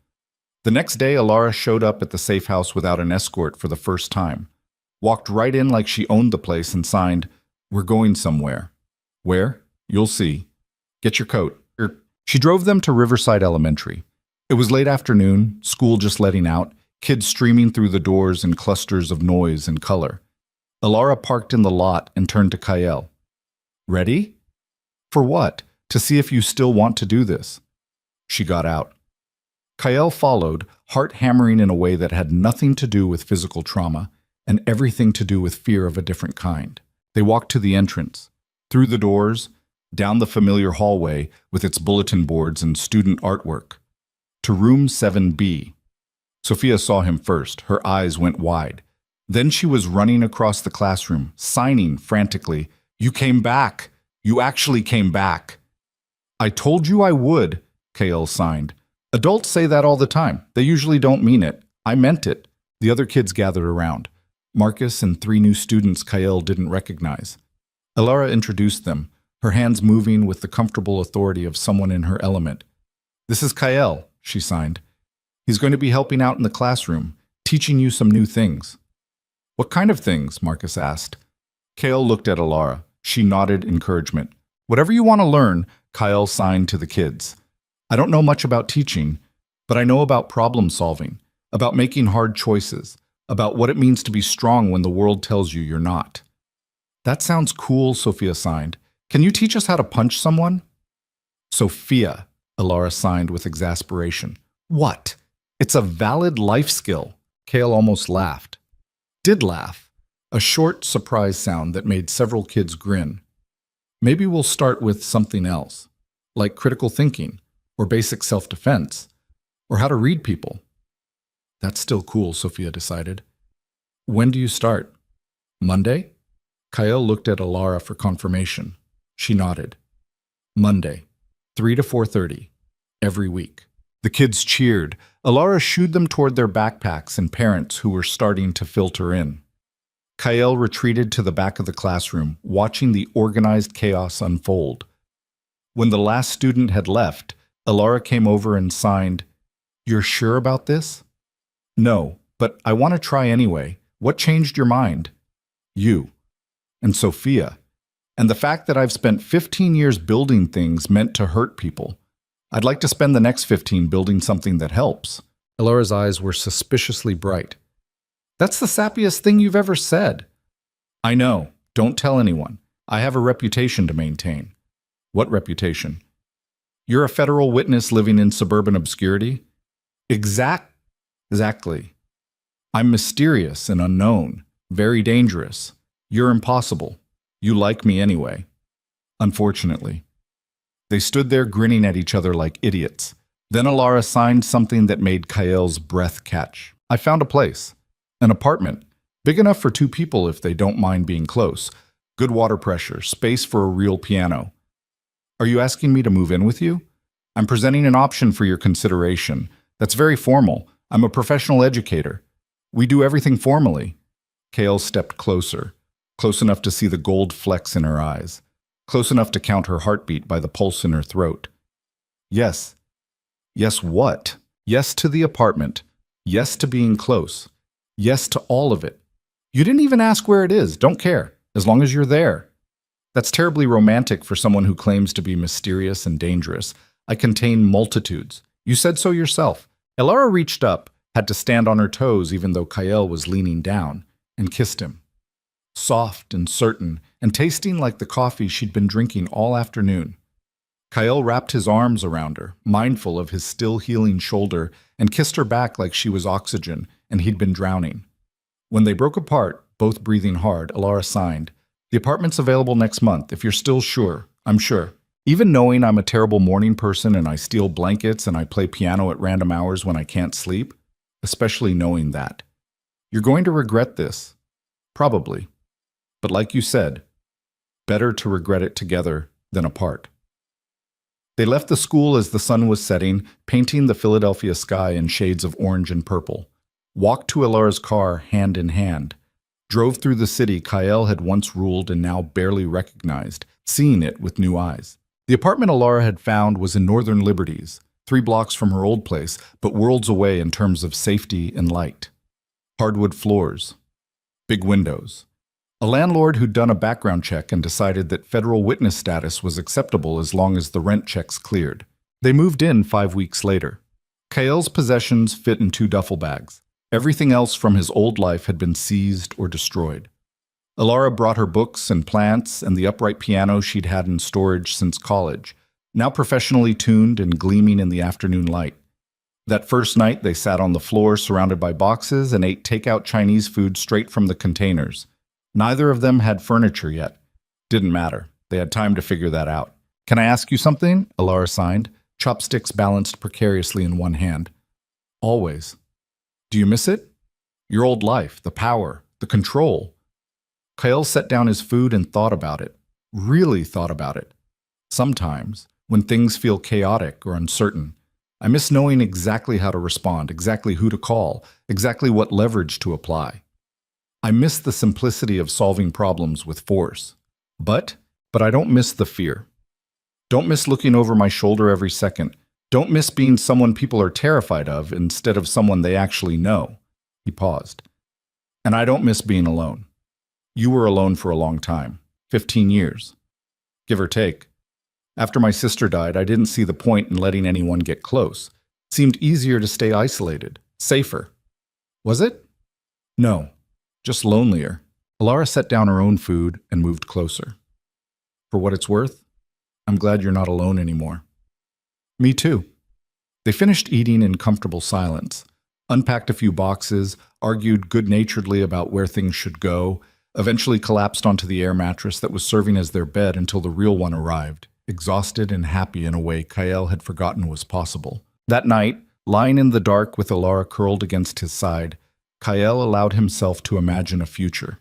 The next day, Alara showed up at the safe house without an escort for the first time. Walked right in like she owned the place and signed, "We're going somewhere." Where? You'll see. Get your coat. She drove them to Riverside Elementary. It was late afternoon, school just letting out, kids streaming through the doors in clusters of noise and color. Alara parked in the lot and turned to Kyle. Ready? For what? To see if you still want to do this. She got out. Kyle followed, heart hammering in a way that had nothing to do with physical trauma and everything to do with fear of a different kind. They walked to the entrance, through the doors, down the familiar hallway with its bulletin boards and student artwork, to room 7B. Sophia saw him first. Her eyes went wide. Then she was running across the classroom, signing frantically, "You came back! You actually came back!" "I told you I would," Kale signed. "Adults say that all the time. They usually don't mean it. I meant it." The other kids gathered around. Marcus and 3 new students Kyle didn't recognize. Alara introduced them, her hands moving with the comfortable authority of someone in her element. "This is Kyle," she signed. "He's going to be helping out in the classroom, teaching you some new things." "What kind of things?" Marcus asked. Kale looked at Alara. She nodded encouragement. "Whatever you want to learn," Kyle signed to the kids. "I don't know much about teaching, but I know about problem solving, about making hard choices, about what it means to be strong when the world tells you you're not." "That sounds cool," Sophia signed. "Can you teach us how to punch someone?" "Sophia," Alara signed with exasperation. "What? It's a valid life skill." Kale almost laughed. Did laugh. A short surprise sound that made several kids grin. "Maybe we'll start with something else, like critical thinking, or basic self-defense, or how to read people." "That's still cool," Sophia decided. "When do you start?" "Monday?" Kyle looked at Alara for confirmation. She nodded. "Monday, 3 to 4:30, every week." The kids cheered. Alara shooed them toward their backpacks and parents who were starting to filter in. Kyle retreated to the back of the classroom, watching the organized chaos unfold. When the last student had left, Alara came over and signed, "You're sure about this?" "No, but I want to try anyway. What changed your mind?" "You. And Sophia. And the fact that I've spent 15 years building things meant to hurt people. I'd like to spend the next 15 building something that helps." Alara's eyes were suspiciously bright. "That's the sappiest thing you've ever said." "I know. Don't tell anyone. I have a reputation to maintain." "What reputation?" "You're a federal witness living in suburban obscurity." Exactly. "I'm mysterious and unknown, very dangerous. You're impossible. You like me anyway." "Unfortunately." They stood there grinning at each other like idiots. Then Alara signed something that made Kyle's breath catch. "I found a place. An apartment. Big enough for two people if they don't mind being close. Good water pressure, space for a real piano. Are you asking me to move in with you? I'm presenting an option for your consideration. That's very formal. I'm a professional educator. We do everything formally. Kale stepped closer, close enough to see the gold flecks in her eyes, close enough to count her heartbeat by the pulse in her throat. Yes. Yes, what? Yes to the apartment. Yes to being close. Yes to all of it. You didn't even ask where it is. Don't care. As long as you're there. That's terribly romantic for someone who claims to be mysterious and dangerous. I contain multitudes. You said so yourself. Elara reached up, had to stand on her toes even though Kael was leaning down, and kissed him. Soft and certain, and tasting like the coffee she'd been drinking all afternoon. Kael wrapped his arms around her, mindful of his still healing shoulder, and kissed her back like she was oxygen and he'd been drowning. When they broke apart, both breathing hard, Elara signed, "The apartment's available next month, if you're still sure. I'm sure. Even knowing I'm a terrible morning person and I steal blankets and I play piano at random hours when I can't sleep, especially knowing that. You're going to regret this. Probably. But like you said, better to regret it together than apart." They left the school as the sun was setting, painting the Philadelphia sky in shades of orange and purple. Walked to Elara's car hand in hand. Drove through the city Kael had once ruled and now barely recognized, seeing it with new eyes. The apartment Elara had found was in Northern Liberties, 3 blocks from her old place, but worlds away in terms of safety and light. Hardwood floors. Big windows. A landlord who'd done a background check and decided that federal witness status was acceptable as long as the rent checks cleared. They moved in 5 weeks later. Kael's possessions fit in 2 duffel bags. Everything else from his old life had been seized or destroyed. Elara brought her books and plants and the upright piano she'd had in storage since college, now professionally tuned and gleaming in the afternoon light. That first night, they sat on the floor surrounded by boxes and ate takeout Chinese food straight from the containers. Neither of them had furniture yet. Didn't matter. They had time to figure that out. "Can I ask you something?" Elara signed, chopsticks balanced precariously in one hand. "Always. Do you miss it? Your old life, the power, the control." Kael set down his food and thought about it. Really thought about it. Sometimes, when things feel chaotic or uncertain, I miss knowing exactly how to respond, exactly who to call, exactly what leverage to apply. I miss the simplicity of solving problems with force. But I don't miss the fear. Don't miss looking over my shoulder every second. Don't miss being someone people are terrified of instead of someone they actually know. He paused. And I don't miss being alone. You were alone for a long time, 15 years. Give or take. After my sister died, I didn't see the point in letting anyone get close. It seemed easier to stay isolated, safer. Was it? No, just lonelier. Elara set down her own food and moved closer. For what it's worth, I'm glad you're not alone anymore. Me too. They finished eating in comfortable silence, unpacked a few boxes, argued good-naturedly about where things should go, eventually collapsed onto the air mattress that was serving as their bed until the real one arrived, exhausted and happy in a way Kael had forgotten was possible. That night, lying in the dark with Elara curled against his side, Kael allowed himself to imagine a future.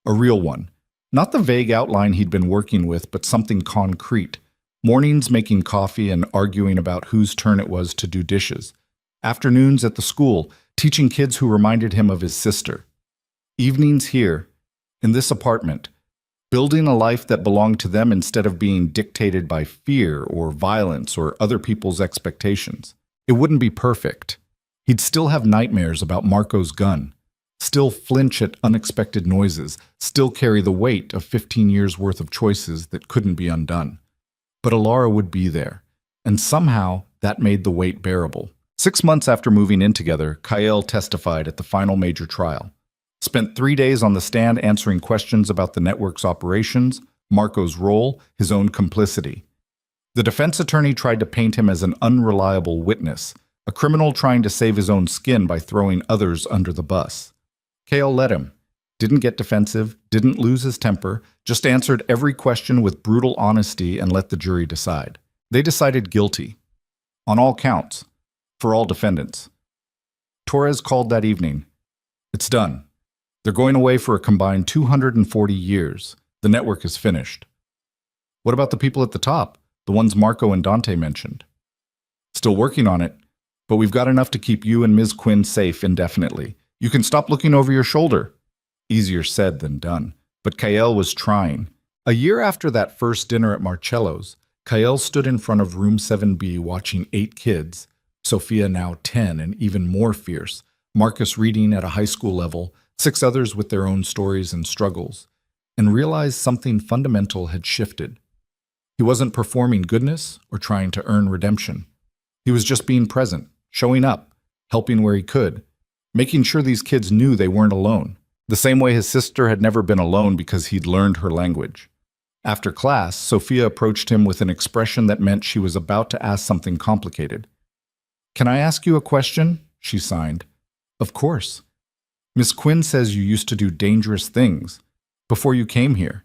A real one. Not the vague outline he'd been working with, but something concrete. Mornings making coffee and arguing about whose turn it was to do dishes. Afternoons at the school, teaching kids who reminded him of his sister. Evenings here, in this apartment, building a life that belonged to them instead of being dictated by fear or violence or other people's expectations. It wouldn't be perfect. He'd still have nightmares about Marco's gun, still flinch at unexpected noises, still carry the weight of 15 years' worth of choices that couldn't be undone. But Elara would be there, and somehow that made the weight bearable. 6 months after moving in together, Kael testified at the final major trial. Spent 3 days on the stand answering questions about the network's operations, Marco's role, his own complicity. The defense attorney tried to paint him as an unreliable witness, a criminal trying to save his own skin by throwing others under the bus. Kael let him. Didn't get defensive, didn't lose his temper, just answered every question with brutal honesty and let the jury decide. They decided guilty. On all counts. For all defendants. Torres called that evening. It's done. They're going away for a combined 240 years. The network is finished. What about the people at the top, the ones Marco and Dante mentioned? Still working on it, but we've got enough to keep you and Ms. Quinn safe indefinitely. You can stop looking over your shoulder. Easier said than done, but Kael was trying. A year after that first dinner at Marcello's, Kael stood in front of room 7B watching 8 kids, Sophia now 10 and even more fierce, Marcus reading at a high school level, 6 others with their own stories and struggles, and realized something fundamental had shifted. He wasn't performing goodness or trying to earn redemption. He was just being present, showing up, helping where he could, making sure these kids knew they weren't alone, the same way his sister had never been alone because he'd learned her language. After class, Sophia approached him with an expression that meant she was about to ask something complicated. "Can I ask you a question?" she signed. "Of course. Miss Quinn says you used to do dangerous things before you came here.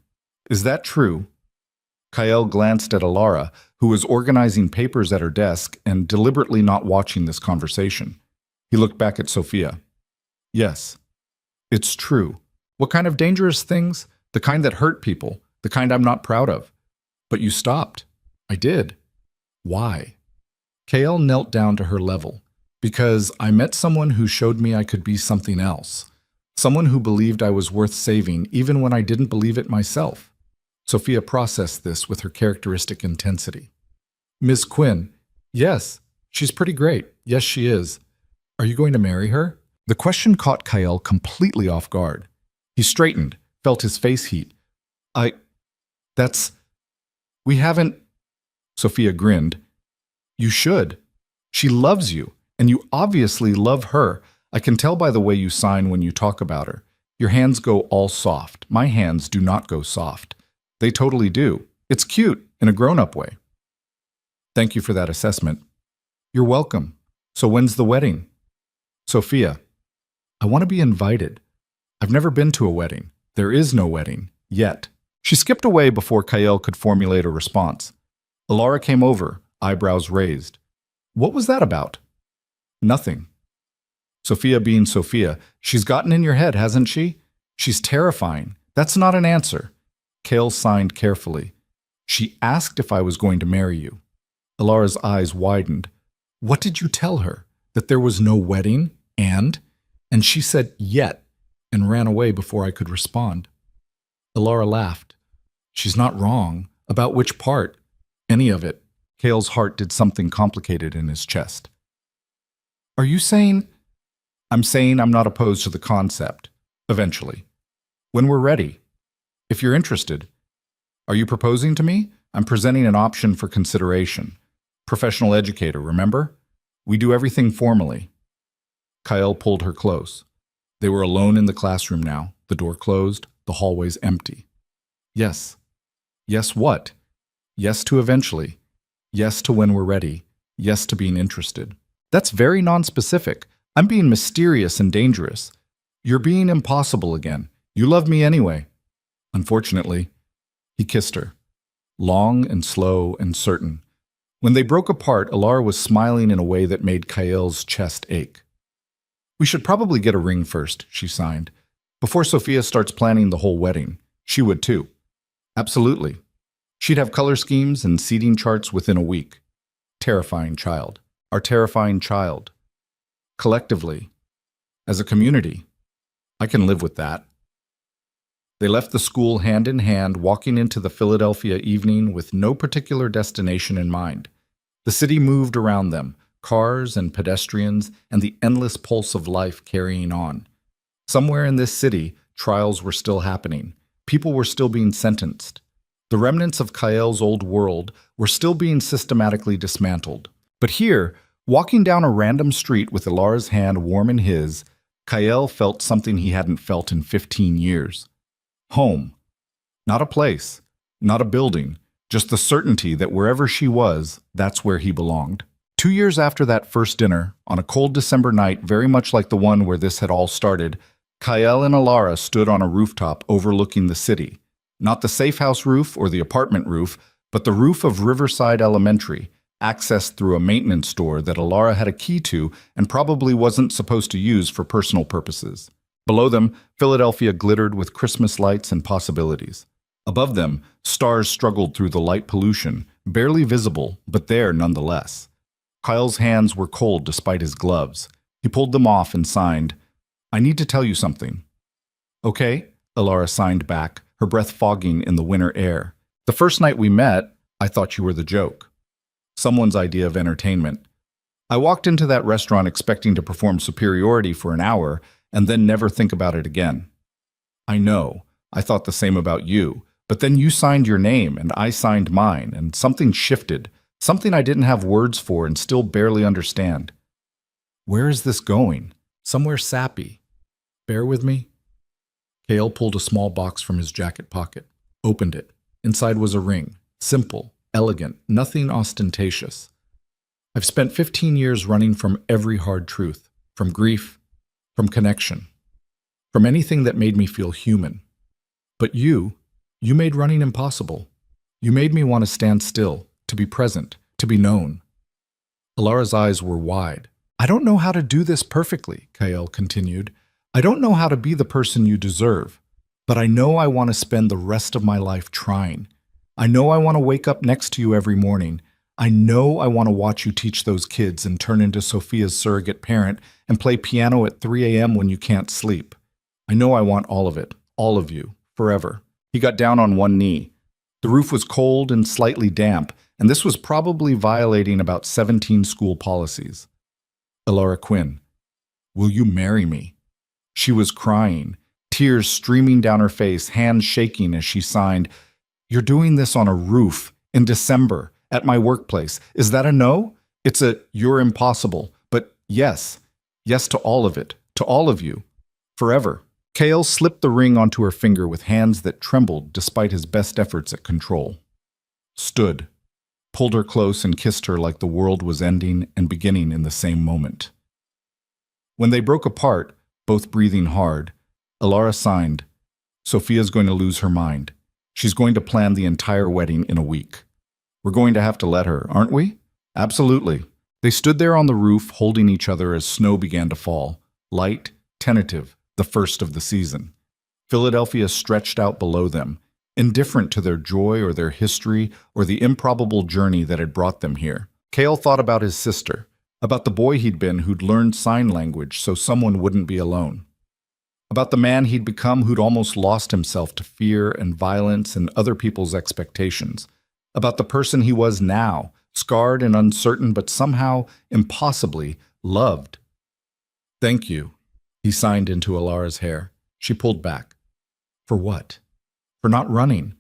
Is that true?" Kael glanced at Alara, who was organizing papers at her desk and deliberately not watching this conversation. He looked back at Sophia. "Yes, it's true. What kind of dangerous things? The kind that hurt people, the kind I'm not proud of. But you stopped." "I did." "Why?" Kael knelt down to her level. "Because I met someone who showed me I could be something else. Someone who believed I was worth saving even when I didn't believe it myself." Sophia processed this with her characteristic intensity. "Miss Quinn, yes, she's pretty great. Yes, she is. Are you going to marry her?" The question caught Kael completely off guard. He straightened, felt his face heat. We haven't." Sophia grinned. "You should. She loves you, and you obviously love her. I can tell by the way you sign when you talk about her. Your hands go all soft. My hands do not go soft. They totally do. It's cute in a grown-up way." "Thank you for that assessment." "You're welcome. So when's the wedding?" "Sophia, I want to be invited. I've never been to a wedding. There is no wedding. Yet." She skipped away before Kael could formulate a response. Alara came over, eyebrows raised. "What was that about?" "Nothing." Sophia being Sophia, "She's gotten in your head, hasn't she? She's terrifying. That's not an answer." Kael signed carefully. "She asked if I was going to marry you." Alara's eyes widened. "What did you tell her? That there was no wedding? And she said, yet, and ran away before I could respond." Alara laughed. "She's not wrong. About which part? Any of it." Kael's heart did something complicated in his chest. "Are you saying—" "I'm saying I'm not opposed to the concept. Eventually. When we're ready. If you're interested. Are you proposing to me? I'm presenting an option for consideration. Professional educator, remember? We do everything formally." Kael pulled her close. They were alone in the classroom now, the door closed, the hallways empty. "Yes." "Yes what?" "Yes to eventually. Yes to when we're ready. Yes to being interested." "That's very nonspecific. I'm being mysterious and dangerous. You're being impossible again. You love me anyway." "Unfortunately." He kissed her. Long and slow and certain. When they broke apart, Alara was smiling in a way that made Kael's chest ache. "We should probably get a ring first," she signed. "Before Sophia starts planning the whole wedding. She would too." "Absolutely. She'd have color schemes and seating charts within a week." Terrifying child. Our terrifying child. Collectively. As a community. I can live with that. They left the school hand in hand, walking into the Philadelphia evening with no particular destination in mind. The city moved around them, cars and pedestrians, and the endless pulse of life carrying on. Somewhere in this city, trials were still happening. People were still being sentenced. The remnants of Kael's old world were still being systematically dismantled. But here, walking down a random street with Alara's hand warm in his, Kael felt something he hadn't felt in 15 years. Home. Not a place, not a building, just the certainty that wherever she was, that's where he belonged. 2 years after that first dinner, on a cold December night very much like the one where this had all started, Kael and Alara stood on a rooftop overlooking the city. Not the safe house roof or the apartment roof, but the roof of Riverside Elementary, accessed through a maintenance door that Alara had a key to and probably wasn't supposed to use for personal purposes. Below them, Philadelphia glittered with Christmas lights and possibilities. Above them, stars struggled through the light pollution, barely visible, but there nonetheless. Kyle's hands were cold despite his gloves. He pulled them off and signed, "I need to tell you something." "Okay," Alara signed back, her breath fogging in the winter air. "The first night we met, I thought you were the joke. Someone's idea of entertainment. I walked into that restaurant expecting to perform superiority for an hour and then never think about it again. I know, I thought the same about you, but then you signed your name and I signed mine, and something shifted, something I didn't have words for and still barely understand. Where is this going? Somewhere sappy. Bear with me." Kale pulled a small box from his jacket pocket, opened it. Inside was a ring, simple, elegant, nothing ostentatious. "I've spent 15 years running from every hard truth, from grief, from connection, from anything that made me feel human. But you made running impossible. You made me want to stand still, to be present, to be known." Alara's eyes were wide. "I don't know how to do this perfectly," Kyle continued. "I don't know how to be the person you deserve, but I know I want to spend the rest of my life trying. I know I want to wake up next to you every morning. I know I want to watch you teach those kids and turn into Sophia's surrogate parent and play piano at 3 a.m. when you can't sleep. I know I want all of it, all of you, forever." He got down on one knee. The roof was cold and slightly damp, and this was probably violating about 17 school policies. "Alara Quinn, will you marry me?" She was crying, tears streaming down her face, hands shaking as she signed, "You're doing this on a roof, in December, at my workplace. Is that a no? It's a, you're impossible, but yes. Yes to all of it, to all of you. Forever." Kale slipped the ring onto her finger with hands that trembled despite his best efforts at control. Stood, pulled her close and kissed her like the world was ending and beginning in the same moment. When they broke apart, both breathing hard, Alara signed, "Sophia's going to lose her mind. She's going to plan the entire wedding in a week. We're going to have to let her, aren't we?" "Absolutely." They stood there on the roof, holding each other as snow began to fall, light, tentative, the first of the season. Philadelphia stretched out below them, indifferent to their joy or their history or the improbable journey that had brought them here. Kale thought about his sister, about the boy he'd been who'd learned sign language so someone wouldn't be alone, about the man he'd become who'd almost lost himself to fear and violence and other people's expectations, about the person he was now, scarred and uncertain but somehow, impossibly, loved. "Thank you," he signed into Alara's hair. She pulled back. "For what?" "For not running.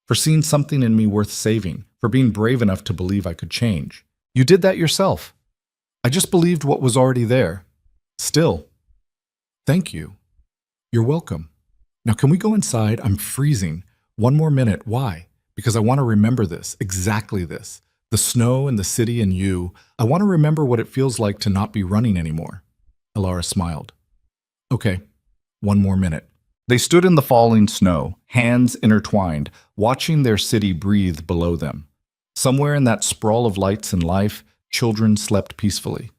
For seeing something in me worth saving. For being brave enough to believe I could change. You did that yourself. I just believed what was already there. Still. Thank you." "You're welcome. Now can we go inside? I'm freezing. One more minute. Why? Because I want to remember this, exactly this. The snow and the city and you. I want to remember what it feels like to not be running anymore." Alara smiled. "Okay, one more minute." They stood in the falling snow, hands intertwined, watching their city breathe below them. Somewhere in that sprawl of lights and life, children slept peacefully.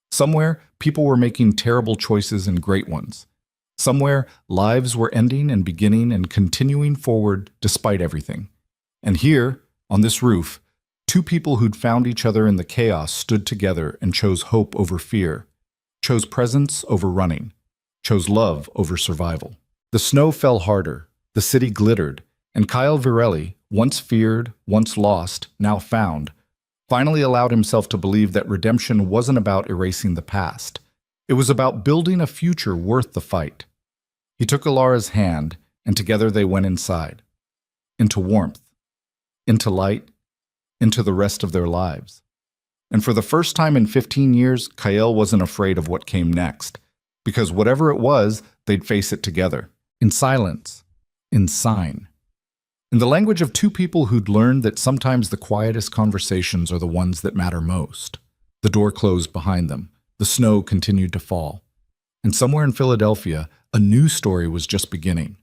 Somewhere, people were making terrible choices and great ones. Somewhere, lives were ending and beginning and continuing forward despite everything. And here, on this roof, two people who'd found each other in the chaos stood together and chose hope over fear, chose presence over running, chose love over survival. The snow fell harder, the city glittered, and Kyle Virelli, once feared, once lost, now found, finally allowed himself to believe that redemption wasn't about erasing the past. It was about building a future worth the fight. He took Alara's hand, and together they went inside. Into warmth, into light, into the rest of their lives. And for the first time in 15 years, Kyle wasn't afraid of what came next, because whatever it was, they'd face it together. In silence, in sign. In the language of two people who'd learned that sometimes the quietest conversations are the ones that matter most. The door closed behind them. The snow continued to fall. And somewhere in Philadelphia, a new story was just beginning.